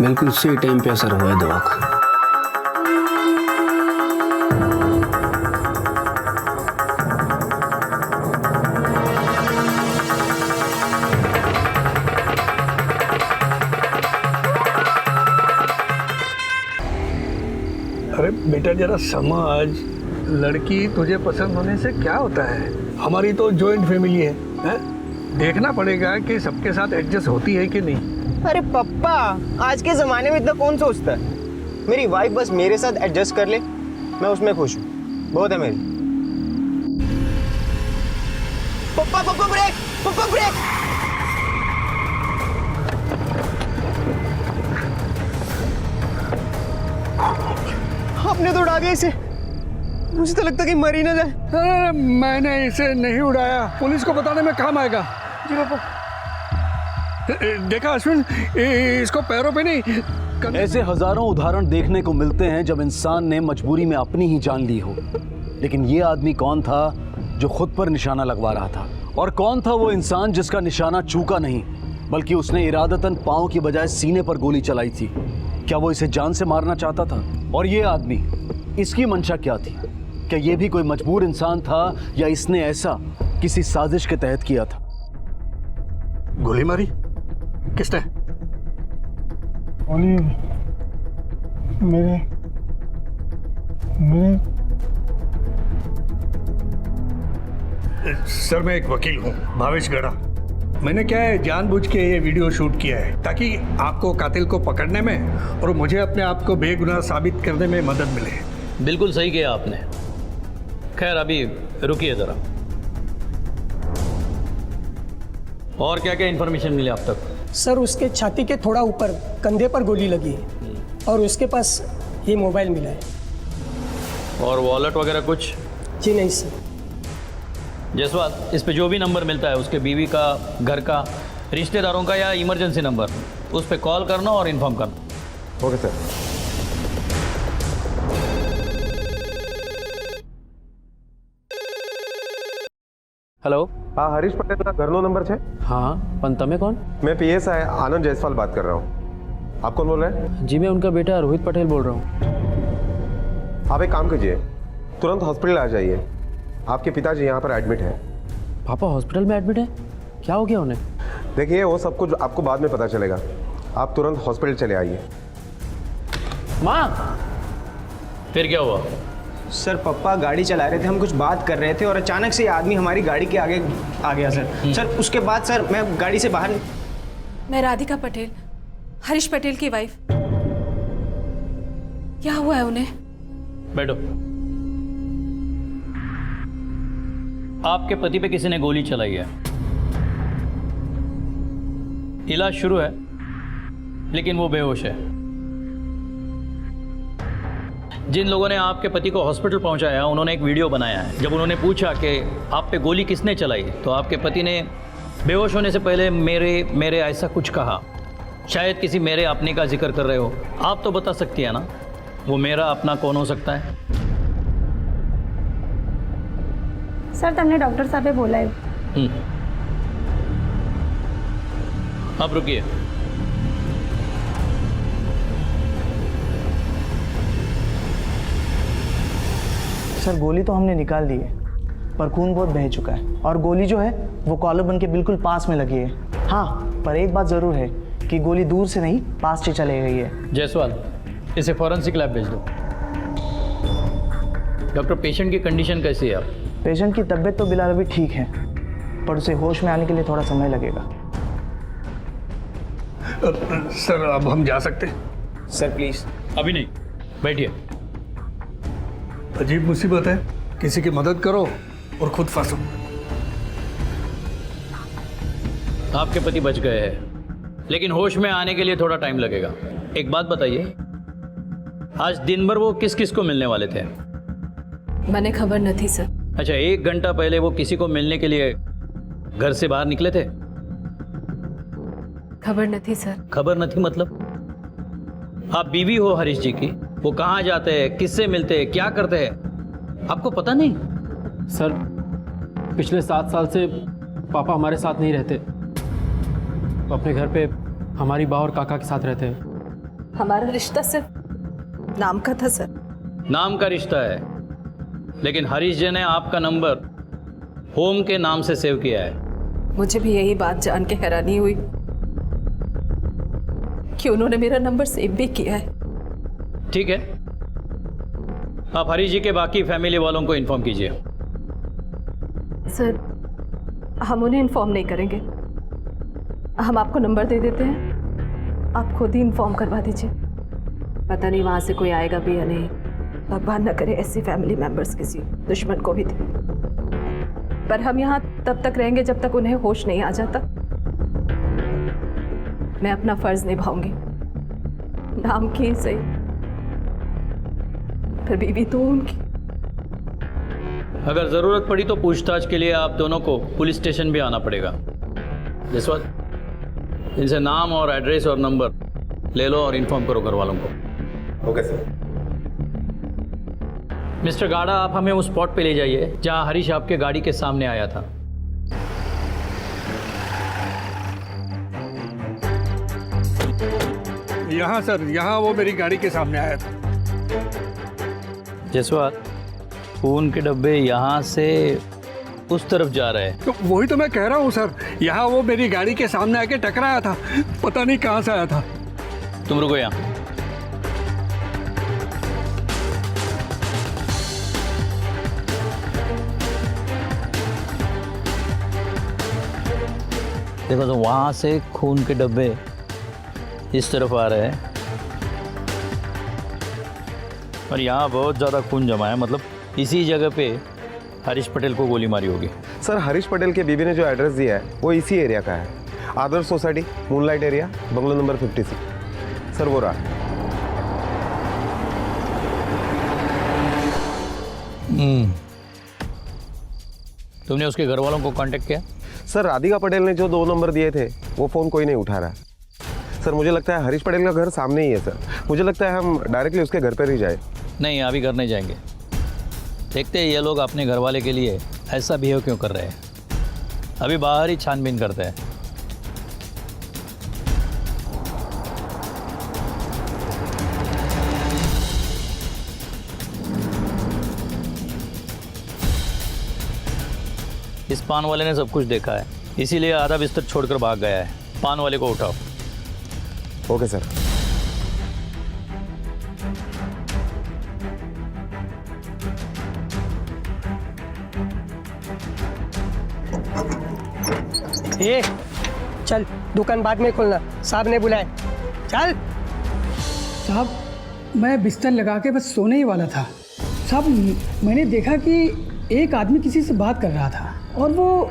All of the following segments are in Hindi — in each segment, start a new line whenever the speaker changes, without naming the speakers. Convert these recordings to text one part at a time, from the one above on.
बिल्कुल सही टाइम पे असर हुआ है दवा का।
अरे बेटा जरा समझ, लड़की तुझे पसंद होने से क्या होता है? हमारी तो जॉइंट फैमिली है? देखना पड़ेगा कि सबके साथ एडजस्ट होती है कि नहीं।
अरे पप्पा, आज के ज़माने में इतना कौन सोचता है? मेरी वाइफ बस मेरे साथ एडजस्ट कर ले, मैं उसमें खुश हूँ, बहुत है मेरी। पप्पा पप्पा ब्रेक, पप्पा ब्रेक। आपने तो उड़ा दिया इसे, मुझे तो लगता कि मर ही ना जाए।
अरे मैंने इसे नहीं उड़ाया, पुलिस को बताने में काम आएगा।
जी पापा।
देखा अश्विन, इसको पैरों पे नहीं।
ऐसे हजारों उदाहरण देखने को मिलते हैं जब इंसान ने मजबूरी में अपनी ही जान ली हो। लेकिन ये आदमी कौन था जो खुद पर निशाना लगवा रहा था? और कौन था वो इंसान जिसका निशाना चूका नहीं, बल्कि उसने इरादतन पांव की बजाय सीने पर गोली चलाई थी? क्या वो इसे जान से मारना चाहता था? और ये आदमी, इसकी मंशा क्या थी? क्या ये भी कोई मजबूर इंसान था या इसने ऐसा किसी साजिश के तहत किया था?
गोली मारी किसने?
गोली मेरे
सर, मैं एक वकील हूँ, भावेश गड़ा। मैंने क्या है, जानबूझ के ये वीडियो शूट किया है ताकि आपको कातिल को पकड़ने में और मुझे अपने आप को बेगुनाह साबित करने में मदद मिले।
बिल्कुल सही किया आपने। खैर अभी रुकिए ज़रा, और क्या क्या इन्फॉर्मेशन मिली आप तक?
सर, उसके छाती के थोड़ा ऊपर कंधे पर गोली लगी है और उसके पास ये मोबाइल मिला है।
और वॉलेट वगैरह कुछ?
जी नहीं सर।
जायसवाल, इस पे जो भी नंबर मिलता है उसके बीवी का, घर का, रिश्तेदारों का या इमरजेंसी नंबर, उस पे कॉल करना और इन्फॉर्म करना।
Okay sir.
हेलो।
हाँ, हरीश पटेल का घरનો नंबर है?
हाँ, पण તમે कौन?
मैं पीएसआई आनंद जायसवाल बात कर रहा हूँ। आप कौन बोल रहे हैं?
जी मैं उनका बेटा रोहित पटेल बोल रहा हूँ।
आप एक काम कीजिए, तुरंत हॉस्पिटल आ जाइए। आपके पिताजी यहाँ पर एडमिट है।
पापा हॉस्पिटल में एडमिट है? क्या हो गया उन्हें?
देखिए, वो सब कुछ आपको बाद में पता चलेगा। आप तुरंत हॉस्पिटल चले आइए।
माँ!
फिर क्या हुआ?
सर, पप्पा गाड़ी चला रहे थे, हम कुछ बात कर रहे थे और अचानक से ये आदमी हमारी गाड़ी के आगे आ गया सर। सर, उसके बाद सर मैं गाड़ी से बाहर।
मैं राधिका पटेल, हरीश पटेल की वाइफ। क्या हुआ है उन्हें?
बैठो। आपके पति पे किसी ने गोली चलाई है। इलाज शुरू है, लेकिन वो बेहोश है। जिन लोगों ने आपके पति को हॉस्पिटल पहुंचाया, उन्होंने एक वीडियो बनाया है। जब उन्होंने पूछा कि आप पे गोली किसने चलाई, तो आपके पति ने बेहोश होने से पहले मेरे ऐसा कुछ कहा। शायद किसी मेरे अपने का जिक्र कर रहे हो। आप तो बता सकती है ना, वो मेरा अपना कौन हो सकता है?
सर, तमने डॉक्टर साहबे बोला है।
अब रुकिए।
सर, गोली तो हमने निकाल दी है, पर खून बहुत बह चुका है और गोली जो है वो कॉलर बन के बिल्कुल पास में लगी है। हाँ, पर एक बात ज़रूर है कि गोली दूर से नहीं, पास से चली गई है।
जायसवाल, इसे फॉरेंसिक लैब भेज दो। डॉक्टर, पेशेंट की कंडीशन कैसी है? आप
पेशेंट की तबीयत तो बिल्कुल अभी ठीक है, पर उसे होश में आने के लिए थोड़ा समय लगेगा।
सर, अब हम जा सकते हैं?
Sir please.
अभी नहीं, बैठिए।
अजीब मुसीबत है, किसी की मदद करो और खुद फंसो।
आपके पति बच गए हैं, लेकिन होश में आने के लिए थोड़ा टाइम लगेगा। एक बात बताइए, आज दिन भर वो किस किस को मिलने वाले थे?
मैंने खबर न थी सर।
अच्छा, 1 घंटा पहले वो किसी को मिलने के लिए घर से बाहर निकले थे?
खबर न थी सर।
खबर न थी मतलब? आप बीवी हो हरीश जी की, वो कहाँ जाते हैं, किससे मिलते हैं, क्या करते हैं, आपको पता नहीं?
सर, पिछले 7 साल से पापा हमारे साथ नहीं रहते। वो अपने घर पे हमारी बा और काका के साथ रहते हैं।
हमारा रिश्ता सिर्फ नाम का था सर।
नाम का रिश्ता है, लेकिन हरीश जी ने आपका नंबर होम के नाम से सेव किया है।
मुझे भी यही बात जान के हैरानी हुई कि उन्होंने मेरा नंबर सेव भी किया है।
ठीक है, आप हरीश जी के बाकी फैमिली वालों को इन्फॉर्म कीजिए।
सर, हम उन्हें इन्फॉर्म नहीं करेंगे, हम आपको नंबर दे देते हैं, आप खुद ही इन्फॉर्म करवा दीजिए। पता नहीं वहाँ से कोई आएगा भी या नहीं, भगवान न करे ऐसी फैमिली मेंबर्स किसी दुश्मन को भी दे। पर हम यहाँ तब तक रहेंगे जब तक उन्हें होश नहीं आ जाता। मैं अपना फर्ज निभाऊंगी, नाम की ही सही, फिर बीवी तो उनकी।
अगर ज़रूरत पड़ी तो पूछताछ के लिए आप दोनों को पुलिस स्टेशन भी आना पड़ेगा। जसवंत, इनसे नाम और एड्रेस और नंबर ले लो और इन्फॉर्म करो घर वालों को।
Okay sir.
मिस्टर गाड़ा, आप हमें उस स्पॉट पे ले जाइए जहां हरीश आपके गाड़ी के सामने आया था।
यहाँ सर, यहाँ वो मेरी गाड़ी के सामने आया था।
जसवंत, खून के डब्बे यहाँ से उस तरफ जा रहे हैं।
तो वही तो मैं कह रहा हूँ सर, यहाँ वो मेरी गाड़ी के सामने आके टकराया था, पता नहीं कहाँ से आया था।
तुम रुको यहाँ। देखो तो वहाँ से खून के डब्बे इस तरफ आ रहे हैं और यहाँ बहुत ज़्यादा खून जमा है, मतलब इसी जगह पे हरीश पटेल को गोली मारी होगी।
सर, हरीश पटेल के बीबी ने जो एड्रेस दिया है वो इसी एरिया का है, Adarsh society, moonlight area, bungalow number 56। Sir वो रहा।
तुमने उसके घर वालों को कांटेक्ट किया?
सर, राधिका पटेल ने जो 2 नंबर दिए थे वो फ़ोन कोई नहीं उठा रहा है। सर मुझे लगता है हरीश पटेल का घर सामने ही है। सर मुझे लगता है हम डायरेक्टली उसके घर पर ही जाए।
नहीं, अभी घर नहीं जाएंगे। देखते हैं ये लोग अपने घर वाले के लिए ऐसा बिहेव क्यों कर रहे हैं। अभी बाहर ही छानबीन करते हैं। इस पान वाले ने सब कुछ देखा है, इसीलिए आधा बिस्तर छोड़कर भाग गया है। पान वाले को उठाओ।
Okay sir.
ए, चल, दुकान बाद में खोलना, साहब ने बुलाए। चल।
साहब, मैं बिस्तर लगा के बस सोने ही वाला था। साहब, मैंने देखा कि एक आदमी किसी से बात कर रहा था और वो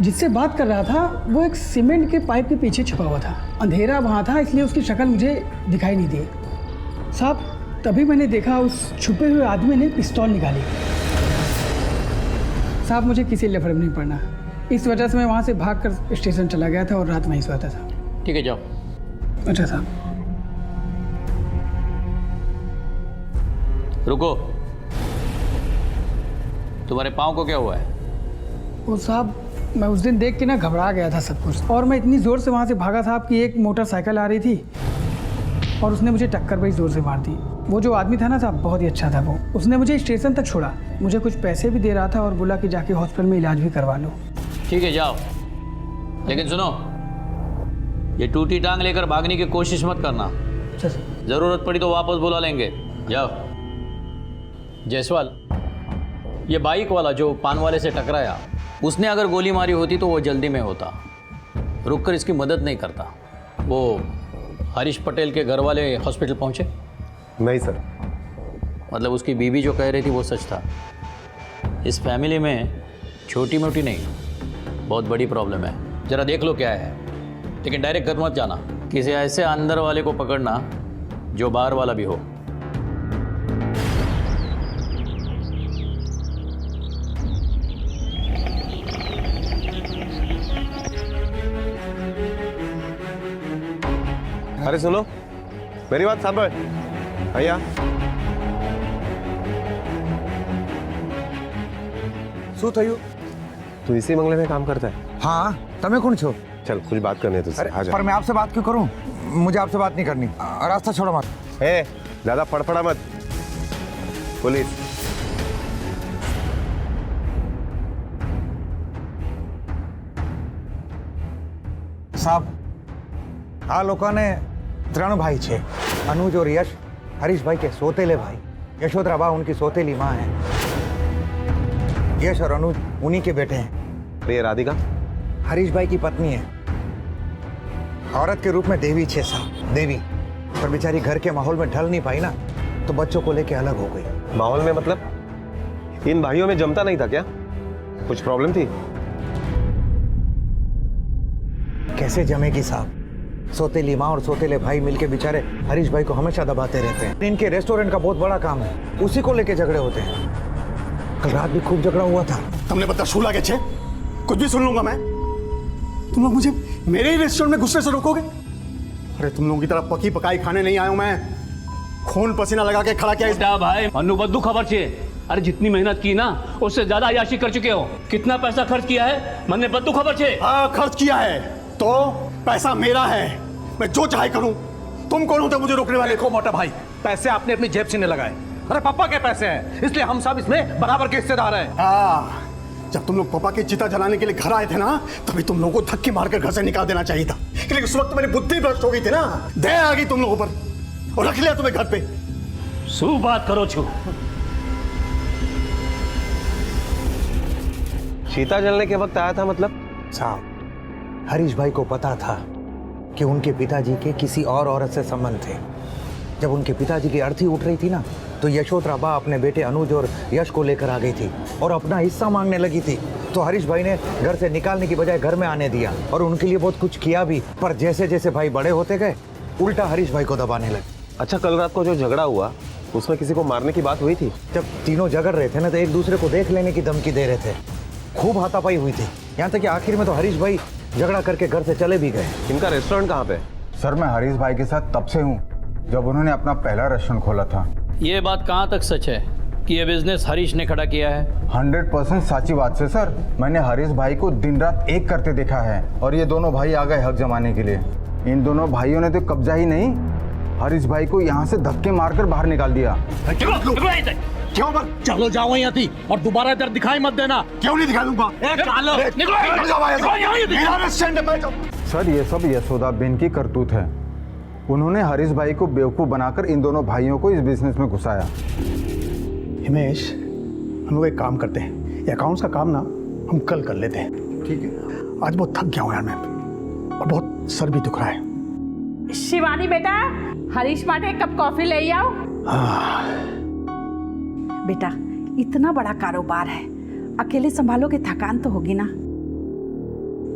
जिससे बात कर रहा था वो एक सीमेंट के पाइप के पीछे छुपा हुआ था। अंधेरा वहाँ था, इसलिए उसकी शक्ल मुझे दिखाई नहीं दी। साहब, तभी मैंने देखा उस छुपे हुए आदमी ने पिस्तौल निकाली। साहब, मुझे किसी लिए फर्क नहीं पड़ना, इस वजह से मैं वहाँ से भागकर स्टेशन चला गया था और रात वहीं सोता था।
ठीक है, जाओ।
अच्छा साहब।
रुको, तुम्हारे पाँव को क्या हुआ है?
वो साहब, मैं उस दिन देख के ना घबरा गया था सब कुछ, और मैं इतनी ज़ोर से वहाँ से भागा साहब कि एक मोटरसाइकिल आ रही थी और उसने मुझे टक्कर बड़ी ज़ोर से मार दी। वो जो आदमी था ना साहब, बहुत ही अच्छा था वो। उसने मुझे स्टेशन तक छोड़ा, मुझे कुछ पैसे भी दे रहा था और बोला कि जाके हॉस्पिटल में इलाज भी करवा लो।
ठीक है, जाओ, लेकिन सुनो, ये टूटी टांग लेकर भागने की कोशिश मत करना।
अच्छा सर।
ज़रूरत पड़ी तो वापस बुला लेंगे। जाओ। जायसवाल, ये बाइक वाला जो पान वाले से टकराया, उसने अगर गोली मारी होती तो वो जल्दी में होता, रुककर इसकी मदद नहीं करता। वो हरीश पटेल के घर वाले हॉस्पिटल पहुंचे?
नहीं सर।
मतलब उसकी बीवी जो कह रही थी वो सच था। इस फैमिली में छोटी मोटी नहीं, बहुत बड़ी प्रॉब्लम है। ज़रा देख लो क्या है, लेकिन डायरेक्ट घर मत जाना। किसी ऐसे अंदर वाले को पकड़ना जो बाहर वाला भी हो।
अरे सुनो, मेरी बात सांभळ। भैया,
શું થયું?
तू इसी बंगले में काम करता है?
हाँ, તમે કોણ છો?
चल, कुछ बात करनी है तुझसे।
अरे
आ जा।
पर मैं आपसे बात क्यों करूं? मुझे आपसे बात नहीं करनी, रास्ता छोड़ो मत।
ज़्यादा फड़फड़ा मत। पुलिस।
સાહેબ આ લોકોને ત્રણ ભાઈ છે, अनुज और यश, हरीश भाई के सौतेले भाई। यशोधरा बा उनकी सौतेली माँ है। यश और अनुज उन्हीं के बेटे हैं।
तो ये राधिका
हरीश भाई की पत्नी है। औरत के रूप में देवी छे साहब, देवी। पर बेचारी घर के माहौल में ढल नहीं पाई ना, तो बच्चों को लेके अलग हो गई।
माहौल में मतलब इन भाइयों में जमता नहीं था क्या? कुछ प्रॉब्लम थी?
कैसे जमेगी साहब? सौतेली माँ और सौतेले भाई मिलके बेचारे हरीश भाई को हमेशा दबाते रहते हैं। इनके रेस्टोरेंट का बहुत बड़ा काम है, उसी को लेके झगड़े होते हैं। कल रात भी खूब झगड़ा हुआ था।
तुमने बता शू लागे छे? कुछ भी सुन लूंगा मैं। तुम लोग मुझे मेरे ही रेस्टोरेंट में घुसने से रोकोगे? अरे तुम लोगों की तरह पकी पकाई खाने नहीं आया हूं मैं। खून पसीना लगा के खड़ा किया।
क्या भाई मनु बद्दू खबर छे? अरे जितनी मेहनत की ना उससे ज्यादा अयाशी कर चुके हो। कितना पैसा खर्च किया है मन्ने बद्दू खबर छे?
हाँ खर्च किया है, तो पैसा मेरा है, मैं जो चाहे करूं। तुम कौन होते मुझे रोकने वाले?
देखो मोटा भाई, पैसे आपने अपनी जेब से नहीं लगाए। अरे पापा के पैसे हैं, इसलिए हम सब इसमें बराबर के हिस्सेदार हैं।
हाँ, जब तुम लोग पापा की चिता जलाने के लिए घर आए थे ना, तभी तुम लोगों को धक्के मारकर घर से निकाल देना चाहिए था। लेकिन उस वक्त मेरी बुद्धि भ्रष्ट हो गई थी ना, दया आ गई तुम लोगों पर और रख लिया तुम्हें घर पे।
शू बात करो छू?
सीता जलने के वक्त आया था मतलब?
साहब हरीश भाई को पता था कि उनके पिताजी के किसी और औरत से संबंध थे। जब उनके पिताजी की अर्थी उठ रही थी ना, तो यशोधरा बा अपने बेटे अनुज और यश को लेकर आ गई थी और अपना हिस्सा मांगने लगी थी। तो हरीश भाई ने घर से निकालने की बजाय घर में आने दिया और उनके लिए बहुत कुछ किया भी। पर जैसे जैसे भाई बड़े होते गए, उल्टा हरीश भाई को दबाने लगे।
अच्छा, कल रात को जो झगड़ा हुआ उसमें किसी को मारने की बात हुई थी?
जब तीनों झगड़ रहे थे ना, तो एक दूसरे को देख लेने की धमकी दे रहे थे। खूब हाथापाई हुई थी, यहाँ तक कि आखिर में तो हरीश भाई झगड़ा करके घर से चले भी गए।
इनका रेस्टोरेंट कहाँ पे?
सर मैं हरीश भाई के साथ तब से हूँ जब उन्होंने अपना पहला रेस्टोरेंट खोला था।
ये बात कहाँ तक सच है कि ये बिजनेस हरीश ने खड़ा किया है?
100% सच्ची बात है सर। मैंने हरीश भाई को दिन रात एक करते देखा है और ये दोनों भाई आ गए हक जमाने के लिए। इन दोनों भाइयों ने तो कब्जा ही नहीं, हरीश भाई को यहाँ से धक्के मारकर बाहर निकाल दिया।
क्यों मत चलो जाओ यहाँ थी और दोबारा इधर दिखाई मत देना।
क्यों नहीं दिखा दूंगा?
सर ये सब यशोदा बेन की करतूत है। उन्होंने हरीश भाई को बेवकूफ बनाकर इन दोनों भाइयों को इस बिजनेस में घुसाया।
हिमेश, हम लोग एक काम करते हैं, ये अकाउंट्स का काम ना हम कल कर लेते हैं। ठीक है? आज बहुत थक गया हूँ यार मैं, और बहुत सर भी दुख रहा है।
शिवानी बेटा, हरीश माटे एक कप कॉफी ले आओ। बेटा, इतना बड़ा कारोबार है, अकेले संभालोगे थकान तो होगी ना।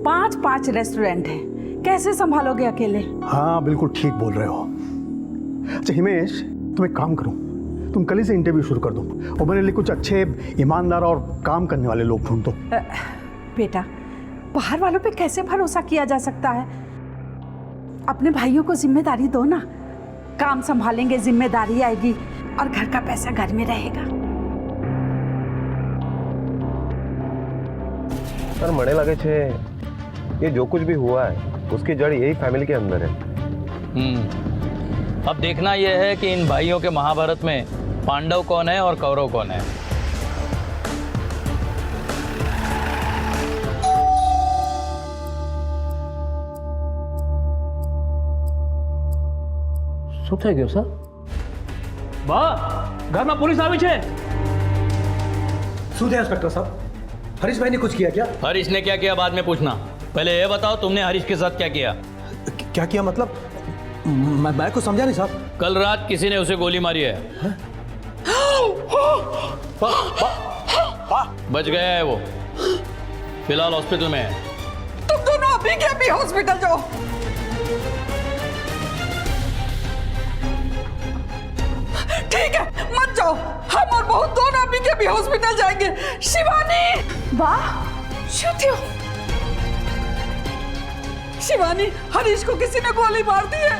5 रेस्टोरेंट है, कैसे संभालोगे अकेले?
हाँ बिल्कुल ठीक बोल रहे हो। अच्छा हिमेश, तुम एक काम करो, तुम कल ही से इंटरव्यू शुरू कर दो और मेरे लिए कुछ अच्छे ईमानदार और काम करने वाले लोग ढूंढ दो।
बेटा, बाहर वालों पे कैसे भरोसा किया जा सकता है? अपने भाइयों को जिम्मेदारी दो ना, काम संभालेंगे, जिम्मेदारी आएगी और घर का पैसा घर में रहेगा।
सर मने लगे छे ये जो कुछ भी हुआ है उसकी जड़ यही फैमिली के अंदर है।
अब देखना यह है कि इन भाइयों के महाभारत में पांडव कौन है और कौरव कौन है।
શું થઈ ગયું સર? બા ઘરમાં પોલીસ આવી છે।
શું થયા इंस्पेक्टर साहब? हरीश भाई ने कुछ किया क्या?
हरीश ने क्या किया बाद में पूछना, पहले ये बताओ तुमने हरीश के साथ क्या किया?
क्या किया मतलब? मैं कुछ समझा नहीं साहब।
कल रात किसी ने उसे गोली मारी है। बच गया है वो, फिलहाल हॉस्पिटल में है।
तुम दोनों अभी के अभी हॉस्पिटल जाओ। ठीक है, मत जाओ, हम और बहू दोनों अभी के अभी हॉस्पिटल जाएंगे। शिवानी, वाह शुद्धियो। शिवानी, हरीश को किसी ने गोली मार दी है।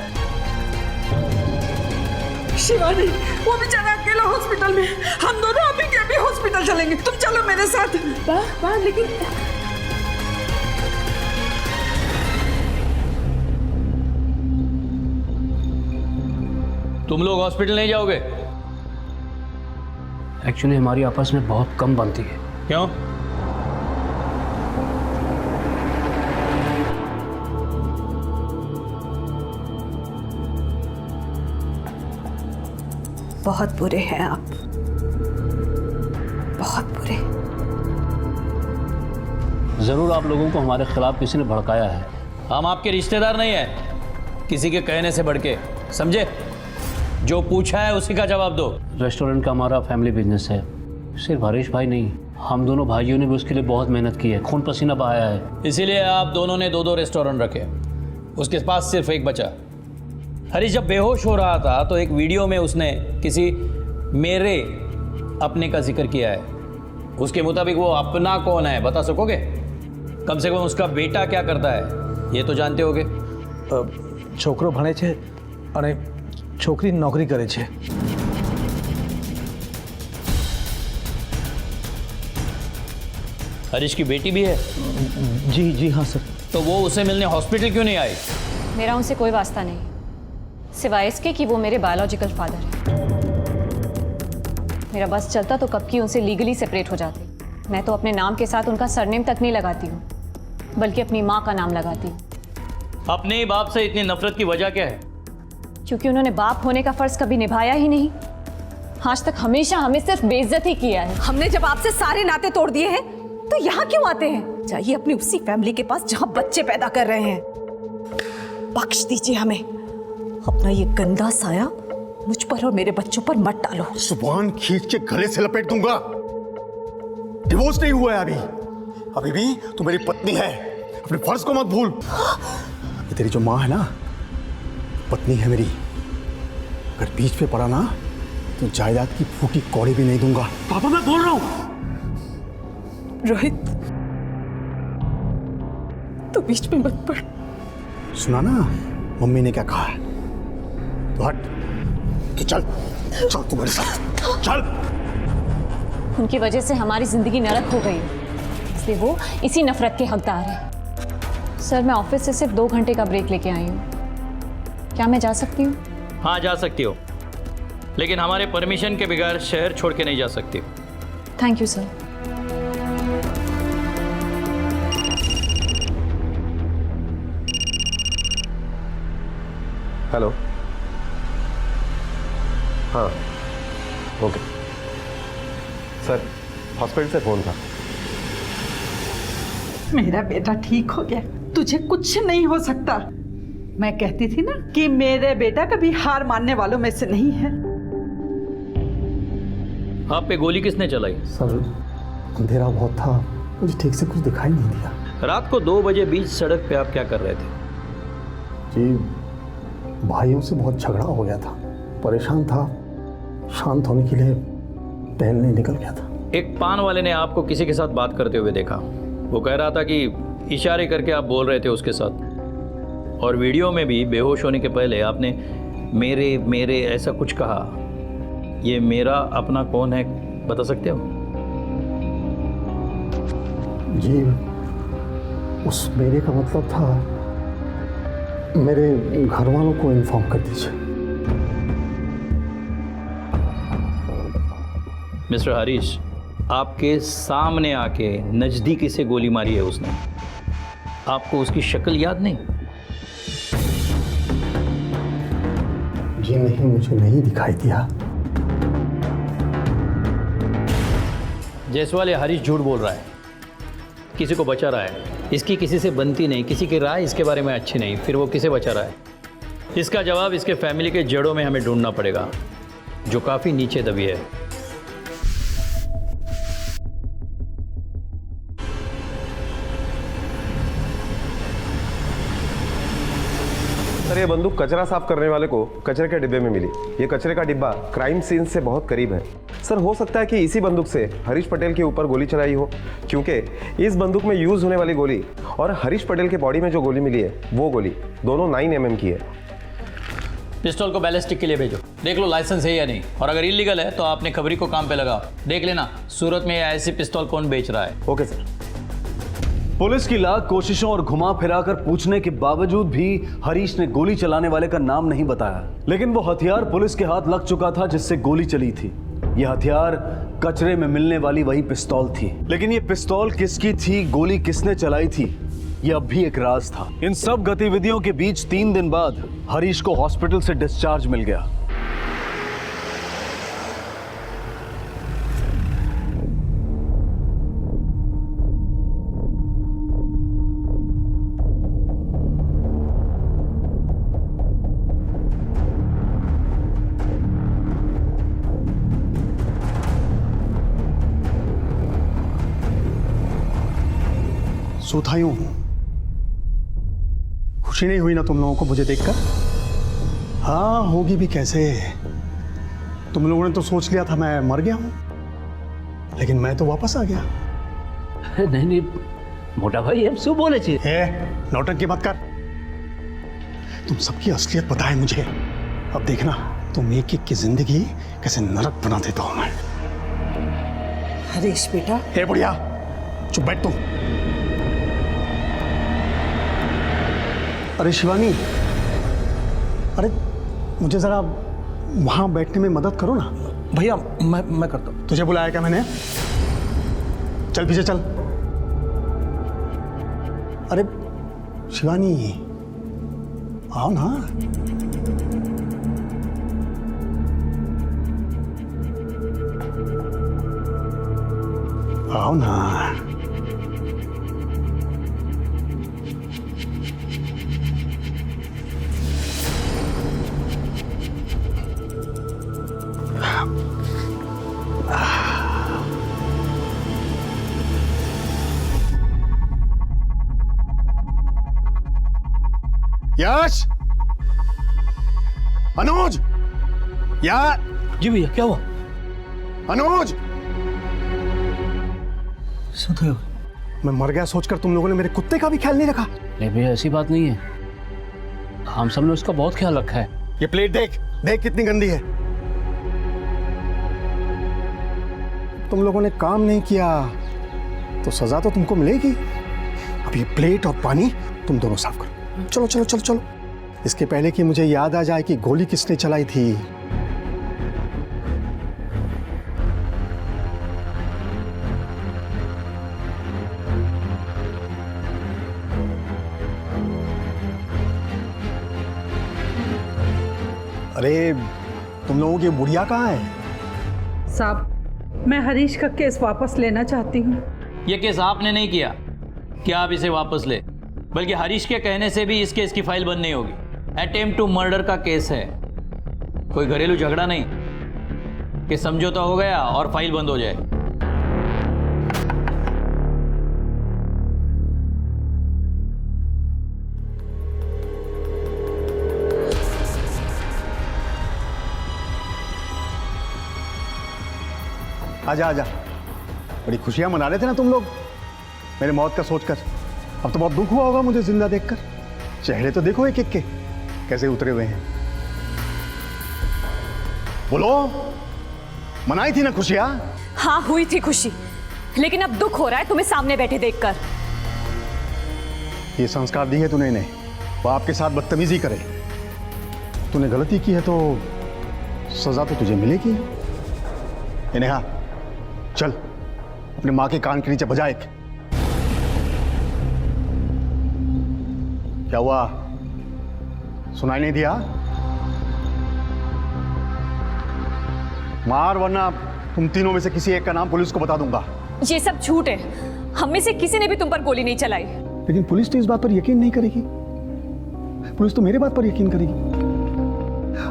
शिवानी, वो बेचारा अकेला हॉस्पिटल में, हम दोनों अभी के अभी हॉस्पिटल चलेंगे, तुम चलो मेरे साथ। वाह लेकिन
तुम लोग हॉस्पिटल नहीं जाओगे?
एक्चुअली हमारी आपस में बहुत कम बनती है।
क्यों?
बहुत बुरे हैं आप, बहुत बुरे।
जरूर आप लोगों को हमारे खिलाफ किसी ने भड़काया है।
हम आपके रिश्तेदार नहीं है, किसी के कहने से बढ़ के, समझे? जो पूछा है उसी का जवाब दो।
रेस्टोरेंट का हमारा फैमिली बिजनेस है। सिर्फ हरीश भाई नहीं, हम दोनों भाइयों ने भी उसके लिए बहुत मेहनत की है, खून पसीना बहाया है।
इसीलिए आप दोनों ने 2-2 रेस्टोरेंट रखे। उसके पास सिर्फ एक बचा। हरीश जब बेहोश हो रहा था तो एक वीडियो में उसने किसी मेरे अपने का जिक्र किया है। उसके मुताबिक वो अपना कौन है बता सकोगे? कम से कम उसका बेटा क्या करता है ये तो जानते होगे।
છોકરો ભણે છે અને છોકરી નોકરી કરે છે।
हरीश की बेटी भी है?
जी हाँ सर।
तो वो उसे मिलने हॉस्पिटल क्यों नहीं आई?
मेरा उनसे कोई वास्ता नहीं, सिवाय इसके कि वो मेरे बायोलॉजिकल फादर हैं। मेरा बस चलता तो कब की उनसे लीगली सेपरेट हो जाती। मैं तो अपने नाम के साथ उनका सरनेम तक नहीं लगाती हूँ, बल्कि अपनी माँ का नाम लगाती हूँ।
अपने ही बाप से इतनी नफरत की वजह क्या है?
क्योंकि उन्होंने बाप होने का फर्ज कभी निभाया ही नहीं। आज तक हमेशा हमें सिर्फ बेइज्जत ही किया है।
हमने जब आपसे सारे नाते तोड़ दिए हैं तो यहाँ क्यों आते हैं? जाइए अपनी उसी फैमिली के पास जहाँ बच्चे पैदा कर रहे हैं। बख्श दीजिए हमें, अपना ये गंदा साया मुझ पर और मेरे बच्चों पर मत डालो।
जुबान खींच के गले से लपेट दूंगा। डिवोर्स नहीं हुआ है अभी भी तू मेरी पत्नी है, अपने फर्ज को मत भूल। ये तेरी जो माँ है ना, पत्नी है मेरी। अगर बीच पे पड़ा ना तो जायदाद की फूटी कौड़ी भी नहीं दूंगा।
पापा मैं बोल रहा हूँ।
रोहित तू बीच में मत पड़।
सुना ना मम्मी ने क्या कहा है? तो हट कि चल तू मेरे साथ चल।
उनकी वजह से हमारी जिंदगी नरक हो गई, इसलिए वो इसी नफरत के हकदार है। सर मैं ऑफिस से सिर्फ 2 घंटे का ब्रेक लेके आई हूँ, क्या मैं जा सकती हूँ?
हाँ जा सकती हो, लेकिन हमारे परमिशन के बगैर शहर छोड़ के नहीं जा सकती।
Thank you sir.
हेलो। हाँ ओके सर, हॉस्पिटल से फ़ोन था।
मेरा बेटा ठीक हो गया, तुझे कुछ नहीं हो सकता। मैं कहती थी ना कि मेरे बेटा कभी हार मानने वालों में से नहीं है।
आप पे गोली किसने चलाई?
सर अंधेरा बहुत था, मुझे ठीक से कुछ दिखाई नहीं दिया।
रात को 2 बजे बीच सड़क पे आप क्या कर रहे थे?
जी भाइयों से बहुत झगड़ा हो गया था, परेशान था, शांत होने के लिए टहलने निकल गया था।
एक पान वाले ने आपको किसी के साथ बात करते हुए देखा। वो कह रहा था कि इशारे करके आप बोल रहे थे उसके साथ, और वीडियो में भी बेहोश होने के पहले आपने मेरे ऐसा कुछ कहा। ये मेरा अपना कौन है बता सकते हो?
जी उस मेरे का मतलब था मेरे घर वालों को इन्फॉर्म कर दीजिए।
मिस्टर हरीश, आपके सामने आके नज़दीकी से गोली मारी है उसने। आपको उसकी शक्ल याद नहीं?
जी नहीं, मुझे नहीं दिखाई दिया।
जयसवाल या हरीश झूठ बोल रहा है, किसी को बचा रहा है। इसकी किसी से बनती नहीं, किसी की राय इसके बारे में अच्छी नहीं, फिर वो किसे बचा रहा है? इसका जवाब इसके फैमिली के जड़ों में हमें ढूंढना पड़ेगा, जो काफ़ी नीचे दबी है।
सर ये बंदूक कचरा साफ करने वाले को कचरे के डिब्बे में मिली। ये कचरे का डिब्बा क्राइम सीन से बहुत करीब है। सर हो सकता है कि इसी बंदूक से हरीश पटेल के ऊपर गोली चलाई हो, क्योंकि इस बंदूक में यूज होने वाली गोली और हरीश पटेल के बॉडी में जो गोली मिली है वो गोली दोनों 9 mm की है।
पिस्तौल को बैलिस्टिक के लिए भेजो, देख लो लाइसेंस है या नहीं, और अगर इलीगल है तो आपने खबरी को काम पे लगाओ, देख लेना सूरत में ऐसी पिस्तौल कौन बेच रहा है।
Okay sir.
पुलिस की लाख कोशिशों और घुमा फिराकर पूछने के बावजूद भी हरीश ने गोली चलाने वाले का नाम नहीं बताया। लेकिन वो हथियार पुलिस के हाथ लग चुका था जिससे गोली चली थी। यह हथियार कचरे में मिलने वाली वही पिस्तौल थी। लेकिन ये पिस्तौल किसकी थी, गोली किसने चलाई थी, यह अब भी एक राज था। इन सब गतिविधियों के बीच 3 दिन बाद हरीश को हॉस्पिटल से डिस्चार्ज मिल गया।
सोता यूं खुशी नहीं हुई ना तुम लोगों को मुझे देखकर? हाँ, होगी भी कैसे। तुम लोगों ने तो सोच लिया था मैं मर गया हूं, लेकिन मैं तो वापस आ गया।
नहीं नहीं मोटा भाई, हम શું बोले छे?
नौटंकी मत कर। तुम सबकी असलियत पता है मुझे। अब देखना तुम एक एक की जिंदगी कैसे नरक बना देता हूं मैं।
हरीश बेटा।
हे बुढ़िया, चुप बैठ तुम। अरे शिवानी, अरे मुझे जरा वहां बैठने में मदद करो ना।
भैया मैं करता हूं।
तुझे बुलाया क्या मैंने? चल पीछे चल। अरे शिवानी, आओ ना। आओ ना। यश, अनुज, यार।
जी भैया, क्या हुआ?
अनुज,
सोते हो?
मैं मर गया सोचकर तुम लोगों ने मेरे कुत्ते का भी ख्याल नहीं रखा।
नहीं भैया, ऐसी बात नहीं है, हम सब ने उसका बहुत ख्याल रखा है।
ये प्लेट देख, देख कितनी गंदी है। तुम लोगों ने काम नहीं किया तो सजा तो तुमको मिलेगी। अब ये प्लेट और पानी तुम दोनों साफ करो। चलो चलो चलो चलो, इसके पहले कि मुझे याद आ जाए कि गोली किसने चलाई थी। अरे तुम लोगों की बुढ़िया कहाँ है?
साहब, मैं हरीश का केस वापस लेना चाहती हूँ।
ये केस आपने नहीं किया कि आप इसे वापस ले, बल्कि हरीश के कहने से भी इस केस की फाइल बंद नहीं होगी। अटेम्प्ट टू मर्डर का केस है, कोई घरेलू झगड़ा नहीं कि समझौता हो गया और फाइल बंद हो जाए।
आजा आजा, बड़ी खुशियां मना रहे थे ना तुम लोग मेरे मौत का सोचकर। अब तो बहुत दुख हुआ होगा मुझे जिंदा देखकर। चेहरे तो देखो एक एक के कैसे उतरे हुए हैं। बोलो, मनाई थी ना खुशियां?
हाँ हुई थी खुशी, लेकिन अब दुख हो रहा है तुम्हें सामने बैठे देखकर।
ये संस्कार दी है तूने इन्हें, वो आपके साथ बदतमीजी करे। तूने गलती की है तो सजा तो तुझे मिलेगी। नेहा, चल अपनी माँ के कान के नीचे बजा एक। क्या हुआ, सुनाई नहीं दिया? मार, वरना तुम तीनों में से किसी एक का नाम पुलिस को बता दूंगा।
ये सब झूठ है, हम में से किसी ने भी तुम पर गोली नहीं चलाई।
लेकिन पुलिस तो इस बात पर यकीन नहीं करेगी। पुलिस तो मेरे बात पर यकीन करेगी।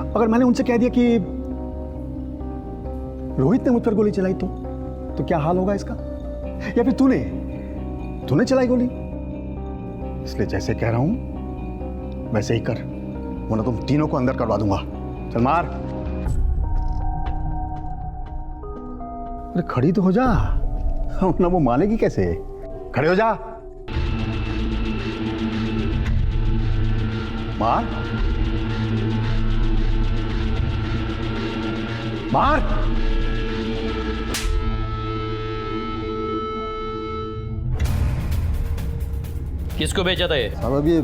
अगर मैंने उनसे कह दिया कि रोहित ने मुझ पर गोली चलाई तो क्या हाल होगा इसका? या फिर तूने चलाई गोली? इसलिए जैसे कह रहा हूं वैसे ही कर, वरना तुम तीनों को अंदर करवा दूंगा। चल मार। अरे खड़ी तो हो जा, ना वो मानेगी कैसे? खड़े हो जा, मार मार।
किसको बेचा था ये?
अब अभी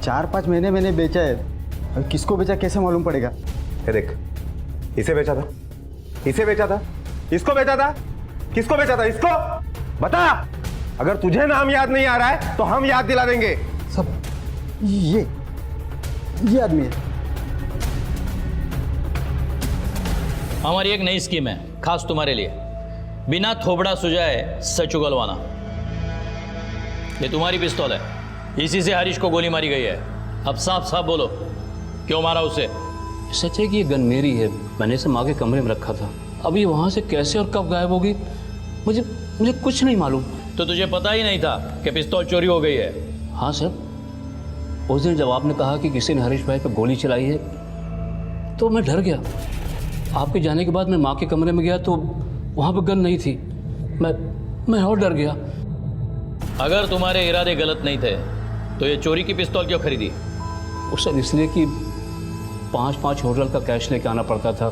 4-5 महीने मैंने बेचा है। अब किसको बेचा कैसे मालूम पड़ेगा?
ये देख, इसे बेचा था, इसे बेचा था, इसको बेचा था, किसको बेचा था? इसको बता। अगर तुझे नाम याद नहीं आ रहा है तो हम याद दिला देंगे।
सब ये आदमी है।
हमारी एक नई स्कीम है खास तुम्हारे लिए, बिना थोबड़ा सुझाए सच उगलवाना। ये तुम्हारी पिस्तौल है, इसी से हरीश को गोली मारी गई है। अब साफ साफ बोलो, क्यों मारा उसे?
सच है कि ये गन मेरी है, मैंने इसे माँ के कमरे में रखा था। अब ये वहाँ से कैसे और कब गायब होगी मुझे कुछ नहीं मालूम।
तो तुझे पता ही नहीं था कि पिस्तौल चोरी हो गई है?
हाँ सर, उस दिन जब आपने कहा कि किसी ने हरीश भाई पर गोली चलाई है तो मैं डर गया। आपके जाने के बाद मैं माँ के कमरे में गया तो वहाँ पर गन नहीं थी। मैं और डर गया।
अगर तुम्हारे इरादे गलत नहीं थे तो ये चोरी की पिस्तौल क्यों खरीदी?
सर इसलिए कि 5-5 होटल का कैश लेके आना पड़ता था,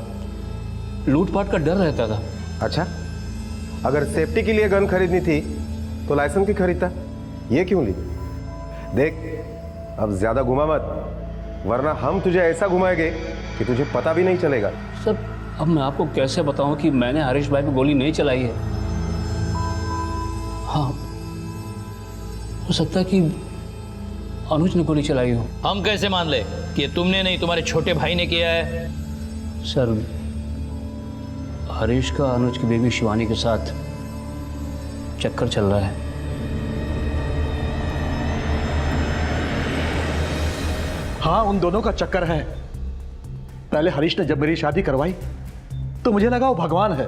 लूटपाट का डर रहता था।
अच्छा, अगर सेफ्टी के लिए गन खरीदनी थी तो लाइसेंस की खरीदता, ये क्यों ली? देख, अब ज्यादा घुमा मत, वरना हम तुझे ऐसा घुमाएंगे कि तुझे पता भी नहीं चलेगा।
सर अब मैं आपको कैसे बताऊं कि मैंने हरीश भाई पे गोली नहीं चलाई है? हाँ, हो सकता है कि अनुज ने गोली चलाई हो।
हम कैसे मान ले कि तुमने नहीं, तुम्हारे छोटे भाई ने किया है?
सर हरीश का अनुज की बेबी शिवानी के साथ चक्कर चल रहा है।
हाँ, उन दोनों का चक्कर है। पहले हरीश ने जब मेरी शादी करवाई तो मुझे लगा वो भगवान है,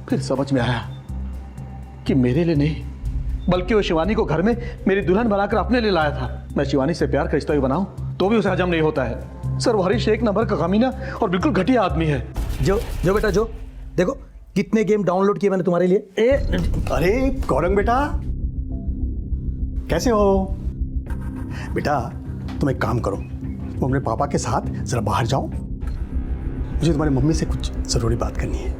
फिर समझ में आया कि मेरे लिए नहीं बल्कि वो शिवानी को घर में मेरी दुल्हन बनाकर अपने लिए लाया था। मैं शिवानी से प्यार का रिश्ता भी बनाऊं तो भी उसे हजम नहीं होता है। सर वो हरीश एक नंबर का कमीना और बिल्कुल घटिया आदमी है।
जो बेटा जो देखो कितने गेम डाउनलोड किए मैंने तुम्हारे लिए।
अरे गौरंग बेटा, कैसे हो बेटा? तुम एक काम करो, तुम अपने पापा के साथ जरा बाहर जाओ, मुझे तुम्हारी मम्मी से कुछ जरूरी बात करनी है।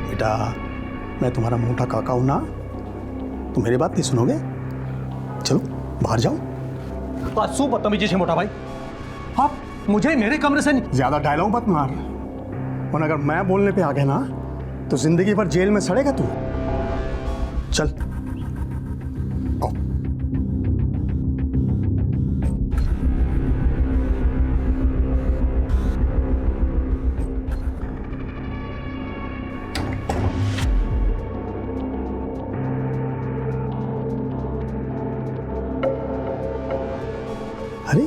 बेटा मैं तुम्हारा मोटा काका हूं ना, तुम मेरी बात नहीं सुनोगे? चलो बाहर जाओ।
શું बदतमीजी છે मोटा भाई?
आप मुझे मेरे कमरे से नहीं। ज्यादा डायलॉग मत मार, और अगर मैं बोलने पे आ गया ना तो जिंदगी भर जेल में सड़ेगा तू। चल आओ। अरे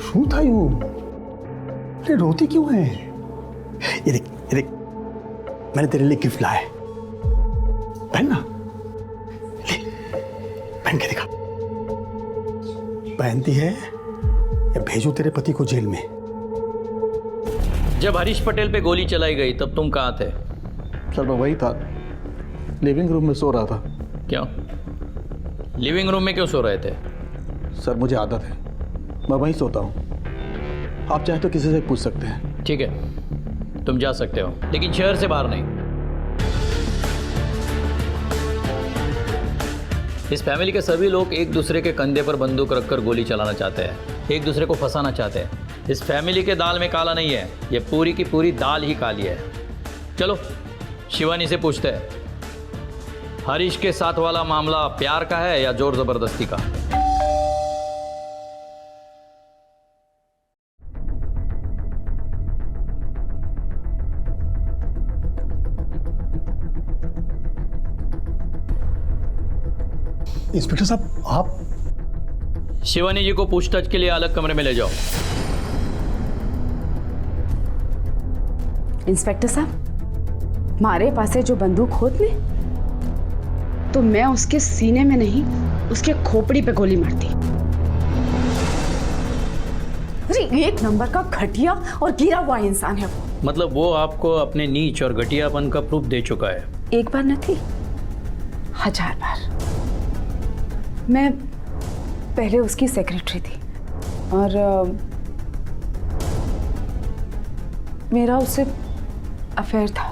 शू था यू? अरे रोती क्यों है? ये देख मैंने तेरे लिए गिफ्ट लाया है, पहन ना, ले पहन के दिखा। पहनती है या भेजू तेरे पति को जेल में?
जब हरीश पटेल पे गोली चलाई गई तब तुम कहाँ थे?
सर मैं वही था, लिविंग रूम में सो रहा था।
क्यों लिविंग रूम में क्यों सो रहे थे?
सर मुझे आदत है, मैं वहीं सोता हूँ। आप चाहे तो किसी से पूछ सकते हैं।
ठीक है, तुम जा सकते हो, लेकिन शहर से बाहर नहीं। इस फैमिली के सभी लोग एक दूसरे के कंधे पर बंदूक रखकर गोली चलाना चाहते हैं, एक दूसरे को फंसाना चाहते हैं। इस फैमिली के दाल में काला नहीं है, ये पूरी की पूरी दाल ही काली है। चलो शिवानी से पूछते हैं, हरीश के साथ वाला मामला प्यार का है या जोर जबरदस्ती का?
इंस्पेक्टर साहब आप
शिवानी जी को पूछताछ के लिए अलग कमरे में ले जाओ।
इंस्पेक्टर साहब, मारे पासे जो बंदूक होत ने तो मैं उसके सीने में नहीं उसके खोपड़ी पे गोली मारती। अरे एक नंबर का घटिया और गिरा हुआ इंसान है वो।
मतलब वो आपको अपने नीच और घटियापन का प्रूफ दे चुका है।
एक बार न थी, 1000 बार। मैं पहले उसकी सेक्रेटरी थी और मेरा उससे अफेयर था।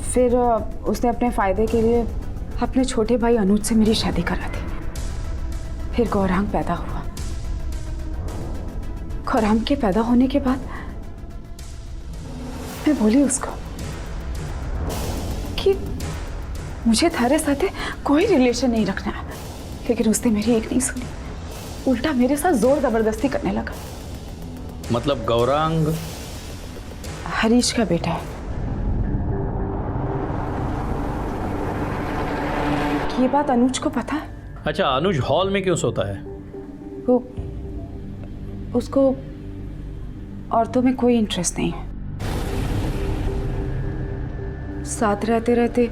फिर उसने अपने फ़ायदे के लिए अपने छोटे भाई अनुज से मेरी शादी करा दी। फिर गौरांग पैदा हुआ। गौरांग के पैदा होने के बाद मैं बोली उसको कि मुझे थारे साथ कोई रिलेशन नहीं रखना है, लेकिन उसने मेरी एक नहीं सुनी, उल्टा मेरे साथ जोर जबरदस्ती करने लगा।
मतलब गौरांग
हरीश का बेटा है। ये बात अनुज को पता है।
अच्छा, अनुज हॉल में क्यों सोता है?
वो उसको औरतों में कोई इंटरेस्ट नहीं है। साथ रहते रहते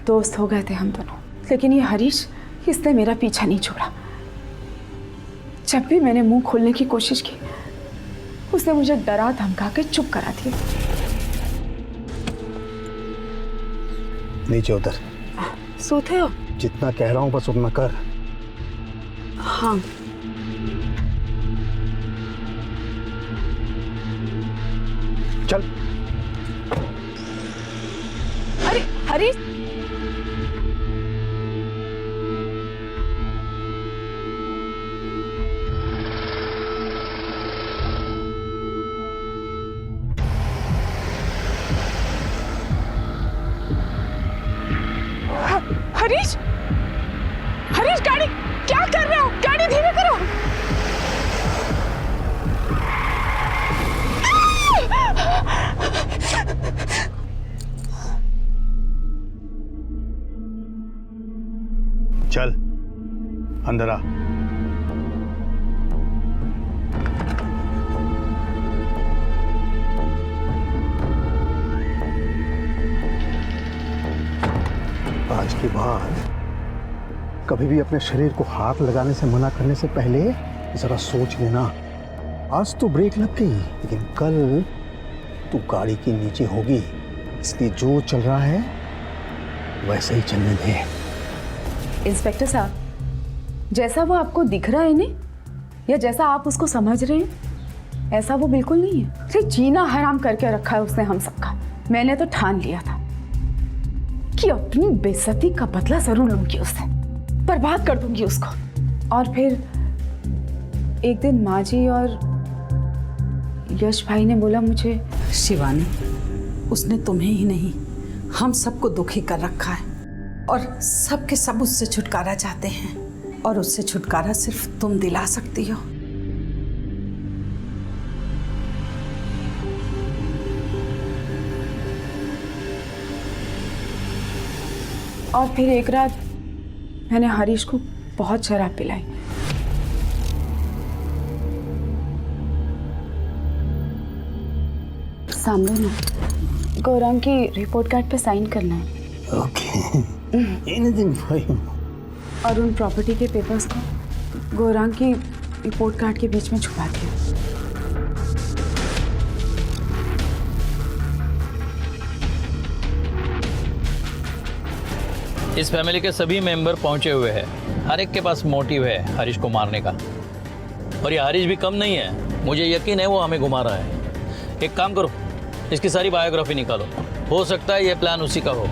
दोस्त हो गए थे हम दोनों, लेकिन ये हरीश, इसने मेरा पीछा नहीं छोड़ा। जब भी मैंने मुंह खोलने की कोशिश की, उसने मुझे डरा धमका के चुप करा दिया।
नीचे उतर।
सोते हो?
जितना कह रहा हूं बस उतना कर।
हाँ।
चल।
अरे हरीश, हरीश, हरीश, गाड़ी क्या कर रहे हो? गाड़ी धीरे करो।
चल अंदर आ। आज के बाद कभी भी अपने शरीर को हाथ लगाने से मना करने से पहले जरा सोच लेना। आज तो ब्रेक लग गई, लेकिन कल तू गाड़ी के नीचे होगी, इसलिए जो चल रहा है वैसे ही चलने दे।
इंस्पेक्टर साहब, जैसा वो आपको दिख रहा है नहीं, या जैसा आप उसको समझ रहे हैं, ऐसा वो बिल्कुल नहीं है। सिर्फ जीना हराम करके रखा है उसने हम सबका। मैंने तो ठान लिया था कि अपनी बेइज्जती का बदला जरूर लूंगी उससे, बर्बाद कर दूंगी उसको। और फिर एक दिन माँ जी और यश भाई ने बोला मुझे,
शिवानी, उसने तुम्हें ही नहीं हम सबको दुखी कर रखा है, और सब के सब उससे छुटकारा चाहते हैं, और उससे छुटकारा सिर्फ तुम दिला सकती हो।
और फिर एक रात मैंने हरीश को बहुत शराब पिलाई। सामने ना गौरांग की रिपोर्ट कार्ड पे साइन करना है।
ओके। Anything for you.
और उन प्रॉपर्टी के पेपर्स को गौरांग की रिपोर्ट कार्ड के बीच में छुपा दिया।
इस फैमिली के सभी मेंबर पहुंचे हुए हैं। हर एक के पास मोटिव है हरीश को मारने का, और ये हरीश भी कम नहीं है। मुझे यकीन है वो हमें घुमा रहा है। एक काम करो, इसकी सारी बायोग्राफी निकालो, हो सकता है ये प्लान उसी का हो।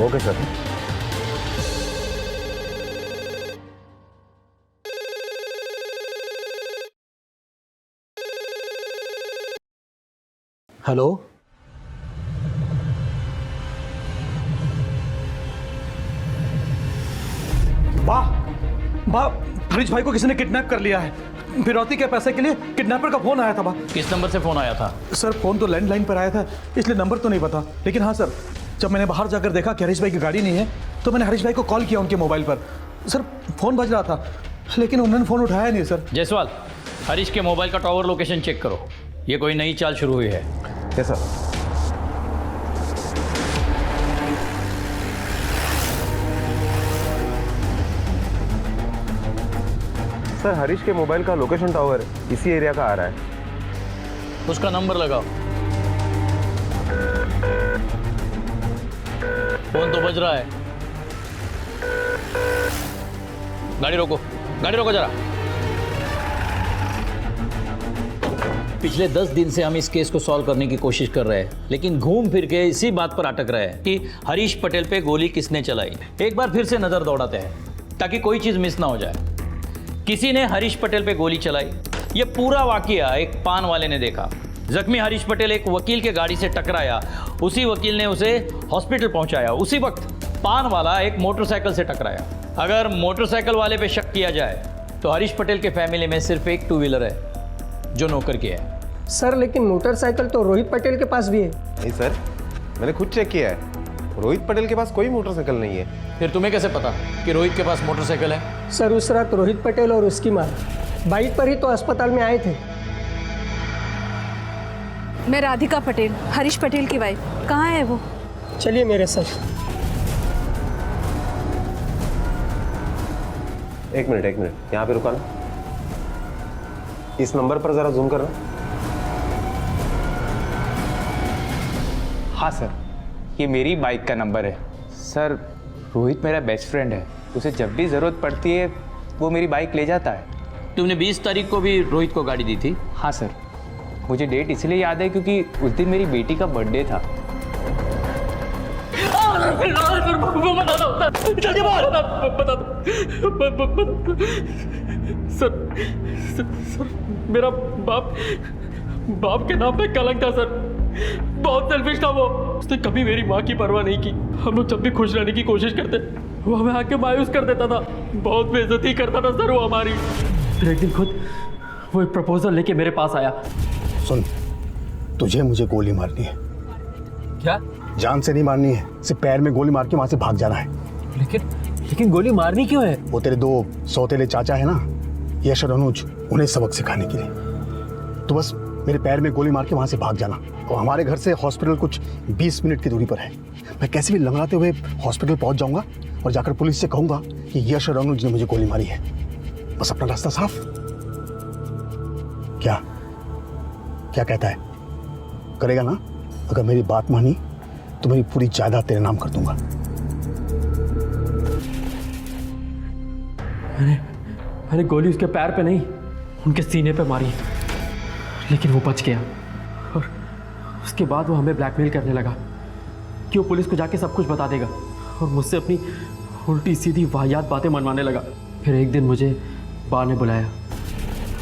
Okay sir.
हेलो,
वाह वाह, हरीश भाई को किसी ने किडनैप कर लिया है। फिरौती के पैसे के लिए किडनैपर का फोन आया था।
किस नंबर से फोन आया था?
सर फोन तो लैंडलाइन पर आया था, इसलिए नंबर तो नहीं पता। लेकिन हाँ सर, जब मैंने बाहर जाकर देखा कि हरीश भाई की गाड़ी नहीं है, तो मैंने हरीश भाई को कॉल किया उनके मोबाइल पर। सर फोन बज रहा था, लेकिन उन्होंने फोन उठाया नहीं सर।
जायसवाल, हरीश के मोबाइल का टावर लोकेशन चेक करो। ये कोई नई चाल शुरू हुई है।
Yes sir. सर हरीश के मोबाइल का लोकेशन टावर इसी एरिया का आ रहा है।
उसका नंबर लगाओ। फोन तो बज रहा है। गाड़ी रोको, गाड़ी रोको जरा। पिछले 10 दिन से हम इस केस को सॉल्व करने की कोशिश कर रहे हैं, लेकिन घूम फिर के इसी बात पर अटक रहे हैं कि हरीश पटेल पे गोली किसने चलाई। एक बार फिर से नज़र दौड़ाते हैं ताकि कोई चीज़ मिस ना हो जाए। किसी ने हरीश पटेल पे गोली चलाई। ये पूरा वाकया एक पान वाले ने देखा। जख्मी हरीश पटेल एक वकील के गाड़ी से टकराया, उसी वकील ने उसे हॉस्पिटल पहुंचाया। उसी वक्त पान वाला एक मोटरसाइकिल से टकराया। अगर मोटरसाइकिल वाले पे शक किया जाए तो हरीश पटेल के फैमिली में सिर्फ एक 2 व्हीलर है जो नौकर की है।
सर लेकिन मोटरसाइकिल तो रोहित पटेल के पास भी है।
नहीं सर, मैंने खुद चेक किया है, रोहित पटेल के पास कोई मोटरसाइकिल नहीं है।
फिर तुम्हें कैसे पता कि रोहित के पास मोटरसाइकिल है?
सर उस रात रोहित पटेल और उसकी माँ बाइक पर ही तो अस्पताल में आए थे।
मैं राधिका पटेल, हरीश पटेल की वाइफ। कहाँ है वो?
चलिए मेरे साथ।
एक मिनट यहाँ पे रुका ना। इस नंबर पर जरा जूम करना।
हाँ सर, ये मेरी बाइक का नंबर है। सर रोहित मेरा बेस्ट फ्रेंड है, उसे जब भी ज़रूरत पड़ती है वो मेरी बाइक ले जाता है।
तुमने 20 तारीख को भी रोहित को गाड़ी दी थी?
हाँ सर, मुझे डेट इसलिए याद है क्योंकि उस दिन मेरी बेटी का बर्थडे था।
सर मेरा बाप के नाम पे कलंक था सर। बहुत सेल्फिश था वो। उसने कभी मेरी माँ की परवाह नहीं की। हम लोग जब भी खुश रहने की कोशिश करते वो हमें आके मायूस कर देता था। बहुत बेइज्जती करता था सर वो हमारी। फिर एक दिन खुद वो एक प्रपोजल लेके मेरे पास आया।
सुन, तुझे मुझे गोली मारनी है।
क्या?
जान से नहीं मारनी है, सिर्फ पैर में गोली मार के वहां से भाग जाना है।
लेकिन गोली मारनी क्यों है?
वो तेरे 2 सौतेले चाचा है ना, यश और अनुज, उन्हें सबक सिखाने के लिए। तो बस मेरे पैर में गोली मार के वहां से भाग जाना। और हमारे घर से हॉस्पिटल कुछ 20 मिनट की दूरी पर है। मैं कैसे भी लंगड़ाते हुए हॉस्पिटल पहुंच जाऊंगा और जाकर पुलिस से कहूंगा कि यश और अनुज ने मुझे गोली मारी है। बस अपना रास्ता साफ। क्या क्या कहता है? करेगा ना? अगर मेरी बात मानी तो मेरी पूरी जायदाद तेरे नाम कर दूंगा।
मैंने गोली उसके पैर पे नहीं, उनके सीने पे मारी, लेकिन वो बच गया। और उसके बाद वो हमें ब्लैकमेल करने लगा कि वो पुलिस को जाके सब कुछ बता देगा और मुझसे अपनी उल्टी सीधी वाहियात बातें मनवाने लगा। फिर एक दिन मुझे बा ने बुलाया।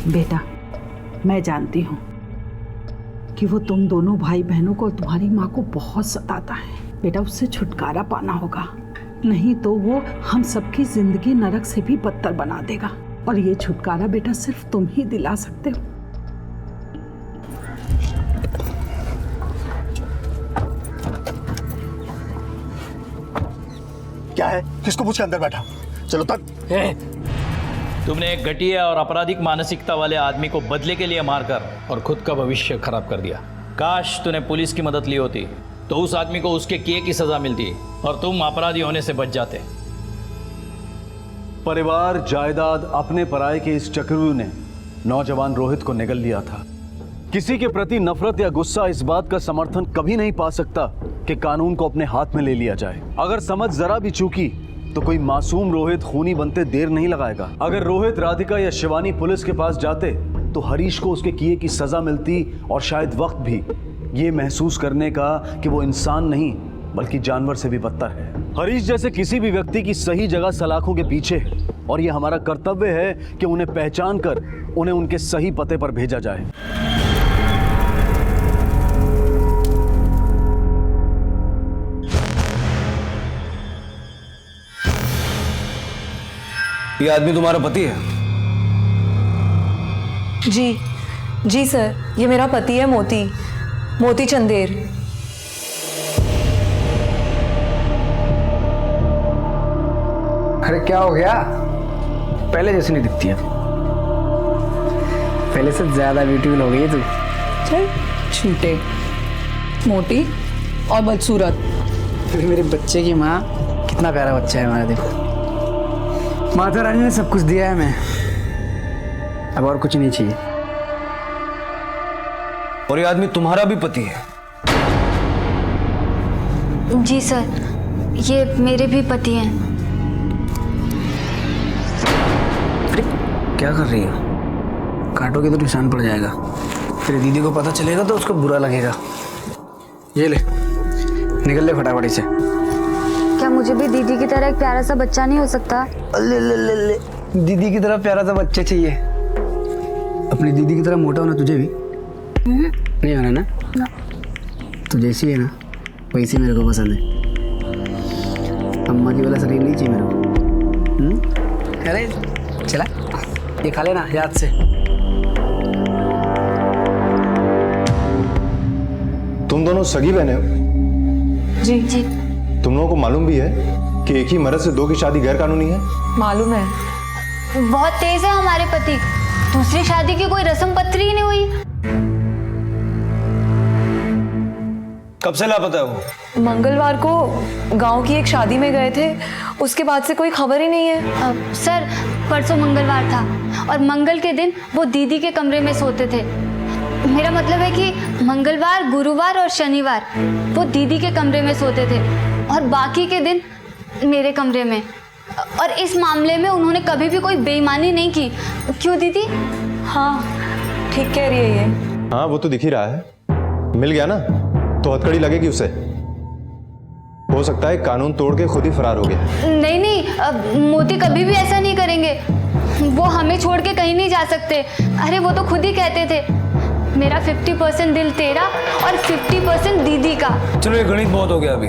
बेटा, मैं जानती हूँ कि वो तुम दोनों भाई बहनों को और तुम्हारी माँ को बहुत सताता है। बेटा, उससे छुटकारा पाना होगा, नहीं तो वो हम सबकी जिंदगी नरक से भी बदतर बना देगा। और ये छुटकारा बेटा सिर्फ तुम ही दिला सकते हो।
क्या है? किसको पूछ के अंदर बैठा? चलो तक।
तुमने एक घटिया और आपराधिक मानसिकता वाले आदमी को बदले के लिए मारकर और खुद का भविष्य खराब कर दिया। काश तूने पुलिस की मदद ली होती तो उस आदमी को उसके किए की सजा मिलती और तुम अपराधी होने से बच जाते।
परिवार, जायदाद, अपने पराये के इस चक्रव्यूह ने नौजवान रोहित को निगल लिया था। किसी के प्रति नफरत या गुस्सा इस बात का समर्थन कभी नहीं पा सकता कि कानून को अपने हाथ में ले लिया जाए। अगर समझ जरा भी चूकी तो कोई मासूम रोहित खूनी बनते देर नहीं लगाएगा। अगर रोहित, राधिका या शिवानी पुलिस के पास जाते तो हरीश को उसके किए की सजा मिलती और शायद वक्त भी ये महसूस करने का कि वो इंसान नहीं बल्कि जानवर से भी बदतर है। हरीश जैसे किसी भी व्यक्ति की सही जगह सलाखों के पीछे है और ये हमारा कर्तव्य है कि उन्हें पहचान कर उन्हें उनके सही पते पर भेजा जाए।
ये आदमी तुम्हारा पति है?
जी सर, ये मेरा पति है, मोती चंदेर।
अरे क्या हो गया? पहले जैसी नहीं दिखती है, पहले से ज्यादा ब्यूटीफुल हो गई है तू।
चल छूटे, मोटी और बदसूरत।
फिर मेरे बच्चे की माँ, कितना प्यारा बच्चा है हमारा। देखो, माता रानी ने सब कुछ दिया है, मैं अब और कुछ नहीं चाहिए। और ये आदमी तुम्हारा भी पति है?
जी सर, ये मेरे भी पति हैं।
अरे क्या कर रही हो? काटोगे तो निशान पड़ जाएगा। तेरी दीदी को पता चलेगा तो उसको बुरा लगेगा। ये ले, निकल ले फटाफट से।
क्या मुझे भी दीदी की तरह एक प्यारा सा बच्चा नहीं हो सकता?
ले ले ले ले, दीदी की तरह प्यारा सा बच्चा चाहिए। अपनी दीदी की तरह मोटा होना तुझे भी नहीं होना ना? तो जैसी है ना वैसी मेरे को पसंद है। अम्मा की वाला शरीर नहीं चाहिए मेरे को। अरे चला, ये खा लेना याद से।
तुम दोनों सगी बहने हो?
जी जी।
तुम लोगों को मालूम भी है कि एक ही मर्द से दो की शादी गैर कानूनी है?
मालूम है।
बहुत तेज है हमारे पति, दूसरी शादी की कोई रस्म पत्री ही नहीं हुई।
कब से लापता है वो?
मंगलवार को गांव की एक शादी में गए थे, उसके बाद से कोई खबर ही नहीं है।
सर परसों मंगलवार था और मंगल के दिन वो दीदी के कमरे में सोते थे। मेरा मतलब है कि मंगलवार, गुरुवार और शनिवार वो दीदी के कमरे में सोते थे और बाकी के दिन मेरे कमरे में। और इस मामले में उन्होंने कभी भी कोई बेईमानी नहीं की। क्यों दीदी?
हाँ ठीक कह रही है ये।
हाँ वो तो दिख ही रहा है। मिल गया ना तो हथकड़ी लगेगी उसे। हो सकता है कानून तोड़ के खुद ही फरार हो गया।
नहीं नहीं, मोती कभी भी ऐसा नहीं करेंगे। वो हमें छोड़ के कहीं नहीं जा सकते। अरे वो तो खुद ही कहते थे मेरा 50% दिल तेरा और 50% दीदी का।
चलो ये गणित बहुत हो गया, अभी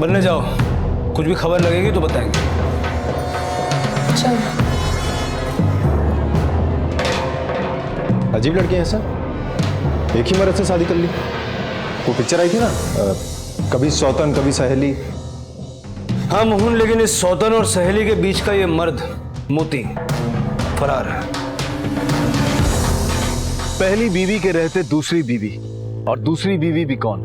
बनने जाओ। कुछ भी खबर लगेगी तो बताएंगे।
चल।
अजीब लड़के हैं सर, एक ही मर्द से शादी कर ली। वो पिक्चर आई थी ना, कभी सौतन कभी सहेली।
हाँ मोहन, लेकिन इस सौतन और सहेली के बीच का ये मर्द मोती फरार है। पहली बीवी के रहते दूसरी बीवी, और दूसरी बीवी भी कौन?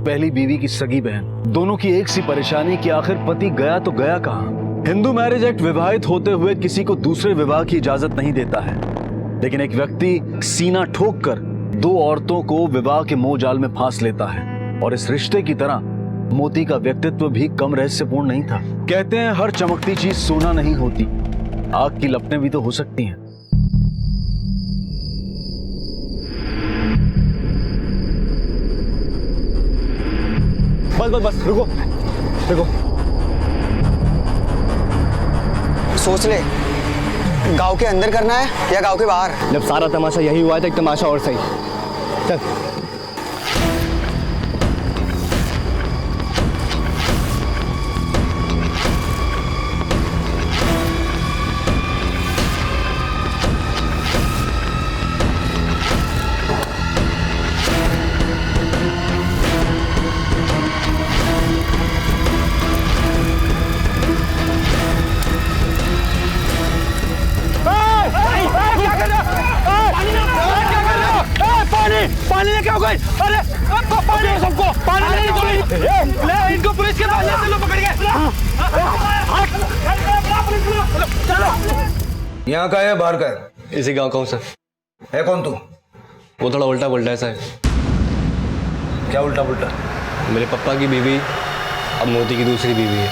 पहली बीवी की सगी बहन। दोनों की एक सी परेशानी कि आखिर पति गया तो गया कहां। हिंदू मैरिज एक्ट विवाहित होते हुए किसी को दूसरे विवाह की इजाजत नहीं देता है, लेकिन एक व्यक्ति सीना ठोक कर दो औरतों को विवाह के मोह जाल में फांस लेता है। और इस रिश्ते की तरह मोती का व्यक्तित्व भी कम रहस्यपूर्ण नहीं था। कहते हैं हर चमकती चीज सोना नहीं होती, आग की लपटें भी तो हो सकती हैं।
बस बस बस, रुको रुको।
सोच ले, गांव के अंदर करना है या गांव के बाहर?
जब सारा तमाशा यही हुआ है तो एक तमाशा और सही। चल।
पानी लेके आओ गए। अरे पानी सबको पानी ले इनको पुलिस के पास ले लो पकड़ के। चलो।
यहाँ का है बाहर का है?
इसी गांव का हूँ सर।
है कौन तू?
वो थोड़ा उल्टा पुल्टा है सर।
क्या उल्टा पुल्टा?
मेरे पापा की बीवी अब मोती की दूसरी बीवी है।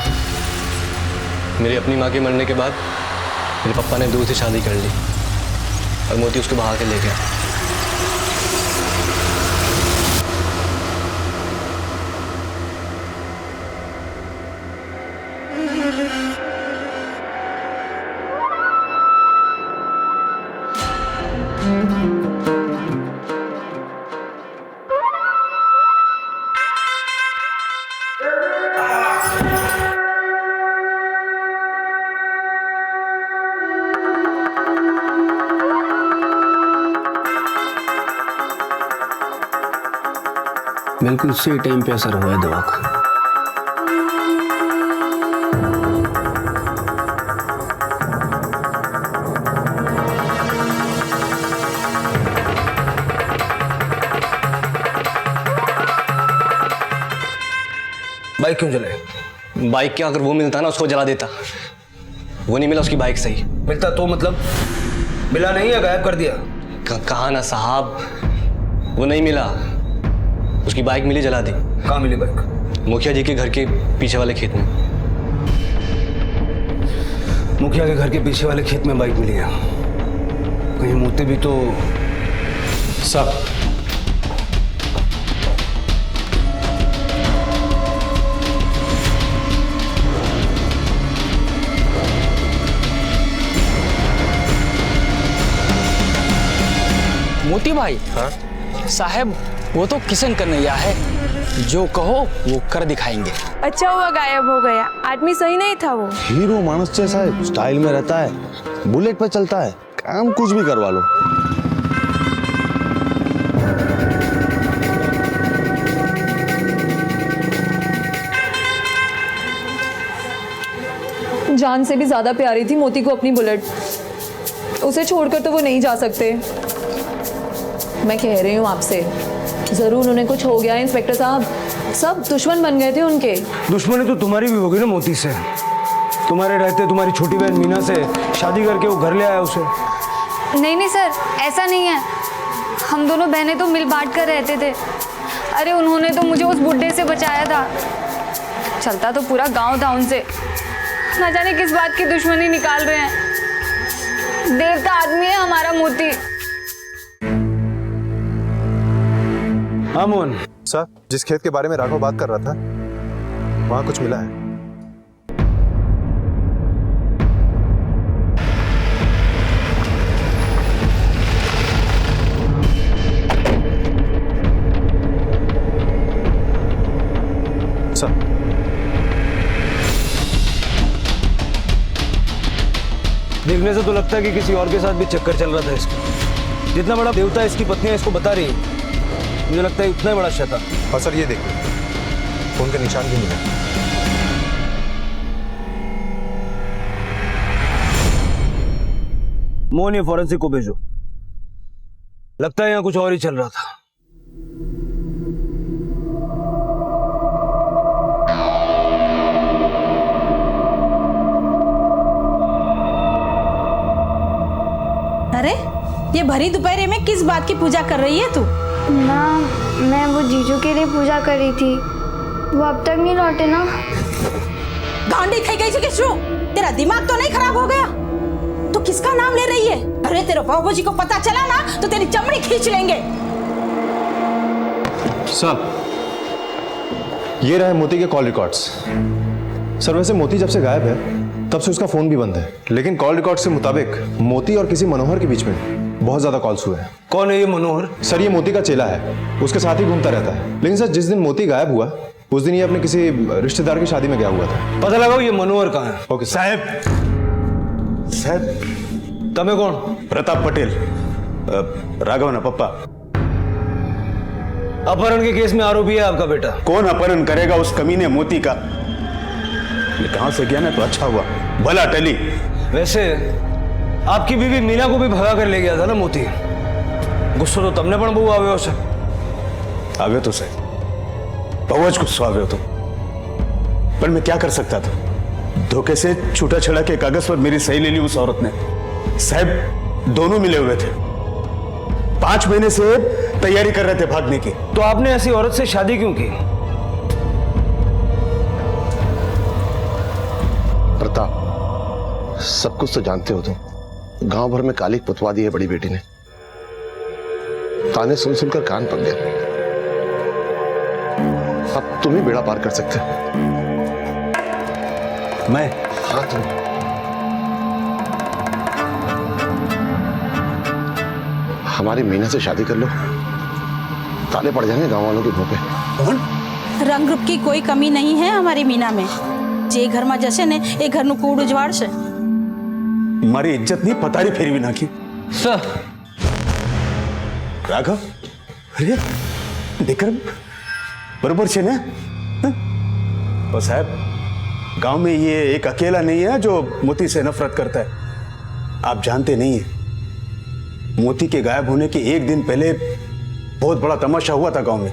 मेरी अपनी माँ के मरने के बाद मेरे पापा ने दूसरी शादी कर ली और मोती उसको बहा के ले गया।
बिल्कुल उसी टाइम पे असर हुआ है दवा का।
बाइक क्यों जले? बाइक क्या, अगर वो मिलता ना उसको जला देता। वो नहीं मिला, उसकी बाइक सही।
मिलता तो मतलब? मिला नहीं या गायब कर दिया?
कहा ना साहब, वो नहीं मिला। उसकी बाइक मिली, जला दी।
कहाँ मिली बाइक?
मुखिया जी के घर के पीछे वाले खेत में।
मुखिया के घर के पीछे वाले खेत में बाइक मिली है। कहीं मोती भी तो
सर
मोती भाई। हाँ? साहब वो तो किशन कन्हैया है, जो कहो वो कर दिखाएंगे।
अच्छा हुआ गायब हो गया, आदमी सही नहीं था वो।
हीरो मानस जैसा है, स्टाइल में रहता है, बुलेट पे चलता है, काम कुछ भी करवा लो।
जान से भी ज्यादा प्यारी थी मोती को अपनी बुलेट, उसे छोड़कर तो वो नहीं जा सकते। मैं कह रही हूँ आपसे, जरूर उन्हें कुछ हो गया है इंस्पेक्टर साहब, सब दुश्मन बन गए थे उनके।
दुश्मनी तो तुम्हारी भी होगी ना मोती से, तुम्हारे रहते तुम्हारी छोटी बहन मीना से शादी करके वो घर ले आया उसे।
नहीं नहीं सर, ऐसा नहीं है, हम दोनों बहनें तो मिल बांट कर रहते थे। अरे उन्होंने तो मुझे उस बुड्ढे से बचाया था, चलता तो पूरा गांव था उनसे। ना जाने किस बात की दुश्मनी निकाल रहे हैं। देवता आदमी है हमारा मोती।
हाँ मोहन सर, जिस खेत के बारे में राघव बात कर रहा था वहां कुछ मिला है। सर
देखने से तो लगता है कि किसी और के साथ भी चक्कर चल रहा था इसका। जितना बड़ा देवता इसकी पत्नी इसको बता रही है, मुझे लगता है इतना ही बड़ा शैतान।
और सर ये देखिए, खून के निशान भी मिले।
मोहन ये फॉरेंसिक को भेजो, लगता है यहाँ कुछ और ही चल रहा था।
अरे ये भरी दोपहर में किस बात की पूजा कर रही है तू?
माँ, मैं वो जीजू के लिए पूजा कर रही थी, वो अब तक नहीं लौटे ना।
गांडी थई गई थी किशु, तेरा दिमाग तो नहीं खराब हो गया? तू किसका नाम ले रही है? अरे तेरे बाबूजी को पता चला ना तो तेरी चमड़ी खींच लेंगे।
सर ये रहे मोती के कॉल रिकॉर्ड्स। सर वैसे मोती जब से गायब है तब से उसका फोन भी बंद है, लेकिन कॉल रिकॉर्ड के मुताबिक मोती और किसी मनोहर के बीच में बहुत ज्यादा कॉल्स हुए हैं।
कौन है ये मनोहर?
सर ये मोती का चेला है, उसके साथ ही घूमता रहता है। लेकिन सर जिस दिन मोती गायब हुआ उस दिन ये अपने किसी रिश्तेदार की शादी में गया हुआ था।
पता लगाओ ये मनोहर कहाँ है।
ओके
साहब।
तमें कौन?
प्रताप पटेल, राघव ना पप्पा।
अपहरण के केस में आरोपी है आपका बेटा।
कौन अपहरण करेगा उस कमीने मोती का? गांव से गया ना तो अच्छा हुआ, भला टली।
वैसे आपकी बीवी मीना को भी भगा कर ले गया था ना मोती, गुस्सा तो तमने पण बहु आव्यो छे।
आव्यो तो सही, बहुत गुस्सा आव्यो तो, पर मैं क्या कर सकता था? धोखे से छूटा छड़ा के कागज पर मेरी सही ले ली उस औरत ने। साहब दोनों मिले हुए थे, 5 महीने से तैयारी कर रहे थे भागने की।
तो आपने ऐसी औरत से शादी क्यों की?
प्रताप सब कुछ तो जानते हो तुम, गांव भर में कालिक पुतवा दी है बड़ी बेटी ने। ताने सुन सुनकर कान पक गए। अब तुम ही बेड़ा पार कर सकते हो।
मैं?
हाँ तुम। हमारी मीना से शादी कर लो, ताले पड़ जाएंगे गांव वालों के मुंह पे।
रंग रूप की कोई कमी नहीं है हमारी मीना में। जे घर में जैसे ने एक घर नु कूड़ उजवाड़ से
मारी इज्जत नहीं पतारी फेरवी नाखी।
सर
राघव, अरे विक्रम बरोबर छे ने? और साहब गांव में ये एक अकेला नहीं है जो मोती से नफरत करता है। आप जानते नहीं है, मोती के गायब होने के एक दिन पहले बहुत बड़ा तमाशा हुआ था गांव में।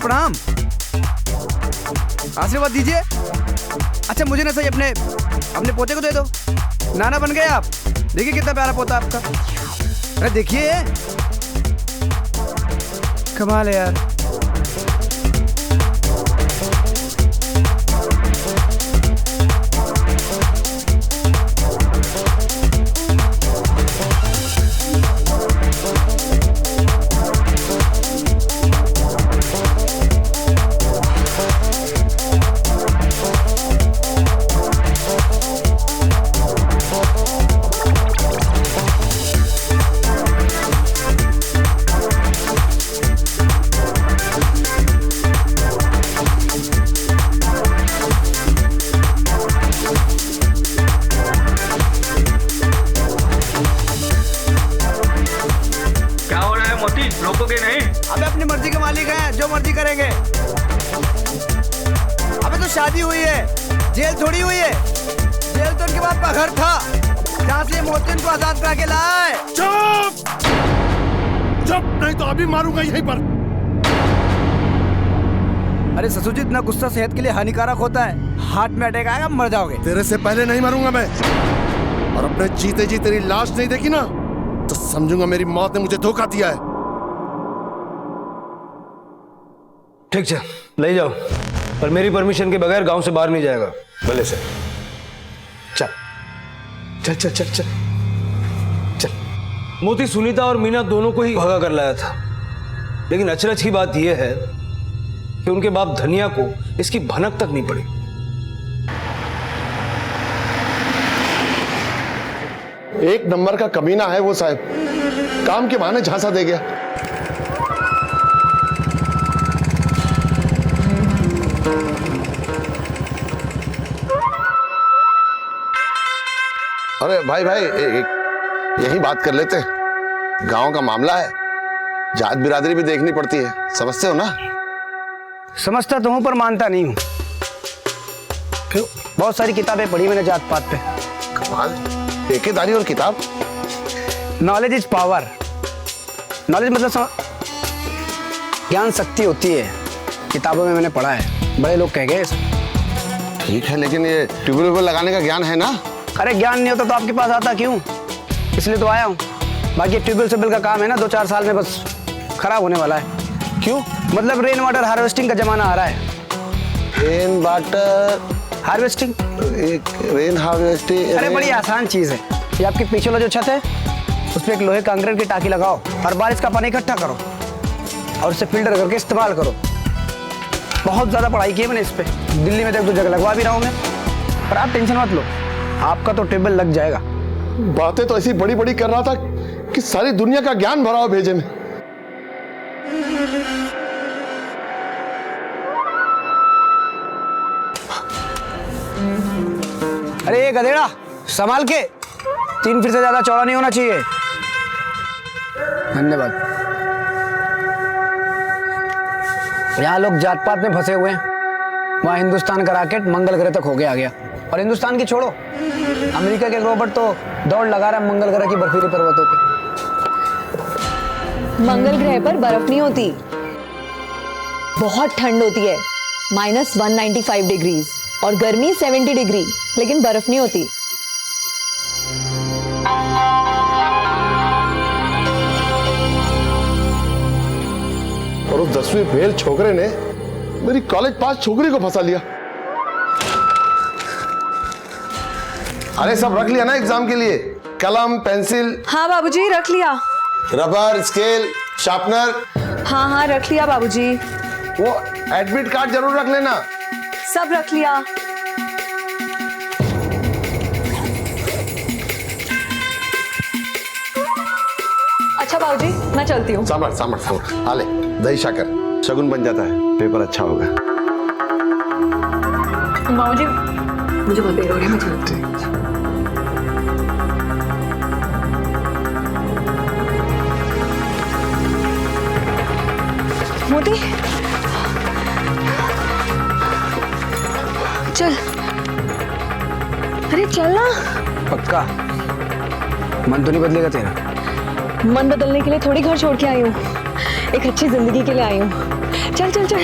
प्रणाम। आशीर्वाद दीजिए। अच्छा मुझे ना सही अपने पोते को दे दो। नाना बन गए आप। देखिए कितना प्यारा पोता आपका। अरे देखिए, कमाल है यार।
रोकोगे नहीं?
अबे अपनी मर्जी के मालिक हैं, जो मर्जी करेंगे। अबे तो शादी हुई है, जेल थोड़ी हुई है। जेल तो उनके बाप का घर था, जहाँ से मोहसिन को आजाद करा के लाए।
चुप! चुप, नहीं तो अभी मारूंगा यहीं पर।
अरे ससुर जी, इतना गुस्सा सेहत के लिए हानिकारक होता है। हार्ट में अटैक आएगा, मर जाओगे।
तेरे से पहले नहीं मरूंगा मैं। और अपने जीते जी तेरी लाश नहीं देखी ना, तो समझूंगा मेरी मौत ने मुझे धोखा दिया है।
ठीक है, ले जाओ, पर मेरी परमिशन के बगैर गांव से बाहर नहीं जाएगा।
भले सर।
चल चल चल चल चल चल। मोती सुनीता और मीना दोनों को ही भगा कर लाया था, लेकिन अचरज की बात यह है कि उनके बाप धनिया को इसकी भनक तक नहीं पड़ी।
एक नंबर का कमीना है वो साहब, काम के बहाने झांसा दे गया। अरे भाई यही बात कर लेते हैं। गांव का मामला है, जात बिरादरी भी देखनी पड़ती है, समझते हो ना?
समझता तो हूं, पर मानता नहीं हूं। क्यों? बहुत सारी किताबें पढ़ी मैंने जात पात पे।
कमाल, ठेकेदारी और किताब।
Knowledge is power. नॉलेज मतलब ज्ञान शक्ति होती है। किताबों में मैंने पढ़ा है, बड़े लोग कह गए।
ठीक है, लेकिन ये ट्यूबवेल लगाने का ज्ञान है ना?
अरे ज्ञान नहीं होता तो आपके पास आता क्यों? इसलिए तो आया हूँ। बाकी ट्यूबवेल से बिल का काम है ना, 2-4 साल में बस खराब होने वाला है। क्यों? मतलब रेन वाटर हार्वेस्टिंग का जमाना आ रहा है।
Rain water
harvesting?
Rain harvesting?
अरे बड़ी आसान चीज है। ये आपके पीछे वाला जो छत है, उस पर एक लोहे कंक्रीट की टाकी लगाओ और बारिश का पानी इकट्ठा करो और उसे फिल्टर करके इस्तेमाल करो। बहुत ज्यादा पढ़ाई की है मैंने इस पे। दिल्ली में तो 1-2 जगह लगवा भी रहा हूँ मैं। पर आप टेंशन मत लो, आपका तो टेबल लग जाएगा।
बातें तो ऐसी बड़ी बड़ी कर रहा था कि सारी दुनिया का ज्ञान भरा हो भेजे में।
अरे ये गधेड़ा, संभाल के। 3 फीट से ज्यादा चौड़ा नहीं होना चाहिए। धन्यवाद। यहाँ लोग जात पात में फंसे हुए हैं। वहाँ हिंदुस्तान का रॉकेट मंगल ग्रह तक हो गया आ गया। और हिंदुस्तान की छोड़ो, अमेरिका के रोबोट तो दौड़ लगा रहा है मंगल ग्रह की बर्फीली पर्वतों पे।
मंगल ग्रह पर बर्फ नहीं होती, बहुत ठंड होती है, -195 डिग्रीज, और गर्मी 70 डिग्री, लेकिन बर्फ नहीं होती।
और उस 10वीं फेल छोकरे ने मेरी कॉलेज पास छोकरी को फंसा लिया। अरे सब रख लिया ना एग्जाम के लिए? कलम, पेंसिल?
हाँ बाबूजी, रख लिया।
Rubber, scale, sharpener?
हाँ हाँ रख लिया बाबूजी।
वो एडमिट कार्ड जरूर रख लेना।
सब रख लिया। अच्छा बाबूजी, मैं चलती हूँ।
सामर सामर सामर, आ ले दही शाकर, शगुन बन जाता है, पेपर अच्छा होगा।
बाबूजी मुझे बहुत देर हो रही है, मैं चलती हूँ। मोती चल, अरे चल ना।
पक्का? मन तो नहीं बदलेगा तेरा?
मन बदलने के लिए थोड़ी घर छोड़ के आई हूँ, एक अच्छी जिंदगी के लिए आई हूँ। चल चल चल।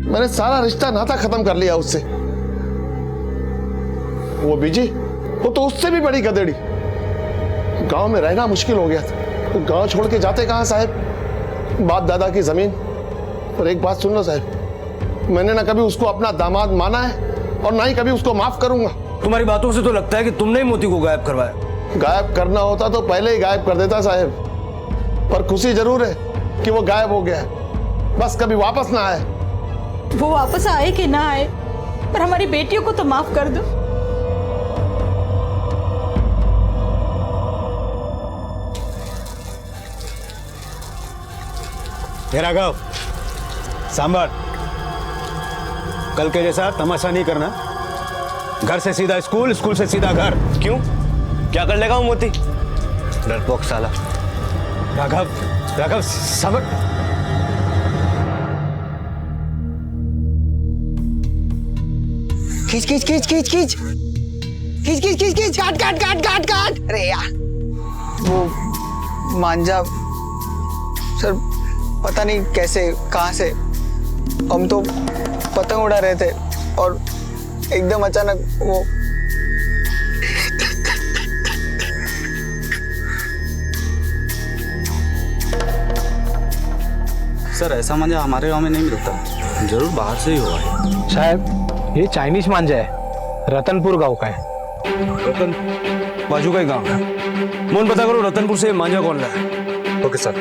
मैंने सारा रिश्ता नाता खत्म कर लिया उससे। वो बीजी, वो तो उससे भी बड़ी गधेड़ी। गांव में रहना मुश्किल हो गया था। गांव छोड़ के जाते कहां साहब? बाप दादा की जमीन। पर एक बात सुन लो साहब, मैंने ना कभी उसको अपना दामाद माना है और ना ही कभी उसको माफ करूंगा।
तुम्हारी बातों से तो लगता है कि तुमने ही मोती को गायब करवाया।
गायब करना होता तो पहले ही गायब कर देता साहब। पर खुशी जरूर है कि वो गायब हो गया है, बस कभी वापस ना आए।
वो वापस आए कि ना आए, पर हमारी बेटियों को तो माफ कर दो।
राघव, सांभर, कल के जैसा तमाशा नहीं करना। घर से सीधा स्कूल, स्कूल से सीधा घर।
क्यों? क्या कर लेगा वो मोती? डरपोक साला।
राघव, राघव, सांभर।
खींच खींच खींच खींच खींच खींच खींच खींच खींच काट काट काट काट काट। अरे यार, वो मांझा सर, पता नहीं कैसे कहाँ से हम तो पतंग उड़ा रहे थे और एकदम अचानक वो
सर ऐसा मांझा हमारे गांव में नहीं मिलता, जरूर बाहर से ही हुआ है।
साहब ये चाइनीज मांझा है, रतनपुर गांव का है।
रतन बाजू का ही गांव है। मोहन पता करो रतनपुर से मांझा कौन लाया।
Okay sir.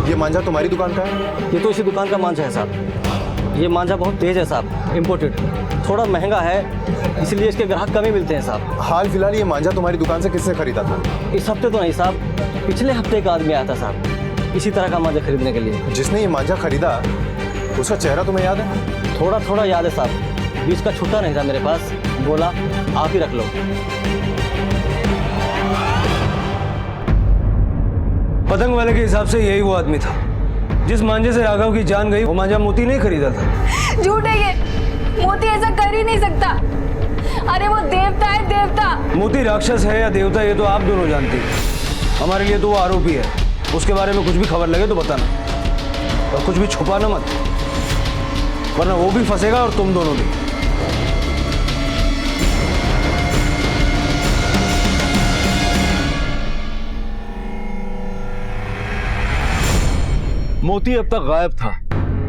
ये मांझा तुम्हारी दुकान का है?
ये तो इसी दुकान का मांझा है साहब। ये मांझा बहुत तेज है साहब, इम्पोर्टेड, थोड़ा महंगा है, इसलिए इसके ग्राहक कम ही मिलते हैं साहब।
हाल फिलहाल ये मांझा तुम्हारी दुकान से किससे खरीदा था?
इस हफ्ते तो नहीं साहब, पिछले हफ्ते एक आदमी आया था साहब इसी तरह का मांझा खरीदने के लिए।
जिसने ये मांझा खरीदा उसका चेहरा तुम्हें याद है?
थोड़ा थोड़ा याद है साहब, बीच का छुट्टा नहीं था मेरे पास, बोला आप ही रख लो।
पतंग वाले के हिसाब से यही वो आदमी था जिस मांझे से राघव की जान गई। वो मांझा मोती नहीं खरीदा था।
झूठ है ये, मोती ऐसा कर ही नहीं सकता। अरे वो देवता है, देवता।
मोती राक्षस है या देवता ये तो आप दोनों जानती हैं। हमारे लिए तो वो आरोपी है। उसके बारे में कुछ भी खबर लगे तो बताना, और कुछ भी छुपाना मत, वरना वो भी फंसेगा और तुम दोनों भी।
मोती अब तक गायब था,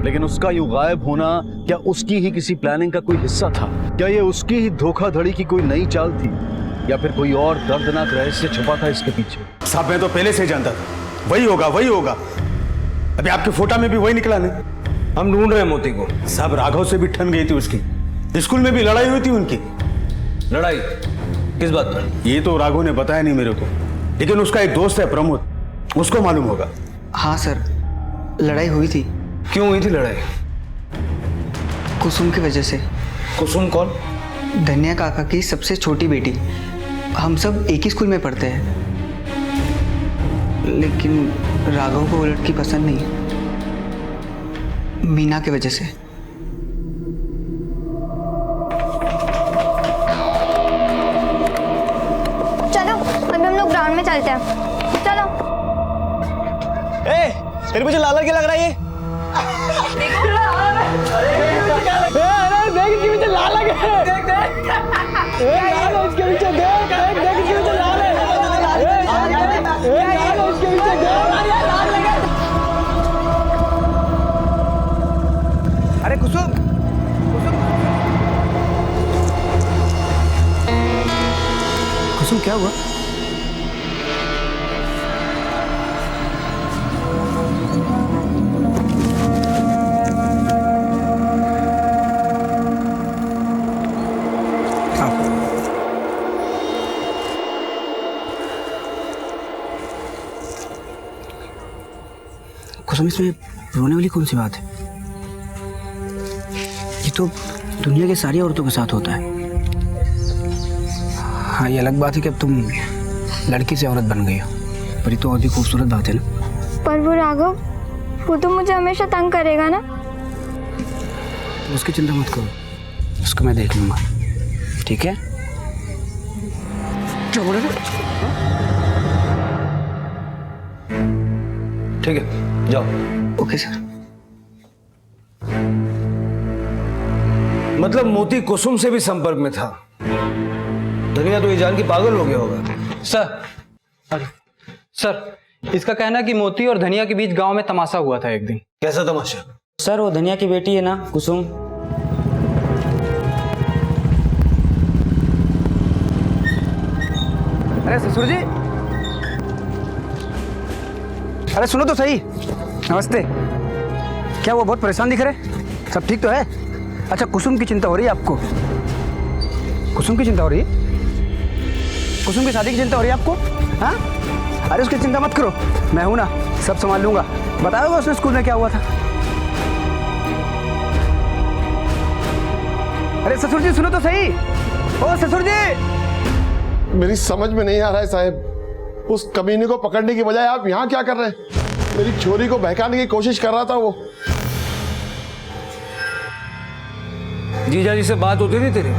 लेकिन उसका यूं गायब होना क्या उसकी ही किसी प्लानिंग का कोई हिस्सा था? क्या ये उसकी ही धोखाधड़ी की कोई नई चाल थी, या फिर कोई और दर्दनाक रहस्य छुपा था इसके पीछे?
साहब मैं तो पहले से जानता था वही होगा, वही होगा। अभी आपके फोटा में भी वही निकला नहीं।
हम ढूंढ रहे हैं मोती को।
साहब राघव से भी ठन गई थी उसकी, स्कूल में भी लड़ाई हुई थी उनकी।
लड़ाई किस बात पर?
ये तो राघव ने बताया नहीं मेरे को, लेकिन उसका एक दोस्त है प्रमोद, उसको मालूम होगा।
हाँ सर, लड़ाई हुई थी।
क्यों हुई थी लड़ाई?
कुसुम की वजह से।
कुसुम कौन?
धन्या काका की सबसे छोटी बेटी। हम सब एक ही स्कूल में पढ़ते हैं, लेकिन राघव को वो लड़की पसंद नहीं, मीना की वजह से।
चलो अभी हम लोग ग्राउंड में चलते हैं, चलो।
तेरे मुझे लाल क्या लग रहा है ये?
अरे देख इसके पीछे लाल लगे। देख देख लाल इसके पीछे, देख देख देख इसके पीछे लाल है। लाल इसके पीछे, देख लाल लगे।
अरे कुसुम, कुसुम क्या हुआ? कुसुम, इसमें रोने वाली कौन सी बात है? ये तो दुनिया की सारी औरतों के साथ होता है। हाँ, ये अलग बात है कि अब तुम लड़की से औरत बन गई हो। पर ये तो और भी खूबसूरत बात है ना।
पर वो राघव, वो तो मुझे हमेशा तंग करेगा ना।
तो उसकी चिंता मत करो, उसको मैं देख लूंगा, ठीक है? क्या बोल रहे थे?
ठीक है, जाओ।
Okay sir.
मतलब मोती कुसुम से भी संपर्क में था। धनिया तो ये जान के पागल हो गया होगा।
सर, इसका कहना है कि मोती और धनिया के बीच गांव में तमाशा हुआ था एक दिन।
कैसा तमाशा?
सर, वो धनिया की बेटी है ना, कुसुम,
अरे ससुर जी, अरे सुनो तो सही। नमस्ते। क्या वो बहुत परेशान दिख रहे? सब ठीक तो है? अच्छा, कुसुम की चिंता हो रही है आपको? कुसुम की चिंता हो रही है? कुसुम की शादी की चिंता हो रही है आपको? हाँ, अरे उसकी चिंता मत करो, मैं हूं ना, सब संभाल लूंगा। बताओगे उसने स्कूल में क्या हुआ था? अरे ससुर जी सुनो तो सही। ओ ससुर जी,
मेरी समझ में नहीं आ रहा है साहब, उस कमीने को पकड़ने की बजाय आप यहाँ क्या कर रहे हैं? मेरी छोरी को बहकाने की कोशिश कर रहा था वो।
जीजा जी से बात होती थी तेरी?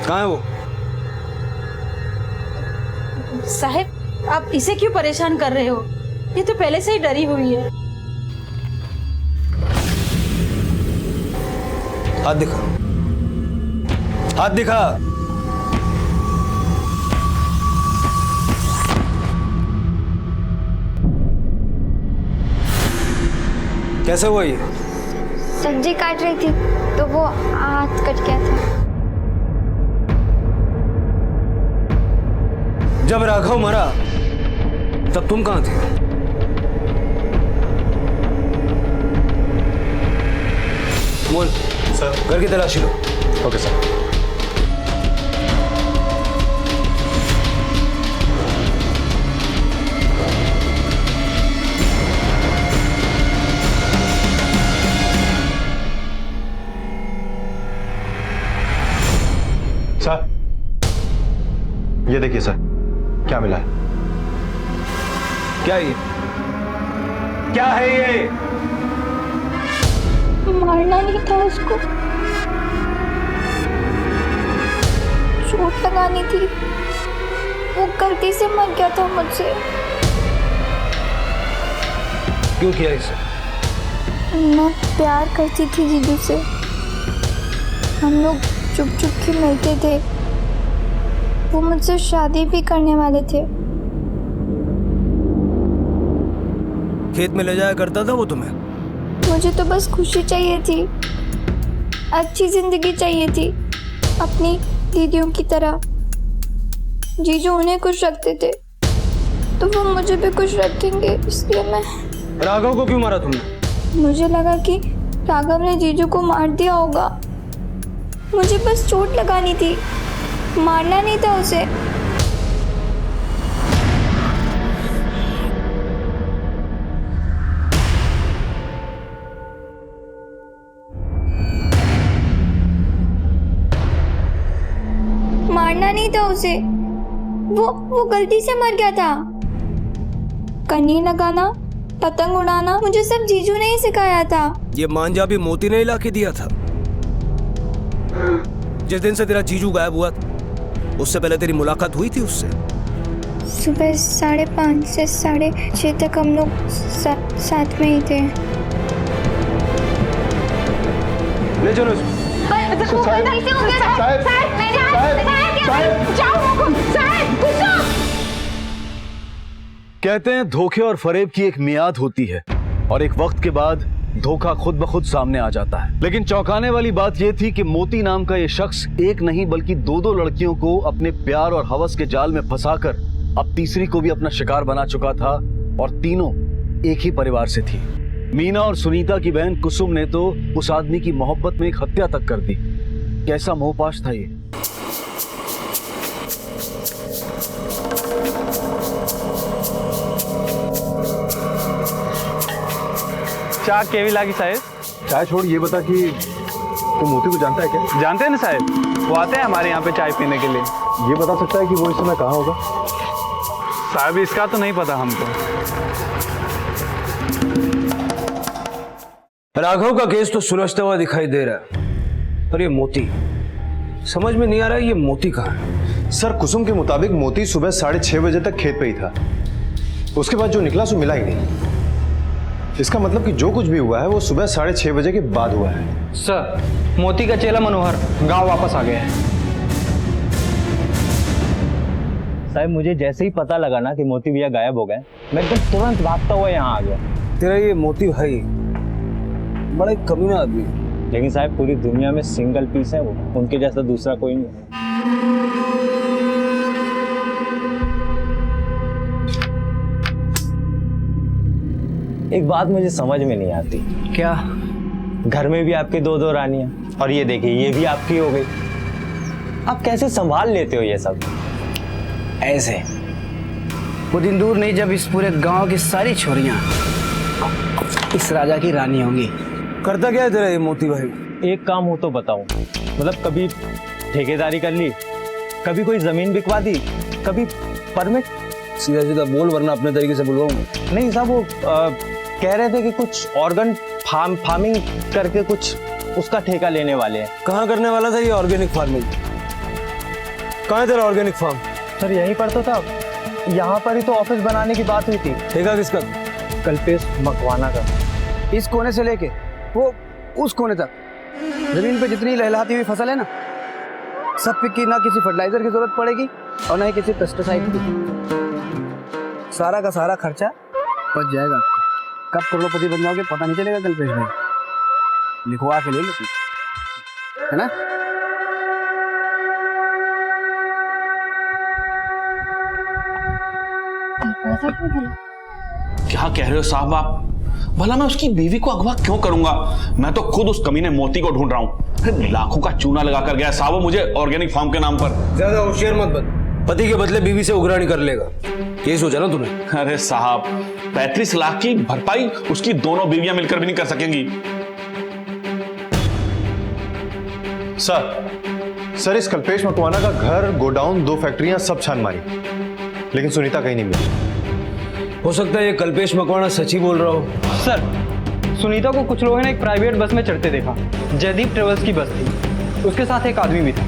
कहाँ है वो?
साहब, आप इसे क्यों परेशान कर रहे हो? ये तो पहले से ही डरी हुई है।
हाथ दिखा, हाथ दिखा। कैसे हुआ ये?
सब्जी काट रही थी तो वो हाथ कट गया था।
जब राघव मरा तब तुम कहां थे? मोहन सर, घर की तलाशी लो।
Okay sir. सर, ये देखिए सर, क्या मिला है?
क्या ये? क्या है ये?
मारना नहीं था उसको, चोट लगानी थी, वो गलती से मर गया था मुझसे।
क्यों किया इसे?
मैं प्यार करती थी जीजू से, हम लोग चुप चुप के मिलते थे, वो मुझसे शादी भी करने वाले थे।
खेत में ले जाया करता था वो तुम्हें?
मुझे तो बस खुशी चाहिए थी, अच्छी जिंदगी चाहिए थी, अपनी दीदियों की तरह। जीजू उन्हें खुश रखते थे तो वो मुझे भी खुश रखेंगे, इसलिए मैं।
राघव को क्यों मारा तुमने?
मुझे लगा कि राघव ने जीजू को मार दिया होगा, मुझे बस चोट लगानी थी, मारना नहीं था उसे। मारना नहीं था उसे, वो गलती से मर गया था। कन्नी लगाना, पतंग उड़ाना मुझे सब जीजू ने ही सिखाया था।
ये मांझा भी मोती ने ला के दिया था। जिस दिन से तेरा जीजू गायब हुआ उससे पहले तेरी मुलाकात हुई थी उससे?
सुबह 5:30 से 6:30 तक हम लोग साथ में ही थे।
ले चलो। कहते हैं धोखे और फरेब की एक मियाद होती है और एक वक्त के बाद धोखा खुद ब खुद सामने आ जाता है। लेकिन चौंकाने वाली बात यह थी कि मोती नाम का यह शख्स एक नहीं बल्कि दो लड़कियों को अपने प्यार और हवस के जाल में फंसाकर अब तीसरी को भी अपना शिकार बना चुका था और तीनों एक ही परिवार से थी। मीना और सुनीता की बहन कुसुम ने तो उस आदमी की मोहब्बत में एक हत्या तक कर दी। कैसा मोहपाश था ये।
चाय केवी लागी साहब?
चाय छोड़, ये बता कि तू मोती को जानता है क्या?
जानते हैं ना साहब, वो आते हैं हमारे यहाँ पे चाय पीने के लिए।
ये बता सकता है कि वो इस समय कहाँ होगा?
साहब इसका तो नहीं पता हमको। राघव का केस तो सुलझता हुआ दिखाई दे रहा है, पर ये मोती समझ में नहीं आ रहा है, ये मोती कहाँ है?
सर कुसुम के मुताबिक मोती सुबह 6:30 बजे तक खेत पे ही था। उसके बाद जो निकला सो मिला ही नहीं। इसका मतलब कि जो कुछ भी हुआ है वो सुबह 6:30 बजे के बाद हुआ है।
सर, मोती का चेला मनोहर गांव वापस आ गया है।
साहब मुझे जैसे ही पता लगा ना कि मोती भैया गायब हो गए, मैं एकदम तुरंत भागता हुआ यहाँ आ गया।
तेरा ये मोती भाई बड़ा कमीना आदमी है।
लेकिन साहब पूरी दुनिया में सिंगल पीस है वो, उनके जैसा दूसरा कोई नहीं। एक बात मुझे समझ में नहीं आती।
क्या?
घर में भी आपके 2-2 रानियां, और ये देखिए ये भी आपकी हो गई। आप कैसे संभाल लेते हो ये सब?
ऐसे वो दिन दूर नहीं जब इस पूरे गांव की सारी छोरियां इस राजा की रानी होंगी।
करता क्या है तेरा ये मोती भाई?
एक काम हो तो बताओ। मतलब कभी ठेकेदारी कर ली, कभी कोई जमीन बिकवा दी, कभी परमिट।
सीधा सीधा बोल वरना अपने तरीके से बुलवाऊंगा।
नहीं साहब वो कह रहे थे कि कुछ ऑर्गन फार्मिंग करके कुछ उसका ठेका लेने वाले हैं।
कहाँ करने वाला था ये ऑर्गेनिक फार्मिंग? कहाँ है तेरा ऑर्गेनिक फार्म?
सर यहीं पर तो था, यहाँ पर ही तो ऑफिस बनाने की बात हुई थी।
ठेका किसका?
कल्पेश मकवाना का।
इस कोने से लेके वो उस कोने तक जमीन पे जितनी लहलहाती हुई फसल है ना, सब पे की ना किसी फर्टिलाइजर की जरूरत पड़ेगी और ना ही किसी पेस्टिसाइड की। सारा का सारा खर्चा बच जाएगा आपका। कब करोड़पति बन जाओगे पता नहीं चलेगा कल्पेश भाई। लिखवा के ले लो, है ना?
क्या कह रहे हो साहब आप? भला मैं उसकी बीवी को अगवा क्यों करूंगा? मैं तो खुद उस कमीने मोती को ढूंढ रहा हूँ। लाखों का चूना लगा कर गया साहब मुझे ऑर्गेनिक फार्म के नाम पर।
ज्यादा होशियार मत बन, पति के बदले बीवी से उगराणी कर लेगा, ये सोचा ना तूने?
अरे साहब 35 लाख की भरपाई उसकी दोनों बीवियां मिलकर भी नहीं कर सकेंगी।
सर इस कल्पेश मकवाना का घर, गोडाउन, 2 फैक्ट्रियां सब छान मारी, लेकिन सुनीता कहीं नहीं मिली।
हो सकता है ये कल्पेश मकवाना सच ही बोल रहा हो।
सर, सुनीता को कुछ लोगों ने एक प्राइवेट बस में चढ़ते देखा। जयदीप ट्रेवल्स की बस थी, उसके साथ एक आदमी भी था।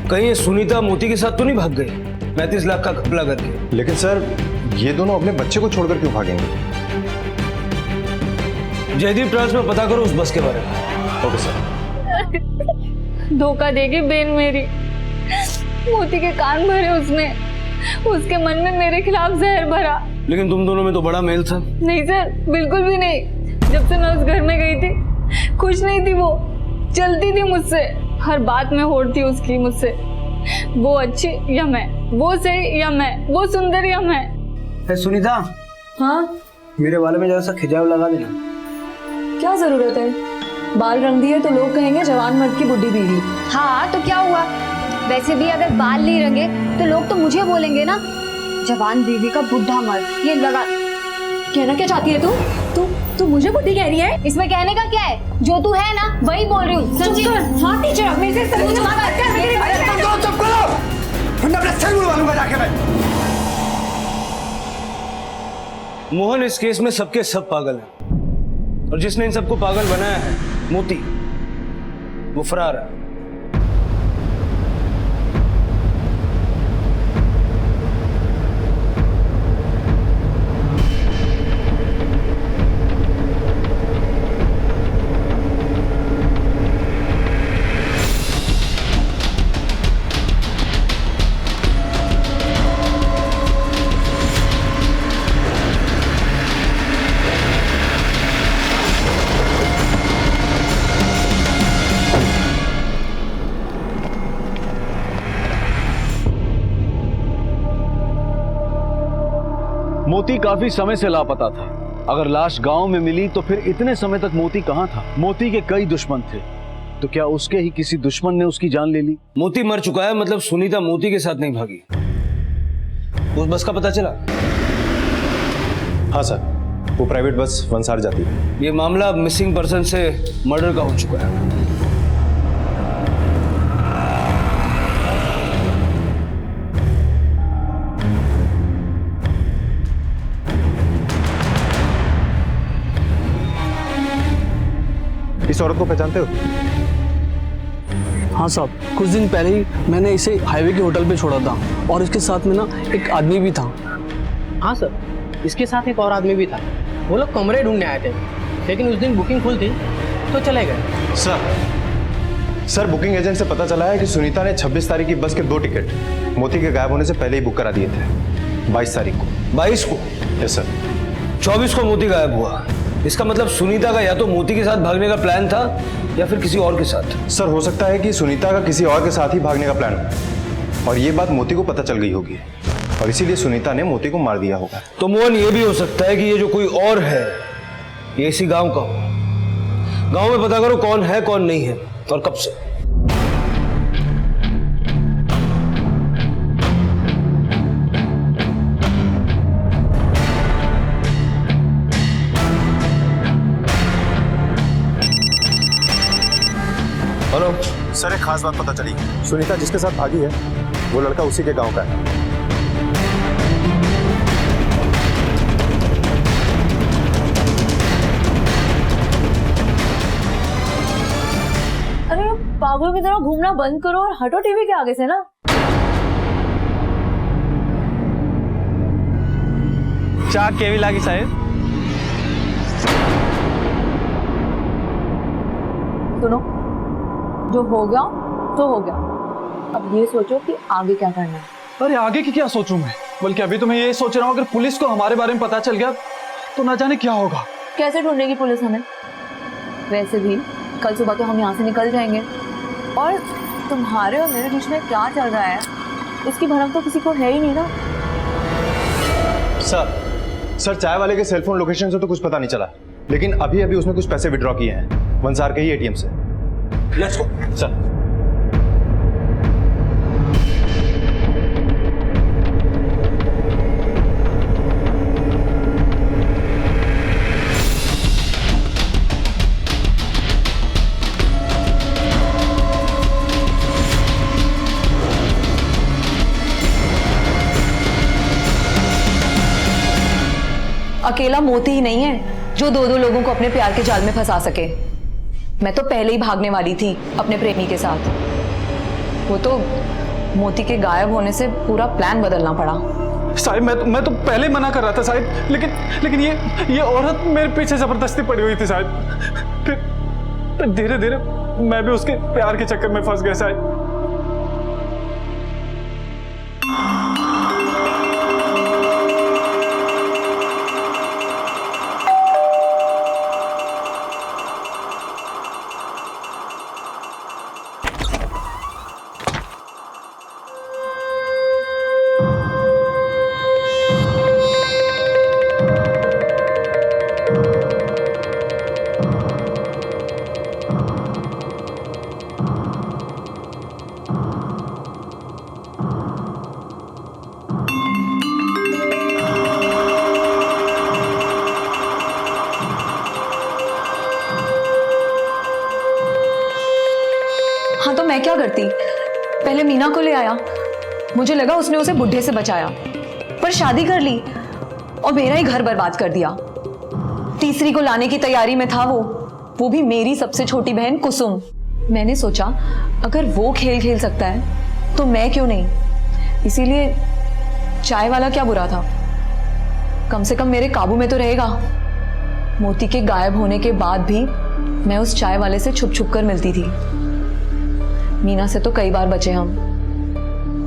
कहीं ये सुनीता मोती के साथ तो नहीं भाग गई 35 लाख का घपला करके?
लेकिन सर ये दोनों अपने बच्चे को छोड़कर क्यों भागेंगे?
जयदीप ट्रेवल्स में पता करो उस बस के बारे में।
Okay sir.
धोखा देगी बेन मेरी। मोती के कान भरे उसने, उसके मन में मेरे खिलाफ जहर भरा।
लेकिन तुम दोनों में तो बड़ा मेल था।
नहीं सर, बिल्कुल भी नहीं। जब से मैं उस घर में गई थी खुश नहीं थी वो, चलती थी मुझसे, हर बात में होड़ थी उसकी मुझसे। वो अच्छी या मैं, वो सही या मैं, वो सुंदर या मैं।
सुनीता,
हाँ
मेरे बालों में जरा सा खिंचाव लगा देना।
क्या जरूरत है? बाल रंग दिए तो लोग कहेंगे जवान मर्द की बुढ़ी बीवी।
हाँ तो क्या हुआ? वैसे भी अगर बाल नहीं रंगे तो लोग तो मुझे बोलेंगे ना, जवान बीवी का बुढ़ा मर्द। ये लगा।
कहना क्या चाहती है तू? तू मुझे बुढ़ी कह रही है?
इसमें कहने का क्या है? जो तू है ना वही बोल रही हूँ।
चुप कर। हाँ टीचर, मेरे से चुप
करो। अपने सर बुलवाऊंगा जाके मैं।
मोहन, इस केस में सबके सब पागल हैं, और जिसने इन सबको पागल बनाया है मोती, वो फरार है। मोती काफी समय से लापता था। अगर लाश गांव में मिली तो फिर इतने समय तक मोती कहां था? मोती के कई दुश्मन थे, तो क्या उसके ही किसी दुश्मन ने उसकी जान ले ली? मोती मर चुका है, मतलब सुनीता मोती के साथ नहीं भागी। उस बस का पता चला?
हाँ सर, वो प्राइवेट बस वंसार जाती है।
ये मामला मिसिंग पर्सन से मर्डर का हो चुका है।
इस औरत को पहचानते हो?
हाँ साहब, कुछ दिन पहले ही मैंने इसे हाईवे के होटल पे छोड़ा था और इसके साथ में ना एक आदमी भी था।
हाँ सर, इसके साथ एक और आदमी भी था। वो लोग कमरे ढूंढने आए थे, लेकिन उस दिन बुकिंग फुल थी तो चले गए।
सर बुकिंग एजेंट से पता चला है कि सुनीता ने 26 तारीख की बस के 2 टिकट मोती के गायब होने से पहले ही बुक करा दिए थे। 22 तारीख को।
22 को?
Yes sir.
24 को मोती गायब हुआ। इसका मतलब सुनीता का या तो मोती के साथ भागने का प्लान था या फिर किसी और के साथ।
सर हो सकता है कि सुनीता का किसी और के साथ ही भागने का प्लान हो और ये बात मोती को पता चल गई होगी और इसीलिए सुनीता ने मोती को मार दिया होगा।
तो मोहन, ये भी हो सकता है कि ये जो कोई और है ये इसी गांव का हो। गांव में पता करो कौन है कौन नहीं है और कब से।
हेलो सर, एक खास बात पता चली। सुनीता जिसके साथ भागी है वो लड़का उसी के गांव का है।
अरे पागलों की तरह घूमना बंद करो और हटो टीवी के आगे से ना।
चा केवी लागी साहेब।
सुनो, जो हो गया तो हो गया। अब ये सोचो कि आगे क्या करना है।
अरे आगे की क्या सोचूं मैं, बल्कि अभी तो मैं ये सोच रहा हूँ अगर पुलिस को हमारे बारे में पता चल गया तो ना जाने क्या होगा।
कैसे ढूंढेगी पुलिस हमें? वैसे भी कल सुबह तो हम यहाँ से निकल जाएंगे और तुम्हारे और मेरे बीच में क्या चल रहा है इसकी भनक तो किसी को है ही नहीं ना।
सर चाय वाले के सेलफोन लोकेशन से तो कुछ पता नहीं चला, लेकिन अभी अभी उसने कुछ पैसे विड्रॉ किए हैं वंसार के ही एटीएम से। Let's go sir.
अकेला मोती ही नहीं है जो दो लोगों को अपने प्यार के जाल में फंसा सके। मैं तो पहले ही भागने वाली थी अपने प्रेमी के साथ। वो तो मोती के गायब होने से पूरा प्लान बदलना पड़ा।
साहिब मैं तो पहले मना कर रहा था साहिब, लेकिन ये औरत मेरे पीछे जबरदस्ती पड़ी हुई थी साहिब। फिर धीरे धीरे मैं भी उसके प्यार के चक्कर में फंस गया साहिब।
हाँ तो मैं क्या करती? पहले मीना को ले आया। मुझे लगा उसने उसे बुढ़े से बचाया, पर शादी कर ली और मेरा ही घर बर्बाद कर दिया। तीसरी को लाने की तैयारी में था वो भी मेरी सबसे छोटी बहन कुसुम। मैंने सोचा अगर वो खेल खेल सकता है तो मैं क्यों नहीं। इसीलिए चाय वाला क्या बुरा था, कम से कम मेरे काबू में तो रहेगा। मोती के गायब होने के बाद भी मैं उस चाय वाले से छुप छुप कर मिलती थी। मीना से तो कई बार बचे हम,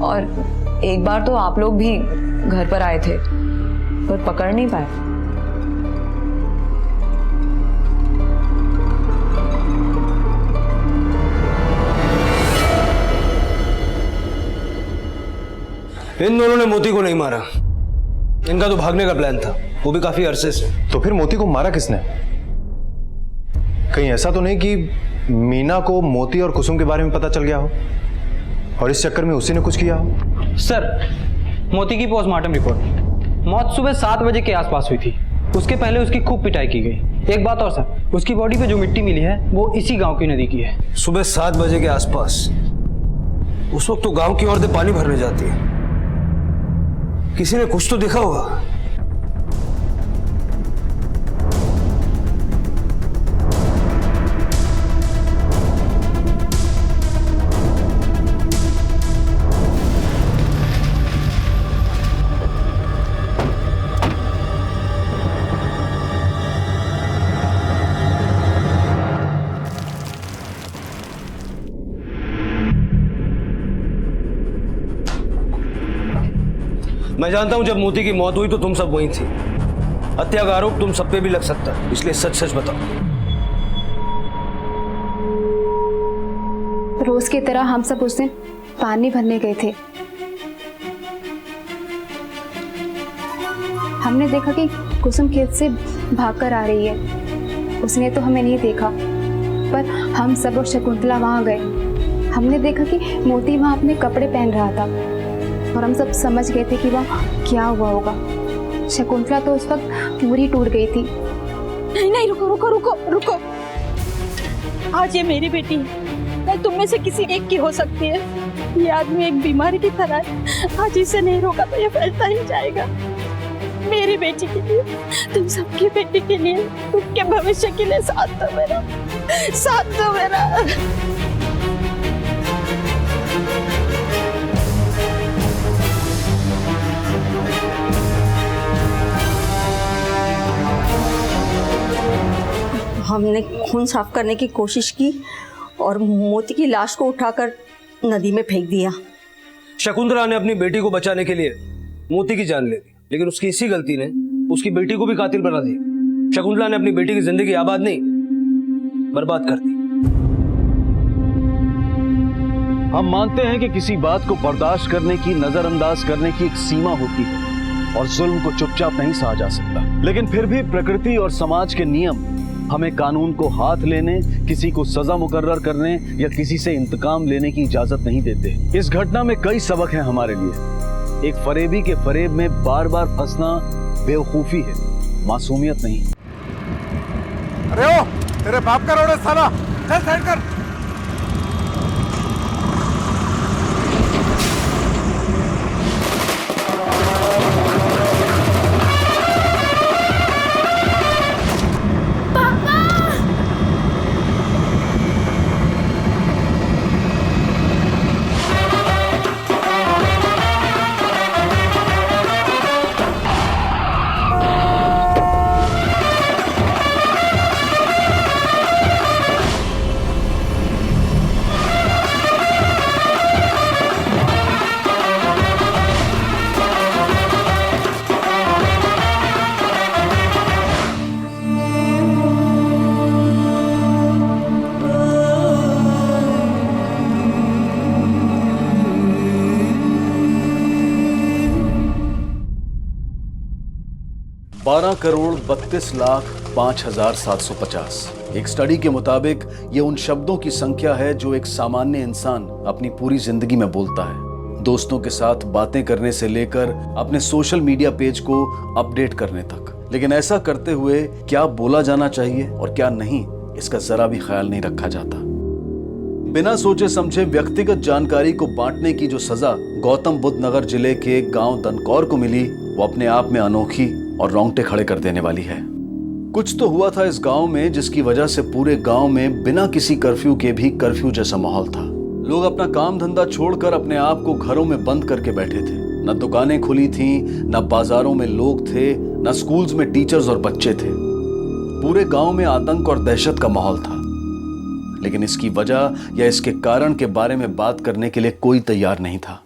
और एक बार तो आप लोग भी घर पर आए थे पर पकड़ नहीं पाए।
इन दोनों ने मोती को नहीं मारा, इनका तो भागने का प्लान था, वो भी काफी अरसे से।
तो फिर मोती को मारा किसने? कहीं ऐसा तो नहीं कि मीना को मोती और कुसुम के बारे में पता चल गया हो और इस चक्कर में उसी ने कुछ किया हो?
सर, मोती की पोस्टमार्टम रिपोर्ट, मौत सुबह 7 बजे के आसपास हुई थी। उसके पहले उसकी खूब पिटाई की गई। एक बात और सर, उसकी बॉडी पे जो मिट्टी मिली है वो इसी गांव की नदी की है।
सुबह 7 बजे के आसपास उस वक्त तो गांव की औरतें पानी भरने जाती है। किसी ने कुछ तो देखा होगा। मैं जानता हूं जब मोती की मौत हुई तो तुम सब वहीं थी। हत्या का आरोप तुम सब पे भी लग सकता है, इसलिए सच सच बताओ।
रोज की तरह हम सब उस दिन पानी भरने गए थे। हमने देखा कि कुसुम खेत से भागकर आ रही है। उसने तो हमें नहीं देखा, पर हम सब और शकुंतला वहां गए। हमने देखा कि मोती वहां अपने कपड़े पहन रहा था और हम सब समझ गए थे कि वह क्या हुआ होगा। शकुंतला तो उस वक्त पूरी टूट गई थी।
नहीं नहीं, रुको रुको रुको रुको। आज ये मेरी बेटी है, मैं तुम में से किसी एक की हो सकती है। ये आदमी एक बीमारी की तरह है, आज इसे नहीं रोका तो ये फैलता ही जाएगा। मेरी बेटी के लिए, तुम सबकी बेटी के लिए, उनके भविष्य के लिए साथ दो मेरा, साथ दो मेरा।
हमने खून साफ करने की कोशिश की और मोती की लाश को उठाकर नदी में फेंक दिया।
शकुंतला ने अपनी बेटी को बचाने के लिए मोती की जान ले ली, लेकिन उसकी इसी गलती ने उसकी बेटी को भी कातिल बना दिया। शकुंतला ने अपनी बेटी की जिंदगी आबाद नहीं, बर्बाद कर दी।
हम मानते हैं कि किसी बात को बर्दाश्त करने की, नजरअंदाज करने की एक सीमा होती है और जुल्म को चुपचाप नहीं सहा जा सकता। लेकिन फिर भी प्रकृति और समाज के नियम हमें कानून को हाथ लेने, किसी को सजा मुकर्रर करने या किसी से इंतकाम लेने की इजाजत नहीं देते। इस घटना में कई सबक हैं हमारे लिए। एक फरेबी के फरेब में बार बार फंसना बेवकूफी है, मासूमियत नहीं।
अरे ओ, तेरे बाप का रोड है साला, चल साइड कर।
$12,32,05,750। एक स्टडी के मुताबिक ये उन शब्दों की संख्या है जो एक सामान्य इंसान अपनी पूरी जिंदगी में बोलता है, दोस्तों के साथ बातें करने से लेकर अपने सोशल मीडिया पेज को अपडेट करने तक। लेकिन ऐसा करते हुए क्या बोला जाना चाहिए और क्या नहीं, इसका जरा भी ख्याल नहीं रखा जाता। बिना सोचे समझे व्यक्तिगत जानकारी को बांटने की जो सजा गौतम बुद्ध नगर जिले के गांव दनकौर को मिली, वो अपने आप में अनोखी और रोंगटे खड़े कर देने वाली है। कुछ तो हुआ था इस गांव में जिसकी वजह से पूरे गांव में बिना किसी कर्फ्यू के भी कर्फ्यू जैसा माहौल था। लोग अपना काम धंधा छोड़कर अपने आप को घरों में बंद करके बैठे थे। न दुकानें खुली थीं, न बाजारों में लोग थे, न स्कूल्स में टीचर्स और बच्चे थे। पूरे गांव में आतंक और दहशत का माहौल था। लेकिन इसकी वजह या इसके कारण के बारे में बात करने के लिए कोई तैयार नहीं था।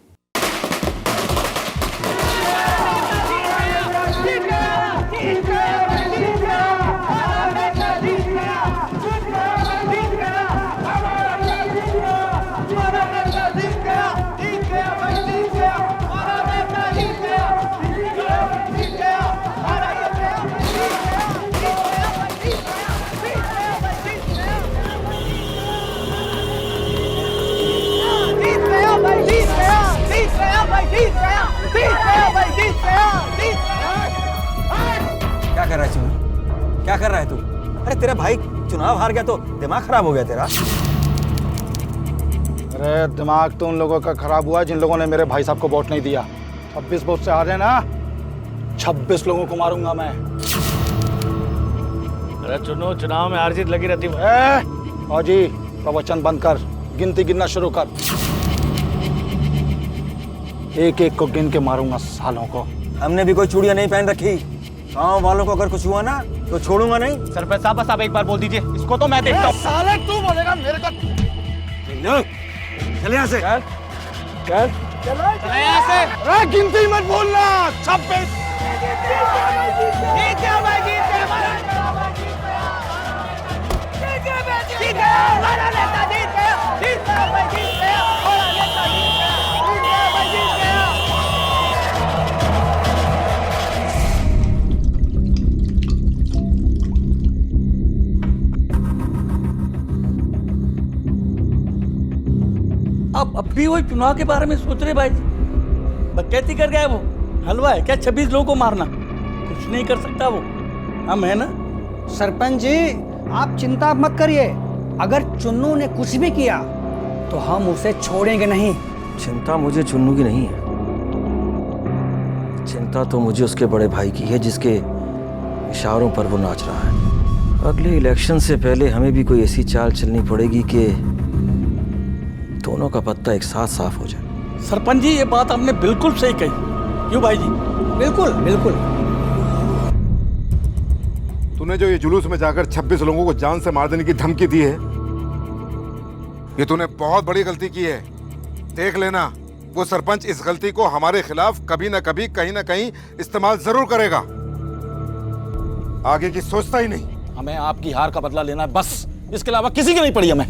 जीत गया।
क्या कर रहा है तू? अरे तेरा भाई चुनाव हार गया तो दिमाग खराब हो गया तेरा?
अरे दिमाग तो उन लोगों का खराब हुआ जिन लोगों ने मेरे भाई साहब को वोट नहीं दिया। 26 वोट से हारे ना, 26 लोगों को मारूंगा मैं।
अरे चुनो, चुनाव में हार जीत लगी रहती है।
फौजी प्रवचन बंद कर, गिनती गिनना शुरू कर। एक एक को गिन के मारूंगा सालों को।
हमने भी कोई चूड़ियां नहीं पहन रखी। गांव वालों को अगर कुछ हुआ ना तो छोड़ूंगा नहीं।
सरपंच साहब बस आप एक बार बोल दीजिए, इसको तो मैं देखता हूँ।
साले तू बोलेगा मेरे को?
चल यहाँ से।
चल यहाँ से। अरे गिनती मत भूलना। 26।
अब भी वही चुनाव के बारे में सोच रहे भाई जी? बकैती कर गया वो। हलवा है क्या 26 लोगों को मारना? कुछ नहीं कर सकता वो, हम है ना।
सरपंच जी आप चिंता मत करिए, अगर चुन्नू ने कुछ भी किया तो हम उसे छोड़ेंगे नहीं।
चिंता मुझे चुन्नू की नहीं है, चिंता तो मुझे उसके बड़े भाई की है जिसके इशारों पर वो नाच रहा है। अगले इलेक्शन से पहले हमें भी कोई ऐसी चाल चलनी पड़ेगी कि दोनों का पत्ता एक साथ साफ हो जाए।
सरपंच जी ये बात आपने बिल्कुल सही कही। क्यों भाई जी?
बिल्कुल बिल्कुल।
तूने जो ये जुलूस में जाकर 26 लोगों को जान से मार देने की धमकी दी है, ये तूने बहुत बड़ी गलती की है। देख लेना, वो सरपंच इस गलती को हमारे खिलाफ कभी ना कभी कहीं ना कहीं इस्तेमाल जरूर करेगा। आगे की सोचता ही नहीं।
हमें आपकी हार का बदला लेना है बस, इसके अलावा किसी की नहीं पड़ी हमें।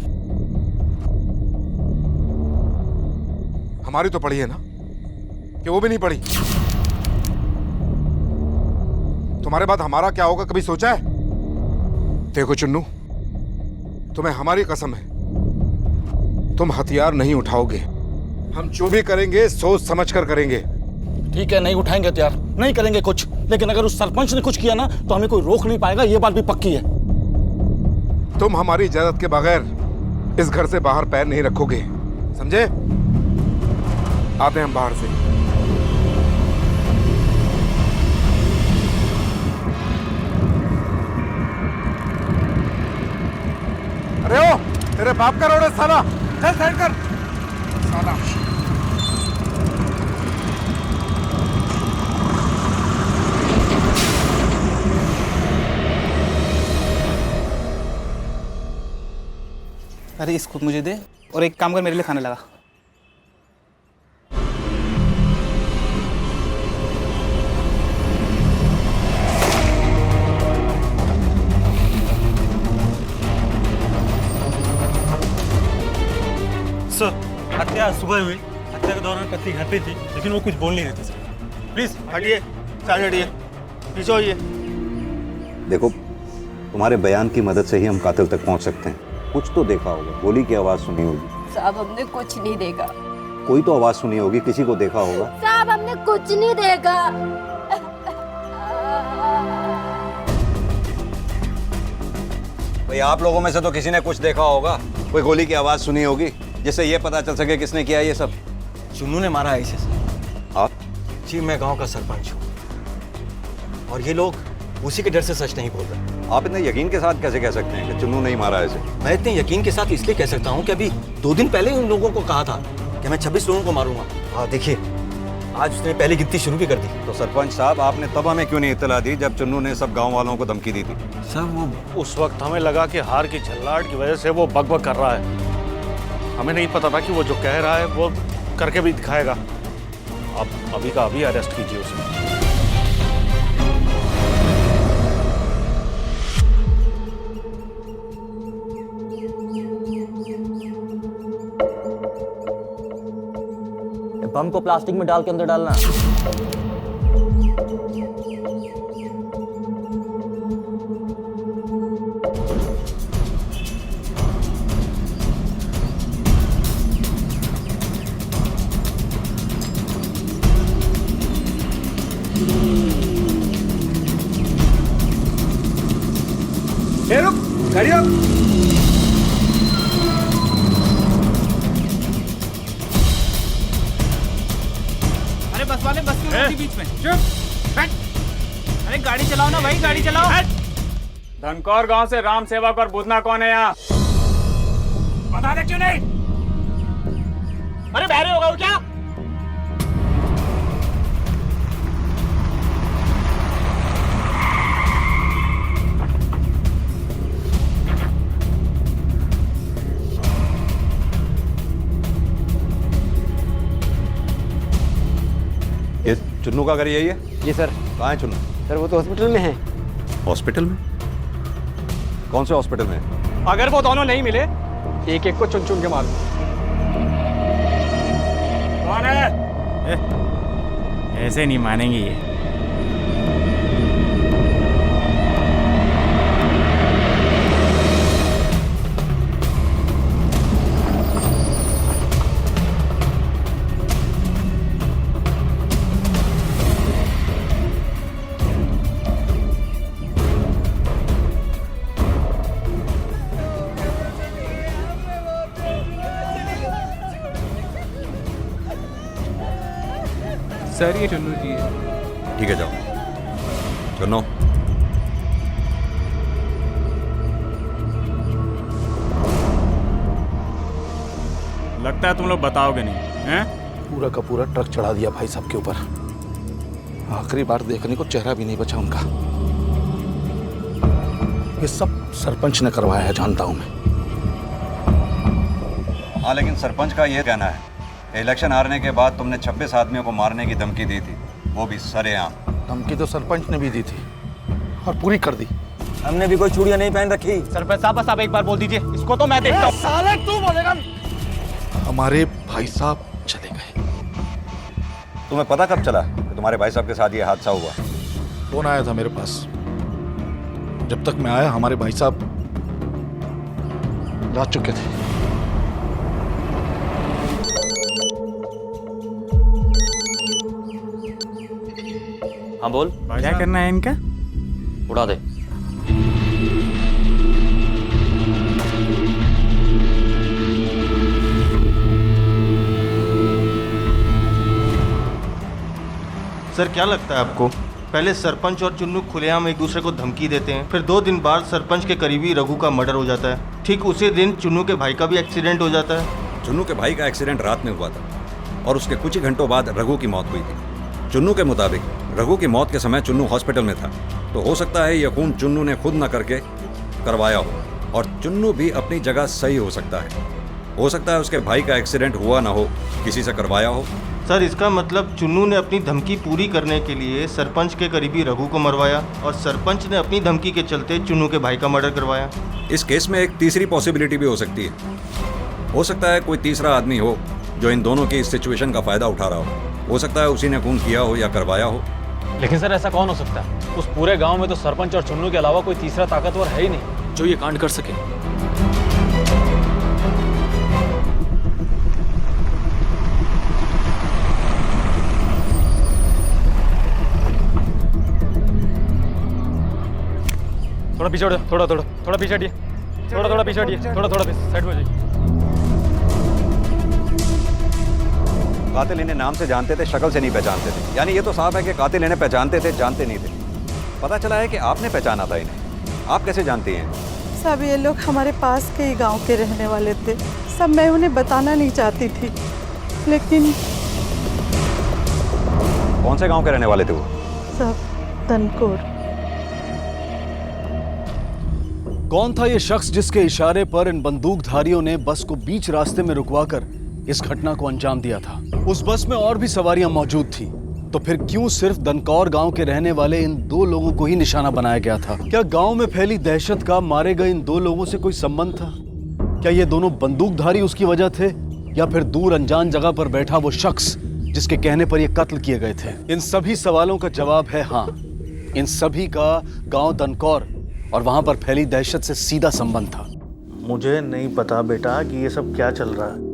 हमारी तो पड़ी है ना, कि वो भी नहीं पड़ी? तुम्हारे बाद हमारा क्या होगा कभी सोचा है? देखो चुन्नू, तुम्हें हमारी कसम है, तुम हथियार नहीं उठाओगे। हम जो भी करेंगे सोच समझ कर करेंगे।
ठीक है, नहीं उठाएंगे हथियार, नहीं करेंगे कुछ, लेकिन अगर उस सरपंच ने कुछ किया ना तो हमें कोई रोक नहीं पाएगा, ये बात भी पक्की है।
तुम हमारी इजाजत के बगैर इस घर से बाहर पैर नहीं रखोगे, समझे? आते हैं हम बाहर से। अरे ओ, तेरे बाप का रोड है साला, चल साइड कर साला।
अरे इसको मुझे दे और एक काम कर, मेरे लिए खाने लगा।
सर, हत्या सुबह हुई। हत्या के दौरान पत्नी घर पे थी, लेकिन वो कुछ बोल नहीं रहे थे सर। प्लीज हटिए, साइड हटिए, पीछे होइए।
देखो, तुम्हारे बयान की मदद से ही हम कातिल तक पहुंच सकते हैं। कुछ तो देखा होगा, गोली की आवाज सुनी होगी।
साहब हमने कुछ नहीं देखा।
कोई तो आवाज सुनी होगी, किसी को देखा होगा।
साहब हमने कुछ नहीं देखा।
भाई आप लोगों में से तो किसी ने कुछ देखा होगा, कोई गोली की आवाज सुनी होगी, जिससे ये पता चल सके किसने किया ये सब।
चुन्नू ने मारा है इसे।
आप?
जी मैं गांव का सरपंच हूँ, और ये लोग उसी के डर से सच नहीं बोल रहे।
आप इतने यकीन के साथ कैसे कह सकते हैं कि चुन्नू नहीं मारा इसे?
मैं इतने यकीन के साथ इसलिए कह सकता हूँ कि अभी 2 दिन पहले उन लोगों को कहा था कि मैं 26 लोगों को मारूंगा। हाँ देखिए, आज उसने पहली गिनती शुरू भी कर दी।
तो सरपंच साहब, आपने तब हमें क्यों नहीं इत्तला दी जब चुन्नू ने सब गाँव वालों को धमकी दी थी?
सर वो
उस वक्त हमें लगा कि हार की झल्लाहट की वजह से वो बकबक कर रहा है। हमें नहीं पता था कि वो जो कह रहा है वो करके भी दिखाएगा। अब अभी का अभी अरेस्ट कीजिए उसे।
बम को प्लास्टिक में डाल के अंदर डालना।
गाड़ी रोक।
अरे बस वाले बस क्यों रोकी बीच में? चुप बैठ। अरे गाड़ी चलाओ ना भाई, गाड़ी चलाओ।
धनकौर गांव से राम सेवक और बुधना कौन है यहाँ?
बता दे क्यों नहीं? अरे बहरे हो गए हो क्या?
ये चुन्नू का घर यही है?
जी सर।
कहाँ है चुन्नू?
सर वो तो हॉस्पिटल में है।
हॉस्पिटल में? कौन से हॉस्पिटल में?
अगर वो दोनों नहीं मिले, एक एक को चुन चुन के मार दो।
कौन है?
ऐसे नहीं मानेंगे ये।
सर ये चुन्नू जी है। ठीक है जाओ। चुन्नू
लगता है तुम लोग बताओगे नहीं, हैं?
पूरा का पूरा ट्रक चढ़ा दिया भाई साहब के ऊपर। आखिरी बार देखने को चेहरा भी नहीं बचा उनका। ये सब सरपंच ने करवाया है, जानता हूं मैं।
हाँ, लेकिन सरपंच का ये कहना है इलेक्शन हारने के बाद तुमने 26 आदमियों को मारने की धमकी दी थी, वो भी सरेआम।
धमकी तो सरपंच ने भी दी थी और पूरी कर दी।
हमने भी कोई चूड़ियां नहीं पहन रखी।
सरपंच साहब बस आप एक बार बोल दीजिए, इसको तो मैं देखता हूँ।
साले तू बोलेगा? हमारे भाई साहब चले गए।
तुम्हें पता कब चला कि तुम्हारे भाई साहब के साथ ये हादसा हुआ?
फोन आया था मेरे पास। जब तक मैं आया हमारे भाई साहब जा चुके थे।
हाँ बोल।
क्या करना है इनका?
उड़ा दे।
सर क्या लगता है आपको, पहले सरपंच और चुन्नू खुलेआम एक दूसरे को धमकी देते हैं, फिर 2 दिन बाद सरपंच के करीबी रघु का मर्डर हो जाता है, ठीक उसी दिन चुन्नू के भाई का भी एक्सीडेंट हो जाता है।
चुन्नू के भाई का एक्सीडेंट रात में हुआ था और उसके कुछ ही घंटों बाद रघु की मौत हुई थी। चुन्नू के मुताबिक रघु की मौत के समय चुन्नू हॉस्पिटल में था, तो हो सकता है यह खून चुन्नू ने खुद न करके करवाया हो और चुन्नू भी अपनी जगह सही हो सकता है। हो सकता है उसके भाई का एक्सीडेंट हुआ ना हो, किसी से करवाया हो।
सर इसका मतलब चुन्नू ने अपनी धमकी पूरी करने के लिए सरपंच के करीबी रघु को मरवाया और सरपंच ने अपनी धमकी के चलते चुन्नू के भाई का मर्डर करवाया।
इस केस में एक तीसरी पॉसिबिलिटी भी हो सकती है। हो सकता है कोई तीसरा आदमी हो जो इन दोनों की इस सिचुएशन का फायदा उठा रहा हो सकता है उसी ने खून किया हो या करवाया हो।
लेकिन सर ऐसा कौन हो सकता है? उस पूरे गांव में तो सरपंच और चुन्नू के अलावा कोई तीसरा ताकतवर है ही नहीं जो ये कांड कर सके। थोड़ा पीछे हटो, थोड़ा पीछे हटिए, थोड़ा पीछे हटिए, थोड़ा साइड में जाइए।
कातिल इन्हें नाम से जानते थे, शक्ल से नहीं पहचानते थे। यानी ये तो साफ है कि कातिल इन्हें पहचानते थे, जानते नहीं थे। पता चला है कि आपने पहचाना था इन्हें। आप कैसे जानती हैं?
सब ये लोग हमारे पास के ही गांव के रहने वाले थे। सब मैं उन्हें बताना नहीं चाहती थी, लेकिन
कौन से गांव के रहने वाले थे वो?
सब धनकौर।
कौन था ये शख्स जिसके इशारे पर इन बंदूकधारियों ने बस को बीच रास्ते में रुकवाकर इस घटना को अंजाम दिया था? उस बस में और भी सवारियां मौजूद थी, तो फिर क्यों सिर्फ धनकौर गांव के रहने वाले इन 2 लोगों को ही निशाना बनाया गया था? क्या गांव में फैली दहशत का मारे गए इन 2 लोगों से कोई संबंध था? क्या ये दोनों बंदूकधारी उसकी वजह थे, या फिर दूर अनजान जगह पर बैठा वो शख्स जिसके कहने पर ये कत्ल किए गए थे? इन सभी सवालों का जवाब है हाँ। इन सभी का गांव धनकौर और वहां पर फैली दहशत से सीधा संबंध था।
मुझे नहीं पता बेटा कि ये सब क्या चल रहा है,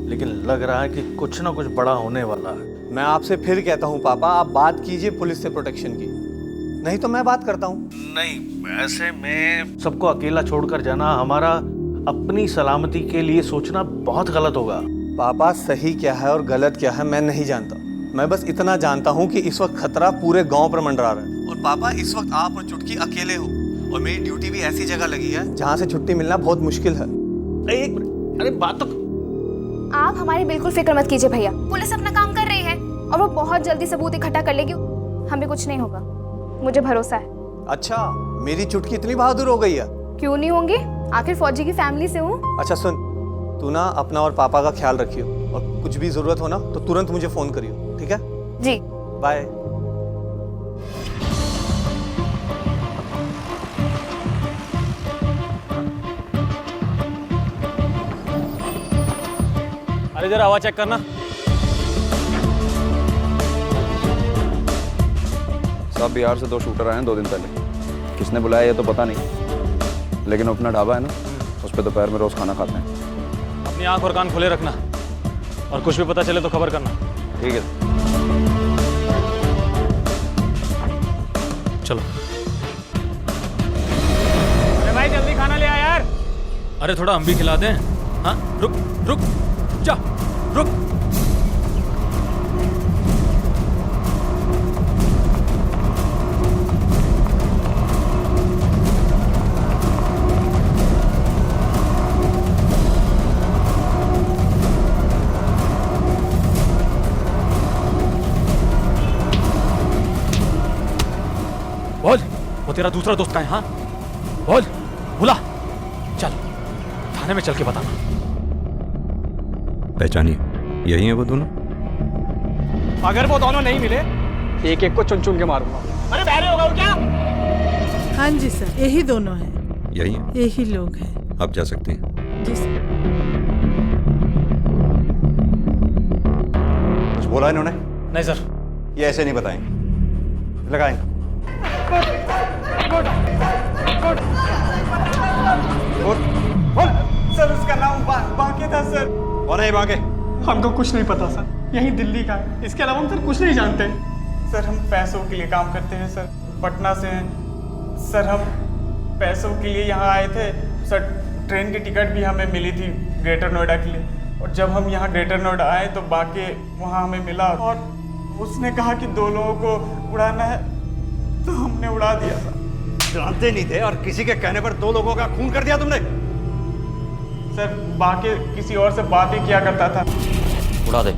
लेकिन लग रहा है कि कुछ ना कुछ बड़ा होने वाला है।
मैं आपसे फिर कहता हूँ पापा, आप बात कीजिए पुलिस से प्रोटेक्शन की।
नहीं तो मैं बात करता हूँ। नहीं, ऐसे में सबको अकेला छोड़कर जाना हमारा अपनी सलामती के लिए सोचना बहुत गलत होगा। पापा, सही क्या है और गलत क्या है मैं नहीं जानता। मैं बस इतना जानता हूँ कि इस वक्त खतरा पूरे गांव पर मंडरा रहा है। और पापा, इस वक्त आप और चुटकी अकेले हो और मेरी ड्यूटी भी ऐसी जगह लगी है जहाँ से छुट्टी मिलना बहुत मुश्किल है। एक मिनट, अरे बात तो।
आप हमारी बिल्कुल फिक्र मत कीजिए भैया, पुलिस अपना काम कर रही है और वो बहुत जल्दी सबूत इकट्ठा कर लेगी। हमें कुछ नहीं होगा, मुझे भरोसा है।
अच्छा, मेरी चुटकी इतनी बहादुर हो गई है?
क्यों नहीं होंगी, आखिर फौजी की फैमिली से हूँ।
अच्छा सुन, तू ना अपना और पापा का ख्याल रखियो और कुछ भी जरूरत हो ना तो तुरंत मुझे फोन करियो, ठीक है?
जी,
बाय।
अरे जरा हवा चेक करना।
सब बिहार से 2 शूटर आए हैं 2 दिन पहले। किसने बुलाया ये तो पता नहीं, लेकिन अपना ढाबा है ना, उस पर दोपहर में रोज खाना खाते हैं।
अपनी आंख और कान खुले रखना और कुछ भी पता चले तो खबर करना।
ठीक है।
चलो। अरे भाई जल्दी खाना ले आ यार। अरे थोड़ा हम भी खिला दें। हाँ, रुक रुक जा, रुक। बोल, वो तेरा दूसरा दोस्त का है? हाँ बोल, बुला। चल थाने में चल के बताना।
पहचानिए, यही है वो दोनों?
अगर वो दोनों नहीं मिले, एक एक को चुन चुन के मारूंगा। अरे बहरे होगा वो क्या?
हाँ जी सर, यही दोनों हैं।
यही है?
यही लोग हैं।
आप जा सकते हैं।
जी सर।
कुछ बोला इन्होंने?
नहीं सर।
ये ऐसे नहीं बताएंगे, लगाएंगे।
सर उसका नाम बांके था सर।
कौन है ये बांके?
हमको कुछ नहीं पता सर, यही दिल्ली का है, इसके अलावा हम सर कुछ नहीं जानते। सर हम पैसों के लिए काम करते हैं सर, पटना से हैं सर। हम पैसों के लिए यहाँ आए थे सर। ट्रेन की टिकट भी हमें मिली थी ग्रेटर नोएडा के लिए, और जब हम यहाँ ग्रेटर नोएडा आए तो बांके वहाँ हमें मिला और उसने कहा कि 2 लोगों को उड़ाना है, तो हमने उड़ा दिया सर।
जानते नहीं थे और किसी के कहने पर 2 लोगों का खून कर दिया तुमने?
सर बाकी किसी और से बात ही किया करता था
उड़ा दे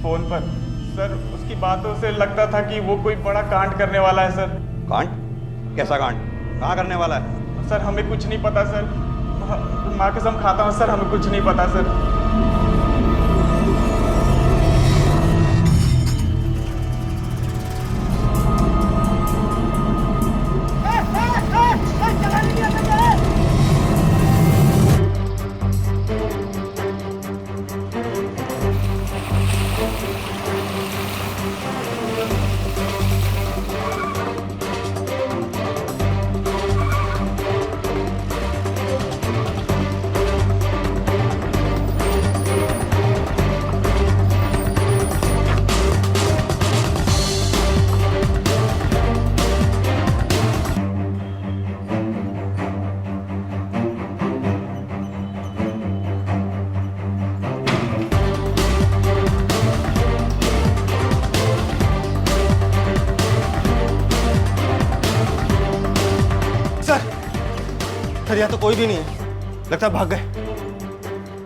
फोन पर सर। उसकी बातों से लगता था कि वो कोई बड़ा कांड करने वाला है सर।
कांड? कैसा कांड? कहाँ करने वाला है?
सर हमें कुछ नहीं पता सर, माँ कसम खाता हूँ सर, हमें कुछ नहीं पता सर।
सर यहाँ तो कोई भी नहीं है, लगता है भाग गए।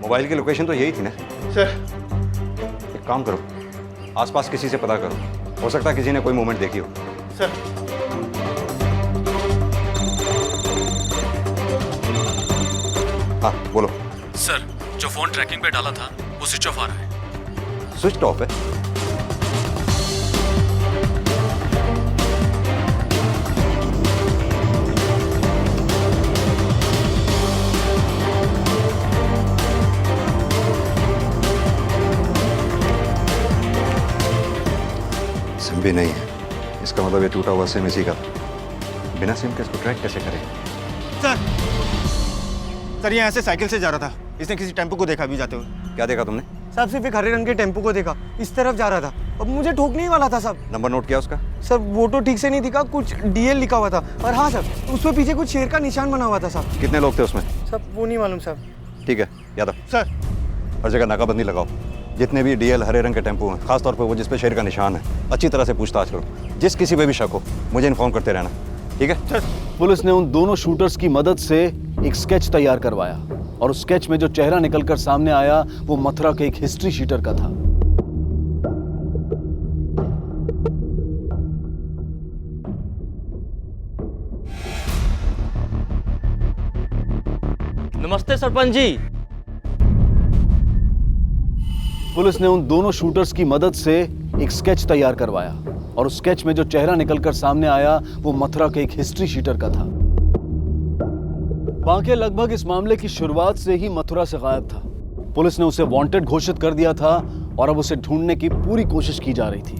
मोबाइल की लोकेशन तो यही थी ना?
सर
एक काम करो, आसपास किसी से पता करो, हो सकता है किसी ने कोई मूवमेंट देखी हो।
सर
हाँ बोलो।
सर जो फोन ट्रैकिंग पे डाला था वो स्विच ऑफ आ रहा है।
स्विच ऑफ है? सिम भी नहीं है, इसका मतलब ये टूटा हुआ सिम इसी का। बिना सिम के इसको ट्रैक कैसे करें?
सर ये ऐसे साइकिल से जा रहा था, इसने किसी टेम्पो को देखा भी जाते हुए।
क्या देखा तुमने?
साहब सिर्फ एक हरे रंग के टेम्पो को देखा, इस तरफ जा रहा था, अब मुझे ठोकने ही वाला था साहब।
नंबर नोट किया उसका?
सर वो तो ठीक से नहीं दिखा, कुछ DL लिखा हुआ था, और हाँ सर उसके पीछे कुछ शेर का निशान बना हुआ था साहब।
कितने लोग थे उसमें?
सब वो नहीं मालूम साहब।
ठीक है यादव
सर,
हर जगह नाकाबंदी लगाओ, जितने भी DL हरे रंग के टेम्पो हैं, खासतौर पर वो जिस पे शेर का निशान है, अच्छी तरह से पूछताछ करो। जिस किसी पे भी शक हो मुझे इन्फॉर्म करते रहना, ठीक है?
पुलिस ने उन दोनों शूटर्स की मदद से एक स्केच तैयार करवाया और उस स्केच में जो चेहरा निकलकर सामने आया वो मथुरा के एक हिस्ट्री शीटर का था।
नमस्ते सरपंच जी।
पुलिस ने उन दोनों शूटर्स की मदद से एक स्केच तैयार करवाया और उस स्केच में जो चेहरा निकलकर सामने आया वो मथुरा के एक हिस्ट्री शीटर का था। बांके लगभग इस मामले की शुरुआत से ही मथुरा से गायब था। पुलिस ने उसे वांटेड घोषित कर दिया था और अब उसे ढूंढने की पूरी कोशिश की जा रही थी।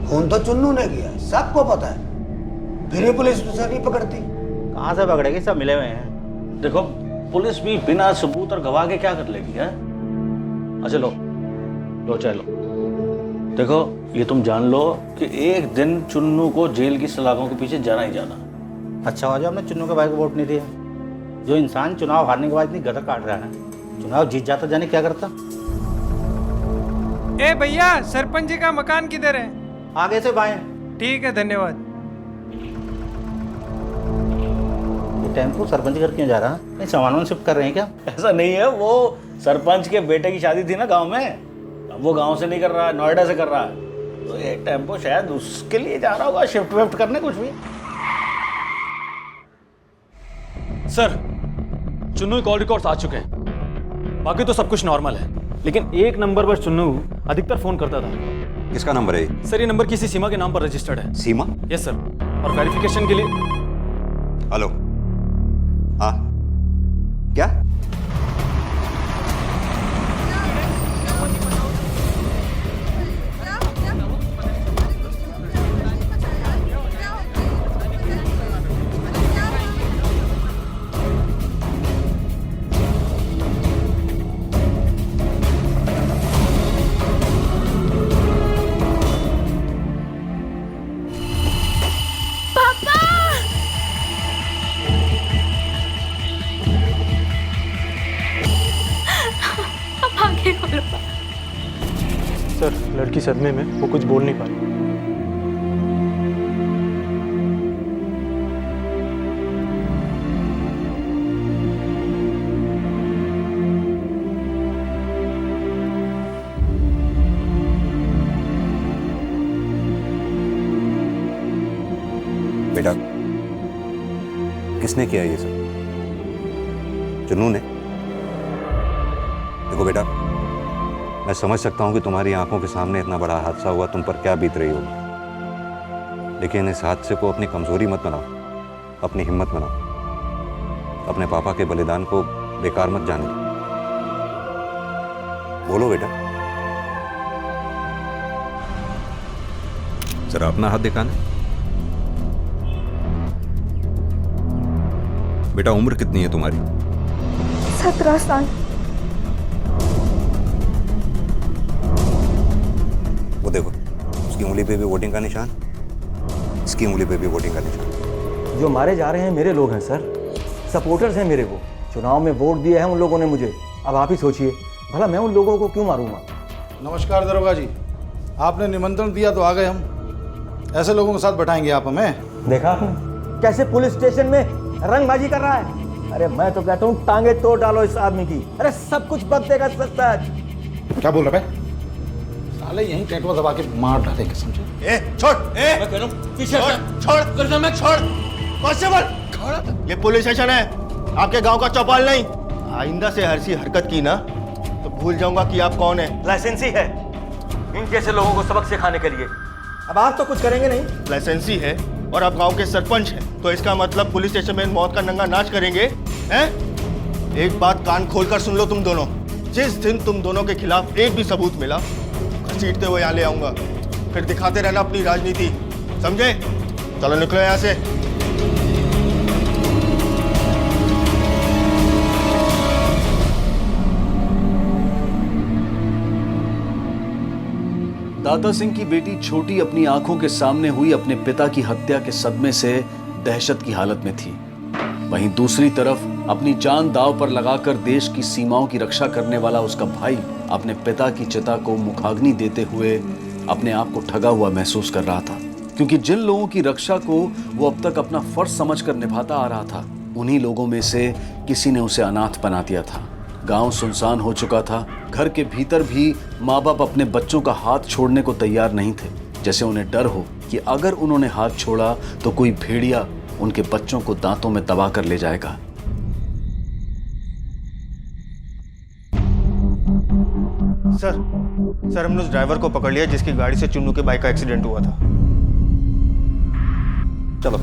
खून तो चुन्नू ने किया, सबको पता है, फिर भी पुलिस उसे नहीं पकड़ती।
कहाँ से पकड़ेगी, सब मिले हुए हैं।
देखो पुलिस भी बिना सबूत और गवाह के क्या कर लेगी है? अच्छा लो चलो। देखो ये तुम जान लो कि एक दिन चुन्नू को जेल की सलाखों के पीछे जाना ही जाना।
अच्छा हो जाए हमने चुन्नू के भाई को वोट नहीं दिया। जो इंसान चुनाव हारने के बाद इतनी गदर काट रहा है, चुनाव जीत जाता जाने क्या करता।
ए भैया, सरपंच जी का मकान किधर है?
आगे से बाएं।
ठीक है, धन्यवाद।
ये टेम्पो सरपंच घर क्यों जा रहा है? नहीं सामान शिफ्ट कर रहे हैं क्या?
ऐसा नहीं है, वो सरपंच के बेटे की शादी थी ना गांव में, अब वो गांव से नहीं कर रहा है, नोएडा से कर रहा है, तो ये टेम्पो शायद उसके लिए जा रहा होगा, शिफ्ट विफ्ट करने कुछ भी।
सर चुन्नू कॉल रिकॉर्ड्स आ चुके हैं, बाकी तो सब कुछ नॉर्मल है, लेकिन एक नंबर पर चुन्नू अधिकतर फोन करता था।
किसका नंबर है?
सर ये नंबर किसी सीमा के नाम पर रजिस्टर्ड है।
सीमा?
यस सर, और वेरिफिकेशन के लिए।
हेलो, हाँ क्या?
सर लड़की सदमे में, वो कुछ बोल नहीं पाई।
बेटा किसने किया ये सब? चुन्नू ने? देखो बेटा, मैं समझ सकता हूं कि तुम्हारी आंखों के सामने इतना बड़ा हादसा हुआ, तुम पर क्या बीत रही होगी, लेकिन इस हादसे को अपनी कमजोरी मत बनाओ, अपनी हिम्मत बनाओ। अपने पापा के बलिदान को बेकार मत जाने दो। बोलो बेटा, जरा अपना हाथ दिखाना। बेटा उम्र कितनी है तुम्हारी?
17 साल।
वो देखो, उसकी उंगली पे भी वोटिंग का निशान, इसकी उंगली पे भी वोटिंग का निशान।
जो मारे जा रहे हैं मेरे लोग हैं सर, सपोर्टर्स हैं मेरे। वो चुनाव में वोट दिए हैं उन लोगों ने मुझे। अब आप ही सोचिए, भला मैं उन लोगों को क्यों मारूंगा?
नमस्कार दरोगा जी, आपने निमंत्रण दिया तो आ गए हम। ऐसे लोगों के साथ बैठाएंगे आप हमें?
देखा आपने कैसे पुलिस स्टेशन में रंगबाजी कर रहा है? अरे मैं तो कहता हूँ टांगे तोड़ डालो इस आदमी की। अरे सब कुछ बदलेगा सच।
क्या बोल रहे भाई? साले यहीं टेटवा दबा के मार डालेंगे, समझे?
ए छोड़, मैं कह रहा हूं पीछे छोड़ कर मैं छोड़। कांस्टेबल, ये पुलिस स्टेशन है, आपके गांव का चौपाल नहीं। आइंदा से ऐसी हरकत की ना तो भूल जाऊंगा कि आप कौन है।
लाइसेंसी है इन जैसे लोगों को सबक सिखाने के लिए। अब आप तो कुछ करेंगे नहीं।
लाइसेंसी है और आप गांव के सरपंच हैं, तो इसका मतलब पुलिस स्टेशन में मौत का नंगा नाच करेंगे हैं? एक बात कान खोलकर सुन लो तुम दोनों, जिस दिन तुम दोनों के खिलाफ एक भी सबूत मिला, घसीटते हुए यहाँ ले आऊंगा, फिर दिखाते रहना अपनी राजनीति, समझे? चलो निकलो यहाँ से।
दाता सिंह की बेटी छोटी अपनी आंखों के सामने हुई अपने पिता की हत्या के सदमे से दहशत की हालत में थी। वहीं दूसरी तरफ अपनी जान दांव पर लगाकर देश की सीमाओं की रक्षा करने वाला उसका भाई अपने पिता की चिता को मुखाग्नि देते हुए अपने आप को ठगा हुआ महसूस कर रहा था, क्योंकि जिन लोगों की रक्षा को वो अब तक अपना फर्ज समझकर निभाता आ रहा था, उन्हीं लोगों में से किसी ने उसे अनाथ बना दिया था। गांव सुनसान हो चुका था। घर के भीतर भी माँ बाप अपने बच्चों का हाथ छोड़ने को तैयार नहीं थे, जैसे उन्हें डर हो कि अगर उन्होंने हाथ छोड़ा तो कोई भेड़िया उनके बच्चों को दांतों में दबा कर ले जाएगा।
सर हमने उस ड्राइवर को पकड़ लिया जिसकी गाड़ी से चुन्नू के बाइक का एक्सीडेंट हुआ था।
चलो।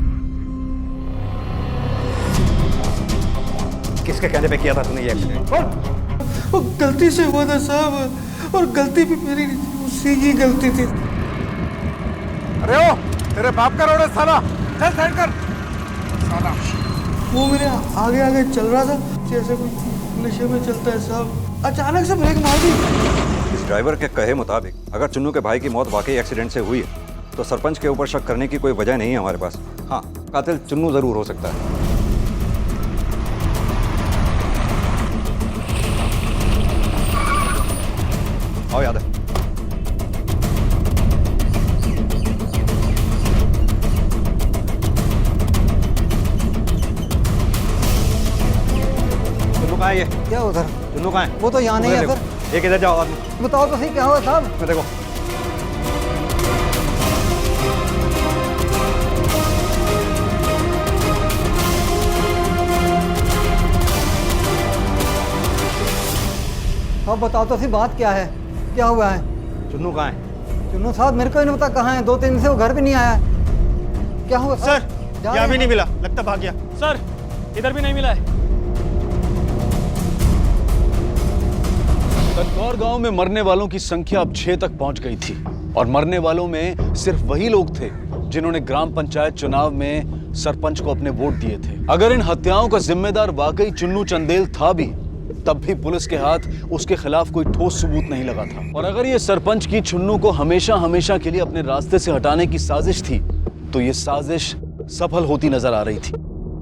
किसके कहने पे किया था तूने ये एक्सीडेंट?
वो गलती से हुआ था साहब, और गलती भी मेरी नहीं थी, उसकी ही गलती थी।
अरे ओ, तेरे बाप का रोड है साला, चल साइड कर। साला
वो मेरे आगे आगे चल रहा था जैसे कोई नशे में चलता है साहब, अचानक से ब्रेक मार दी।
इस ड्राइवर के कहे मुताबिक अगर चुन्नू के भाई की मौत वाकई एक्सीडेंट से हुई है तो सरपंच के ऊपर शक करने की कोई वजह नहीं है हमारे पास। हाँ, कातिल चुन्नू जरूर हो सकता है। आओ याद है। चुन्नू कहाँ है ये?
क्या उधर?
चुन्नू कहाँ है?
वो तो यहाँ नहीं है सर।
एक इधर जाओ आदमी।
बताओ तो सही क्या हुआ साहब?
मैं देखो।
अब बताओ तो सही बात क्या है, क्या हुआ है?
चुन्नू कहाँ है?
चुन्नू साहब मेरे को ही नहीं पता कहाँ है, 2-3 दिन से वो घर भी नहीं आया। क्या हुआ
सर? यहाँ भी नहीं मिला, लगता भाग गया।
सर इधर भी नहीं मिला है।
कटकौर गांव में मरने वालों की संख्या अब 6 तक पहुंच गई थी, और मरने वालों में सिर्फ वही लोग थे जिन्होंने ग्राम पंचायत चुनाव में सरपंच को अपने वोट दिए थे। अगर इन हत्याओं का जिम्मेदार वाकई चुन्नू चंदेल था भी, तब भी पुलिस के हाथ उसके खिलाफ कोई ठोस सबूत नहीं लगा था। और अगर ये सरपंच की चुन्नू को हमेशा हमेशा के लिए अपने रास्ते से हटाने की साजिश थी, तो ये साजिश सफल होती नजर आ रही थी,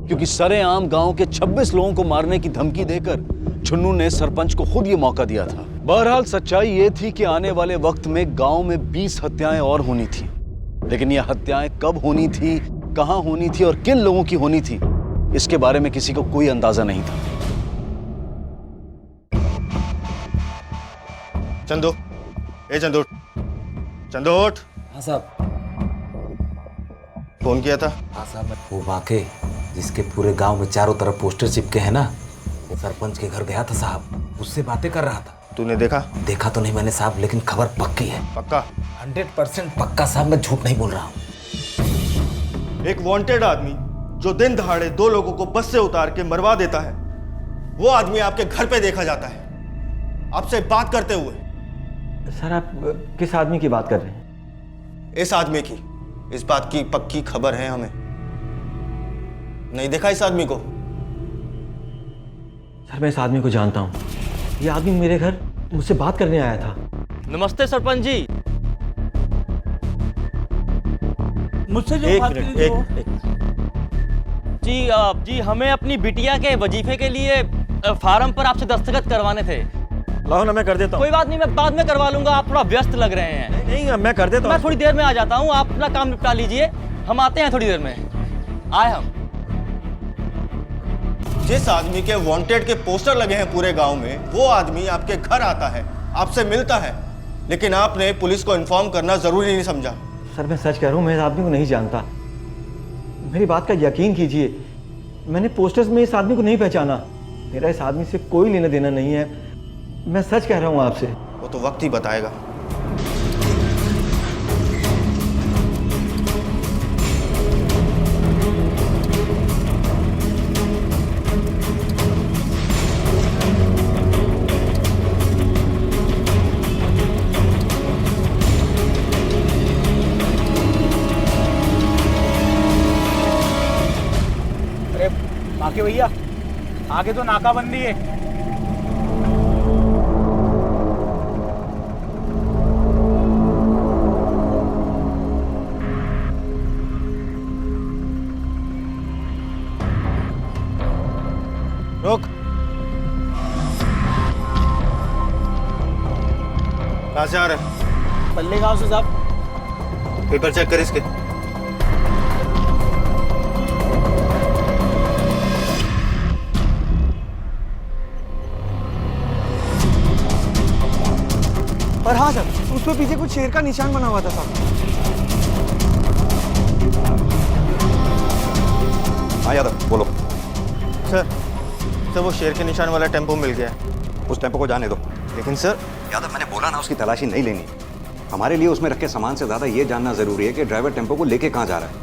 क्योंकि सरेआम गांव के 26 लोगों को मारने की धमकी देकर चुन्नू ने सरपंच को खुद ये मौका दिया था। बहरहाल सच्चाई ये थी कि आने वाले वक्त में गांव में 20 हत्याएं और होनी थी, लेकिन ये हत्याएं कब होनी थी, कहां होनी थी और किन लोगों की होनी थी, इसके बारे में किसी को कोई अंदाजा नहीं था।
चंदू, ए चंदू, चंदू उठ।
हाँ साहब।
फोन किया था?
हाँ साहब, वो वाकई जिसके पूरे गांव में चारों तरफ पोस्टर चिपके हैं ना, वो सरपंच के घर गया था साहब, उससे बातें कर रहा था।
तूने देखा?
देखा तो नहीं मैंने साहब, लेकिन खबर पक्की है।
पक्का?
100% पक्का साहब, मैं झूठ नहीं बोल रहा हूँ।
एक वांटेड आदमी जो दिन दहाड़े 2 लोगों को बस से उतार के मरवा देता है, वो आदमी आपके घर पे देखा जाता है आपसे बात करते हुए।
सर आप किस आदमी की बात कर रहे हैं?
इस आदमी की, इस बात की पक्की खबर है हमें। नहीं देखा इस आदमी को?
सर मैं इस आदमी को जानता हूँ, ये आदमी मेरे घर मुझसे बात करने आया था।
नमस्ते सरपंच जी।
मुझसे जो
एक
बात
मिनट,
करी
एक
जी हमें अपनी बिटिया के वजीफे के लिए फार्म पर आपसे दस्तखत करवाने थे।
लाओ ना, मैं कर देता हूँ।
कोई बात नहीं, मैं बाद में करवा लूंगा, आप थोड़ा व्यस्त लग रहे हैं।
नहीं मैं कर देता हूँ।
मैं थोड़ी देर में आ जाता हूँ, आप अपना काम निपटा लीजिए, हम आते हैं थोड़ी देर में। आए हम।
जिस आदमी के वांटेड के पोस्टर लगे हैं पूरे गांव में, वो आदमी आपके घर आता है, आपसे मिलता है, लेकिन आपने पुलिस को इन्फॉर्म करना जरूरी नहीं समझा।
सर मैं सच कह रहा हूँ, मैं इस आदमी को नहीं जानता, मेरी बात का यकीन कीजिए। मैंने पोस्टर्स में इस आदमी को नहीं पहचाना, मेरा इस आदमी से कोई लेना देना नहीं है, मैं सच कह रहा हूँ आपसे।
वो तो वक्त ही बताएगा।
अरे बाकी भैया, आगे तो नाकाबंदी है।
कहाँ से आ रहा है?
पल्ले गांव से साहब।
पेपर चेक कर इसके।
और हाँ सर, उस पे पीछे कुछ शेर का निशान बना हुआ था साहब।
हाँ यादव बोलो।
सर वो शेर के निशान वाला टेम्पो मिल गया है।
उस टेम्पो को जाने दो।
लेकिन सर
यादव मैंने बोला ना उसकी तलाशी नहीं लेनी। हमारे लिए उसमें रखे सामान से ज़्यादा ये जानना ज़रूरी है कि ड्राइवर टेम्पो को लेके कहाँ जा रहा है।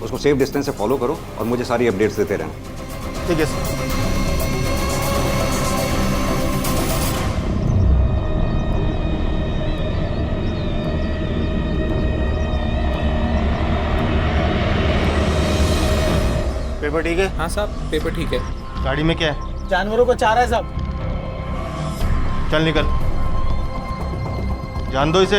उसको सेफ डिस्टेंस से फॉलो करो और मुझे सारी अपडेट्स देते रहना।
ठीक है सर। पेपर ठीक है?
हाँ साहब, पेपर ठीक है।
गाड़ी में क्या है?
जानवरों को चारा है साहब।
चल निकल, जान दो इसे।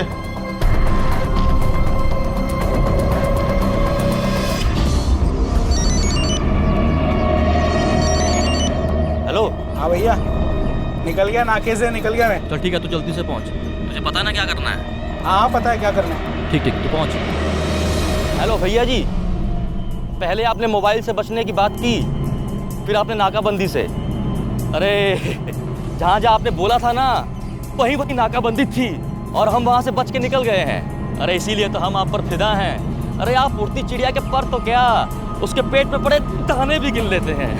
हेलो। हाँ भैया, निकल गया नाके से, निकल गया मैं।
चल ठीक है, तू जल्दी से पहुंच। तुझे पता है ना क्या करना है?
हाँ पता है क्या करना है।
ठीक ठीक, तू पहुंच।
हेलो भैया जी, पहले आपने मोबाइल से बचने की बात की, फिर आपने नाकाबंदी से। अरे जहाँ जहाँ आपने बोला था ना, वहीं वहीं नाकाबंदी थी और हम वहाँ से बच के निकल गए हैं। अरे इसीलिए तो हम आप पर फिदा हैं। अरे आप उड़ती चिड़िया के पर तो क्या, उसके पेट में पड़े दाने भी गिन लेते हैं।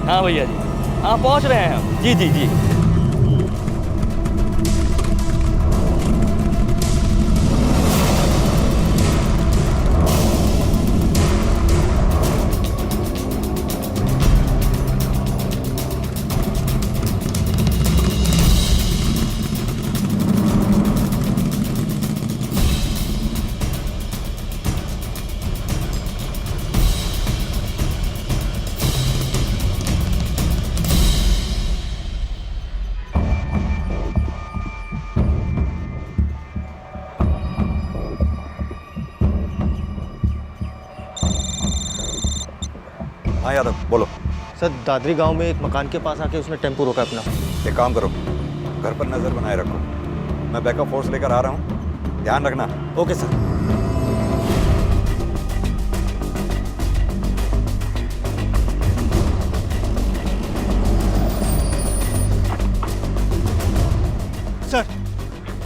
हाँ भैया जी, हाँ पहुँच रहे हैं हम। जी जी जी।
हाँ यादव बोलो।
सर दादरी गांव में एक मकान के पास आके उसने टेम्पो रोका अपना।
एक काम करो, घर पर नज़र बनाए रखो। मैं बैकअप फोर्स लेकर आ रहा हूँ, ध्यान रखना।
Okay sir.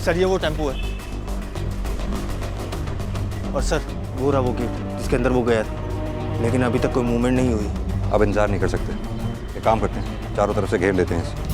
सर ये वो टेम्पो है। और सर वो रहा वो गेट जिसके अंदर वो गया था, लेकिन अभी तक कोई मूवमेंट नहीं हुई।
अब इंतजार नहीं कर सकते, एक काम करते हैं, चारों तरफ से घेर लेते हैं इसे।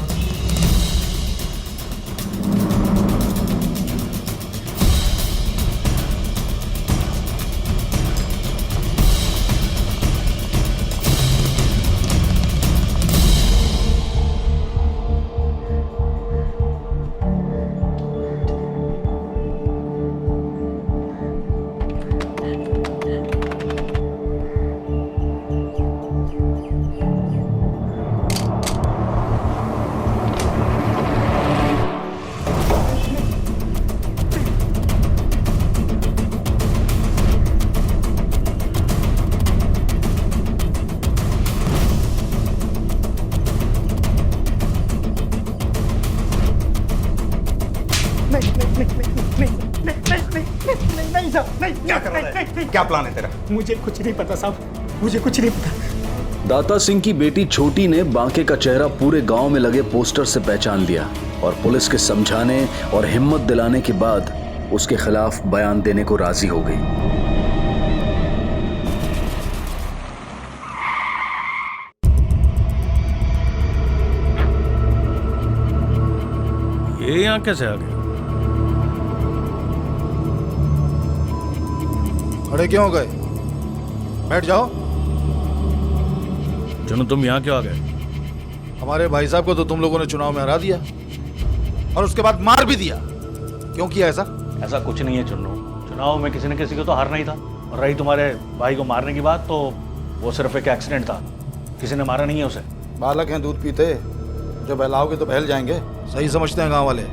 नहीं साहब, नहीं।
क्या कर रहा है? क्या प्लान है तेरा?
मुझे कुछ नहीं पता साहब, मुझे कुछ नहीं पता।
दाता सिंह की बेटी छोटी ने बांके का चेहरा पूरे गांव में लगे पोस्टर से पहचान लिया और पुलिस के समझाने और हिम्मत दिलाने के बाद उसके खिलाफ बयान देने को राजी हो गई।
ये यहाँ कैसे आ गए?
खड़े क्यों हो गए? बैठ जाओ।
चलो तुम यहाँ क्यों आ गए?
हमारे भाई साहब को तो तुम लोगों ने चुनाव में हरा दिया और उसके बाद मार भी दिया। क्यों किया ऐसा?
ऐसा कुछ नहीं है चुन्नू, चुनाव में किसी न किसी को तो हारना ही था। और रही तुम्हारे भाई को मारने की बात, तो वो सिर्फ एक एक्सीडेंट था, किसी ने मारा नहीं है उसे।
बालक हैं, दूध पीते, जब बहलाओगे तो बहल जाएंगे। सही समझते हैं गांव वाले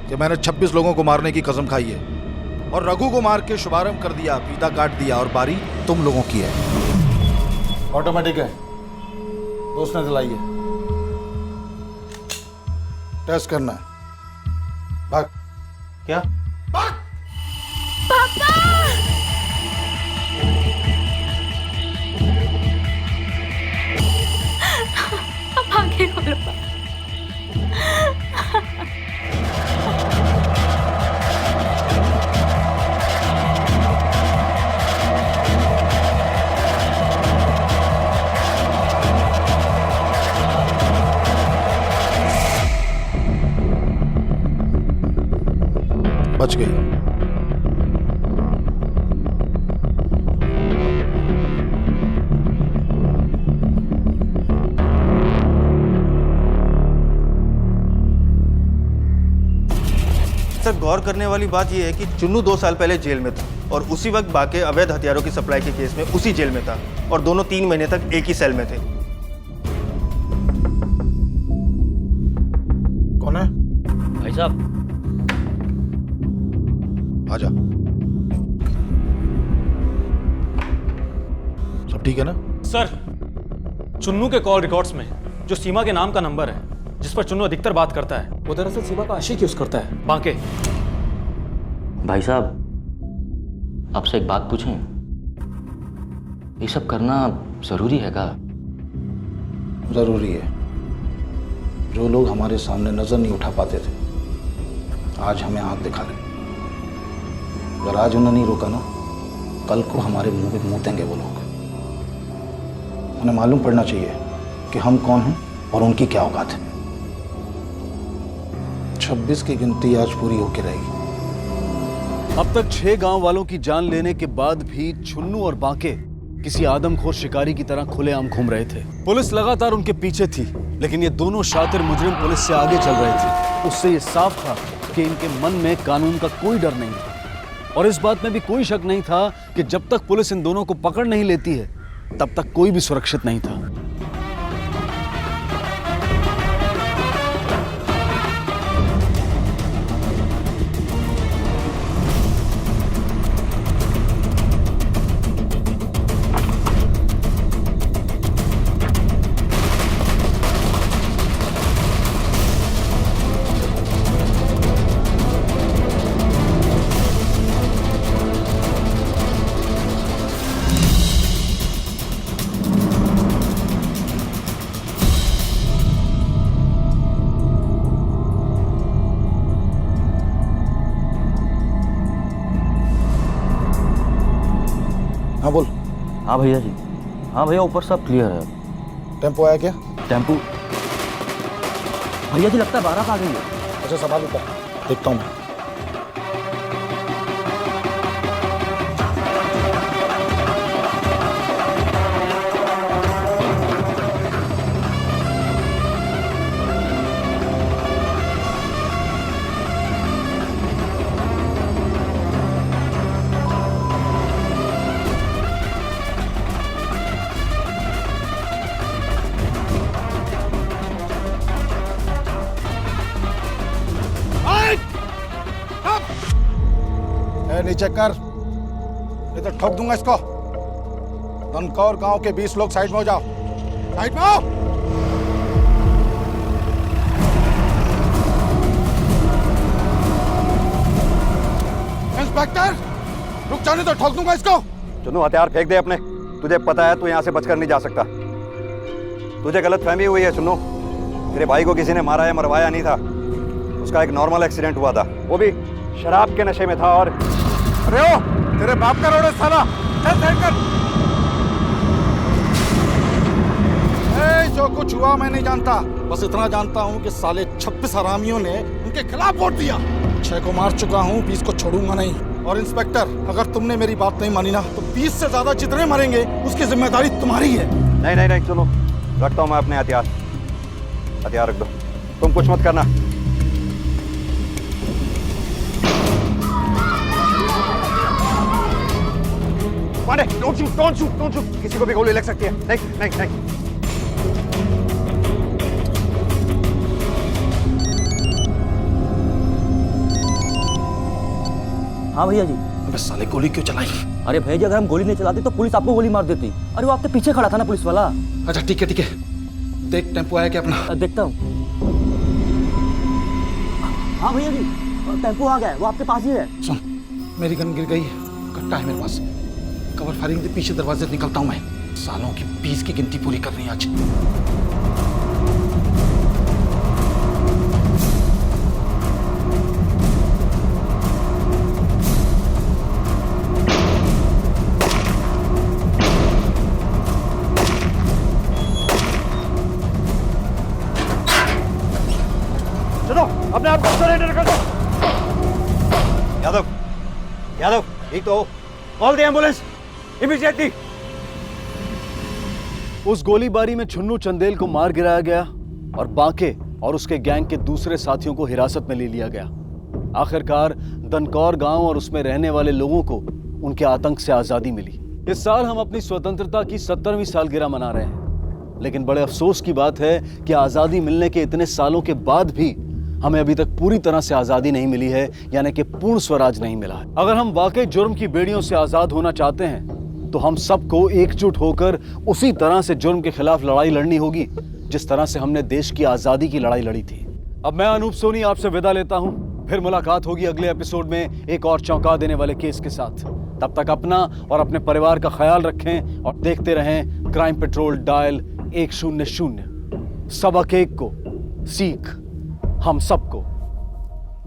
कि मैंने 26 लोगों को मारने की कसम खाई है और रघु को मार के शुभारंभ कर दिया, फीता काट दिया और बारी तुम लोगों की है। ऑटोमेटिक है, दोस्त ने दिलाई है। टेस्ट करना है। भाग।
क्या?
अब आगे खोलो।
बच गई।
सर, गौर करने वाली बात यह है कि चुन्नू 2 साल पहले जेल में था और उसी वक्त बाके अवैध हथियारों की सप्लाई के केस में उसी जेल में था और दोनों 3 महीने तक एक ही सेल में थे।
कौन है?
भाई साहब।
आजा। सब ठीक है ना?
सर, चुन्नू के कॉल रिकॉर्ड्स में जो सीमा के नाम का नंबर है जिस पर चुन्नू अधिकतर बात करता है वो दरअसल सीमा का आशिक यूज करता है, बांके।
भाई साहब, आपसे एक बात पूछें? ये सब करना जरूरी है क्या?
जरूरी है। जो लोग हमारे सामने नजर नहीं उठा पाते थे आज हमें आंख दिखा रहे। अगर आज उन्हें नहीं रोका ना, कल को हमारे मुंह पे मूतेंगे वो लोग। उन्हें मालूम पड़ना चाहिए कि हम कौन हैं और उनकी क्या औकात है। 26 की गिनती आज पूरी होकर रहेगी।
अब तक 6 गांव वालों की जान लेने के बाद भी चुन्नू और बांके किसी आदमखोर शिकारी की तरह खुलेआम घूम रहे थे। पुलिस लगातार उनके पीछे थी, लेकिन ये दोनों शातिर मुजरिम पुलिस से आगे चल रहे थे। उससे ये साफ था कि इनके मन में कानून का कोई डर नहीं था और इस बात में भी कोई शक नहीं था कि जब तक पुलिस इन दोनों को पकड़ नहीं लेती है तब तक कोई भी सुरक्षित नहीं था।
हाँ बोल।
हाँ भैया जी, हाँ भैया, ऊपर सब क्लियर है।
टेम्पो आया क्या?
टेम्पो भैया जी लगता है 12 आ गई है।
अच्छा, संभाल ऊपर, देखता हूँ मैं। नीचे कर, नहीं तो ठोक दूंगा इसको। दनकौर गांव के 20 लोग साइड में हो जाओ। साइड में आओ। इंस्पेक्टर, रुक जाने तो ठोक दूंगा इसको।
चुन्नू, हथियार फेंक दे अपने। तुझे पता है तू यहाँ से बचकर नहीं जा सकता। तुझे गलत फहमी हुई है चुन्नू। तेरे भाई को किसी ने मारा या मरवाया नहीं था। उसका एक नॉर्मल एक्सीडेंट हुआ था, वो भी शराब के नशे में था। और
अरे ओ, तेरे बाप का रोड है साला। चल साइड कर। जो कुछ हुआ मैं नहीं जानता, बस इतना जानता हूँ कि साले 26 हरामियों ने उनके खिलाफ वोट दिया। 6 को मार चुका हूँ, 20 को छोड़ूंगा नहीं। और इंस्पेक्टर, अगर तुमने मेरी बात नहीं मानी ना तो 20 से ज्यादा जितने मरेंगे उसकी जिम्मेदारी तुम्हारी है।
नहीं नहीं नहीं, सुनो, रखता हूँ मैं अपने हथियार। हथियार रख दो, तुम कुछ मत करना। Pandey, don't shoot, don't shoot, don't shoot. किसी को भी गोली लग सकती है। नहीं नहीं नहीं।
हाँ भैया जी।
अबे साले, गोली क्यों चलाई?
अरे भैया जी, अगर हम गोली नहीं चलाते तो पुलिस आपको गोली मार देती। अरे वो आपके पीछे खड़ा था ना पुलिस वाला।
अच्छा ठीक है ठीक है। देख टेम्पो आया क्या अपना?
देखता हूँ। हाँ भैया जी,
टेम्पो आ गया है, वो आपके पास ही है।
सुन, मेरी गन गिर गई, कट्टा है मेरे पास। कवर फायरिंग के पीछे दरवाजे से निकलता हूँ मैं। सालों की 20 की गिनती पूरी करनी है आज।
चलो अपने आप को सरेंडर कर दो।
यादव, यादव, ठीक तो हो?
Call the ambulance immediately.
उस गोलीबारी में छुन्नू चंदेल को मार गिराया गया और बांके और उसके गैंग के दूसरे साथियों को हिरासत में ले लिया गया। आखिरकार दनकौर गांव और उसमें रहने वाले लोगों को उनके आतंक से आजादी मिली। इस साल हम अपनी स्वतंत्रता की 70वीं सालगिरह मना रहे हैं, लेकिन बड़े अफसोस की बात है कि आजादी मिलने के इतने सालों के बाद भी हमें अभी तक पूरी तरह से आजादी नहीं मिली है, यानी कि पूर्ण स्वराज नहीं मिला है। अगर हम वाकई जुर्म की बेड़ियों से आजाद होना चाहते हैं तो हम सबको एकजुट होकर उसी तरह से जुर्म के खिलाफ लड़ाई लड़नी होगी जिस तरह से हमने देश की आजादी की लड़ाई लड़ी थी। अब मैं अनूप सोनी आपसे विदा लेता हूं। फिर मुलाकात होगी अगले एपिसोड में एक और चौंका देने वाले केस के साथ। तब तक अपना और अपने परिवार का ख्याल रखें और देखते रहें क्राइम पेट्रोल डायल 100। सबक एक को सीख हम सबको।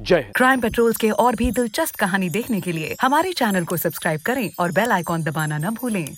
जय हिंद।
क्राइम पेट्रोल्स के और भी दिलचस्प कहानी देखने के लिए हमारे चैनल को सब्सक्राइब करें और बेल आइकॉन दबाना न भूलें।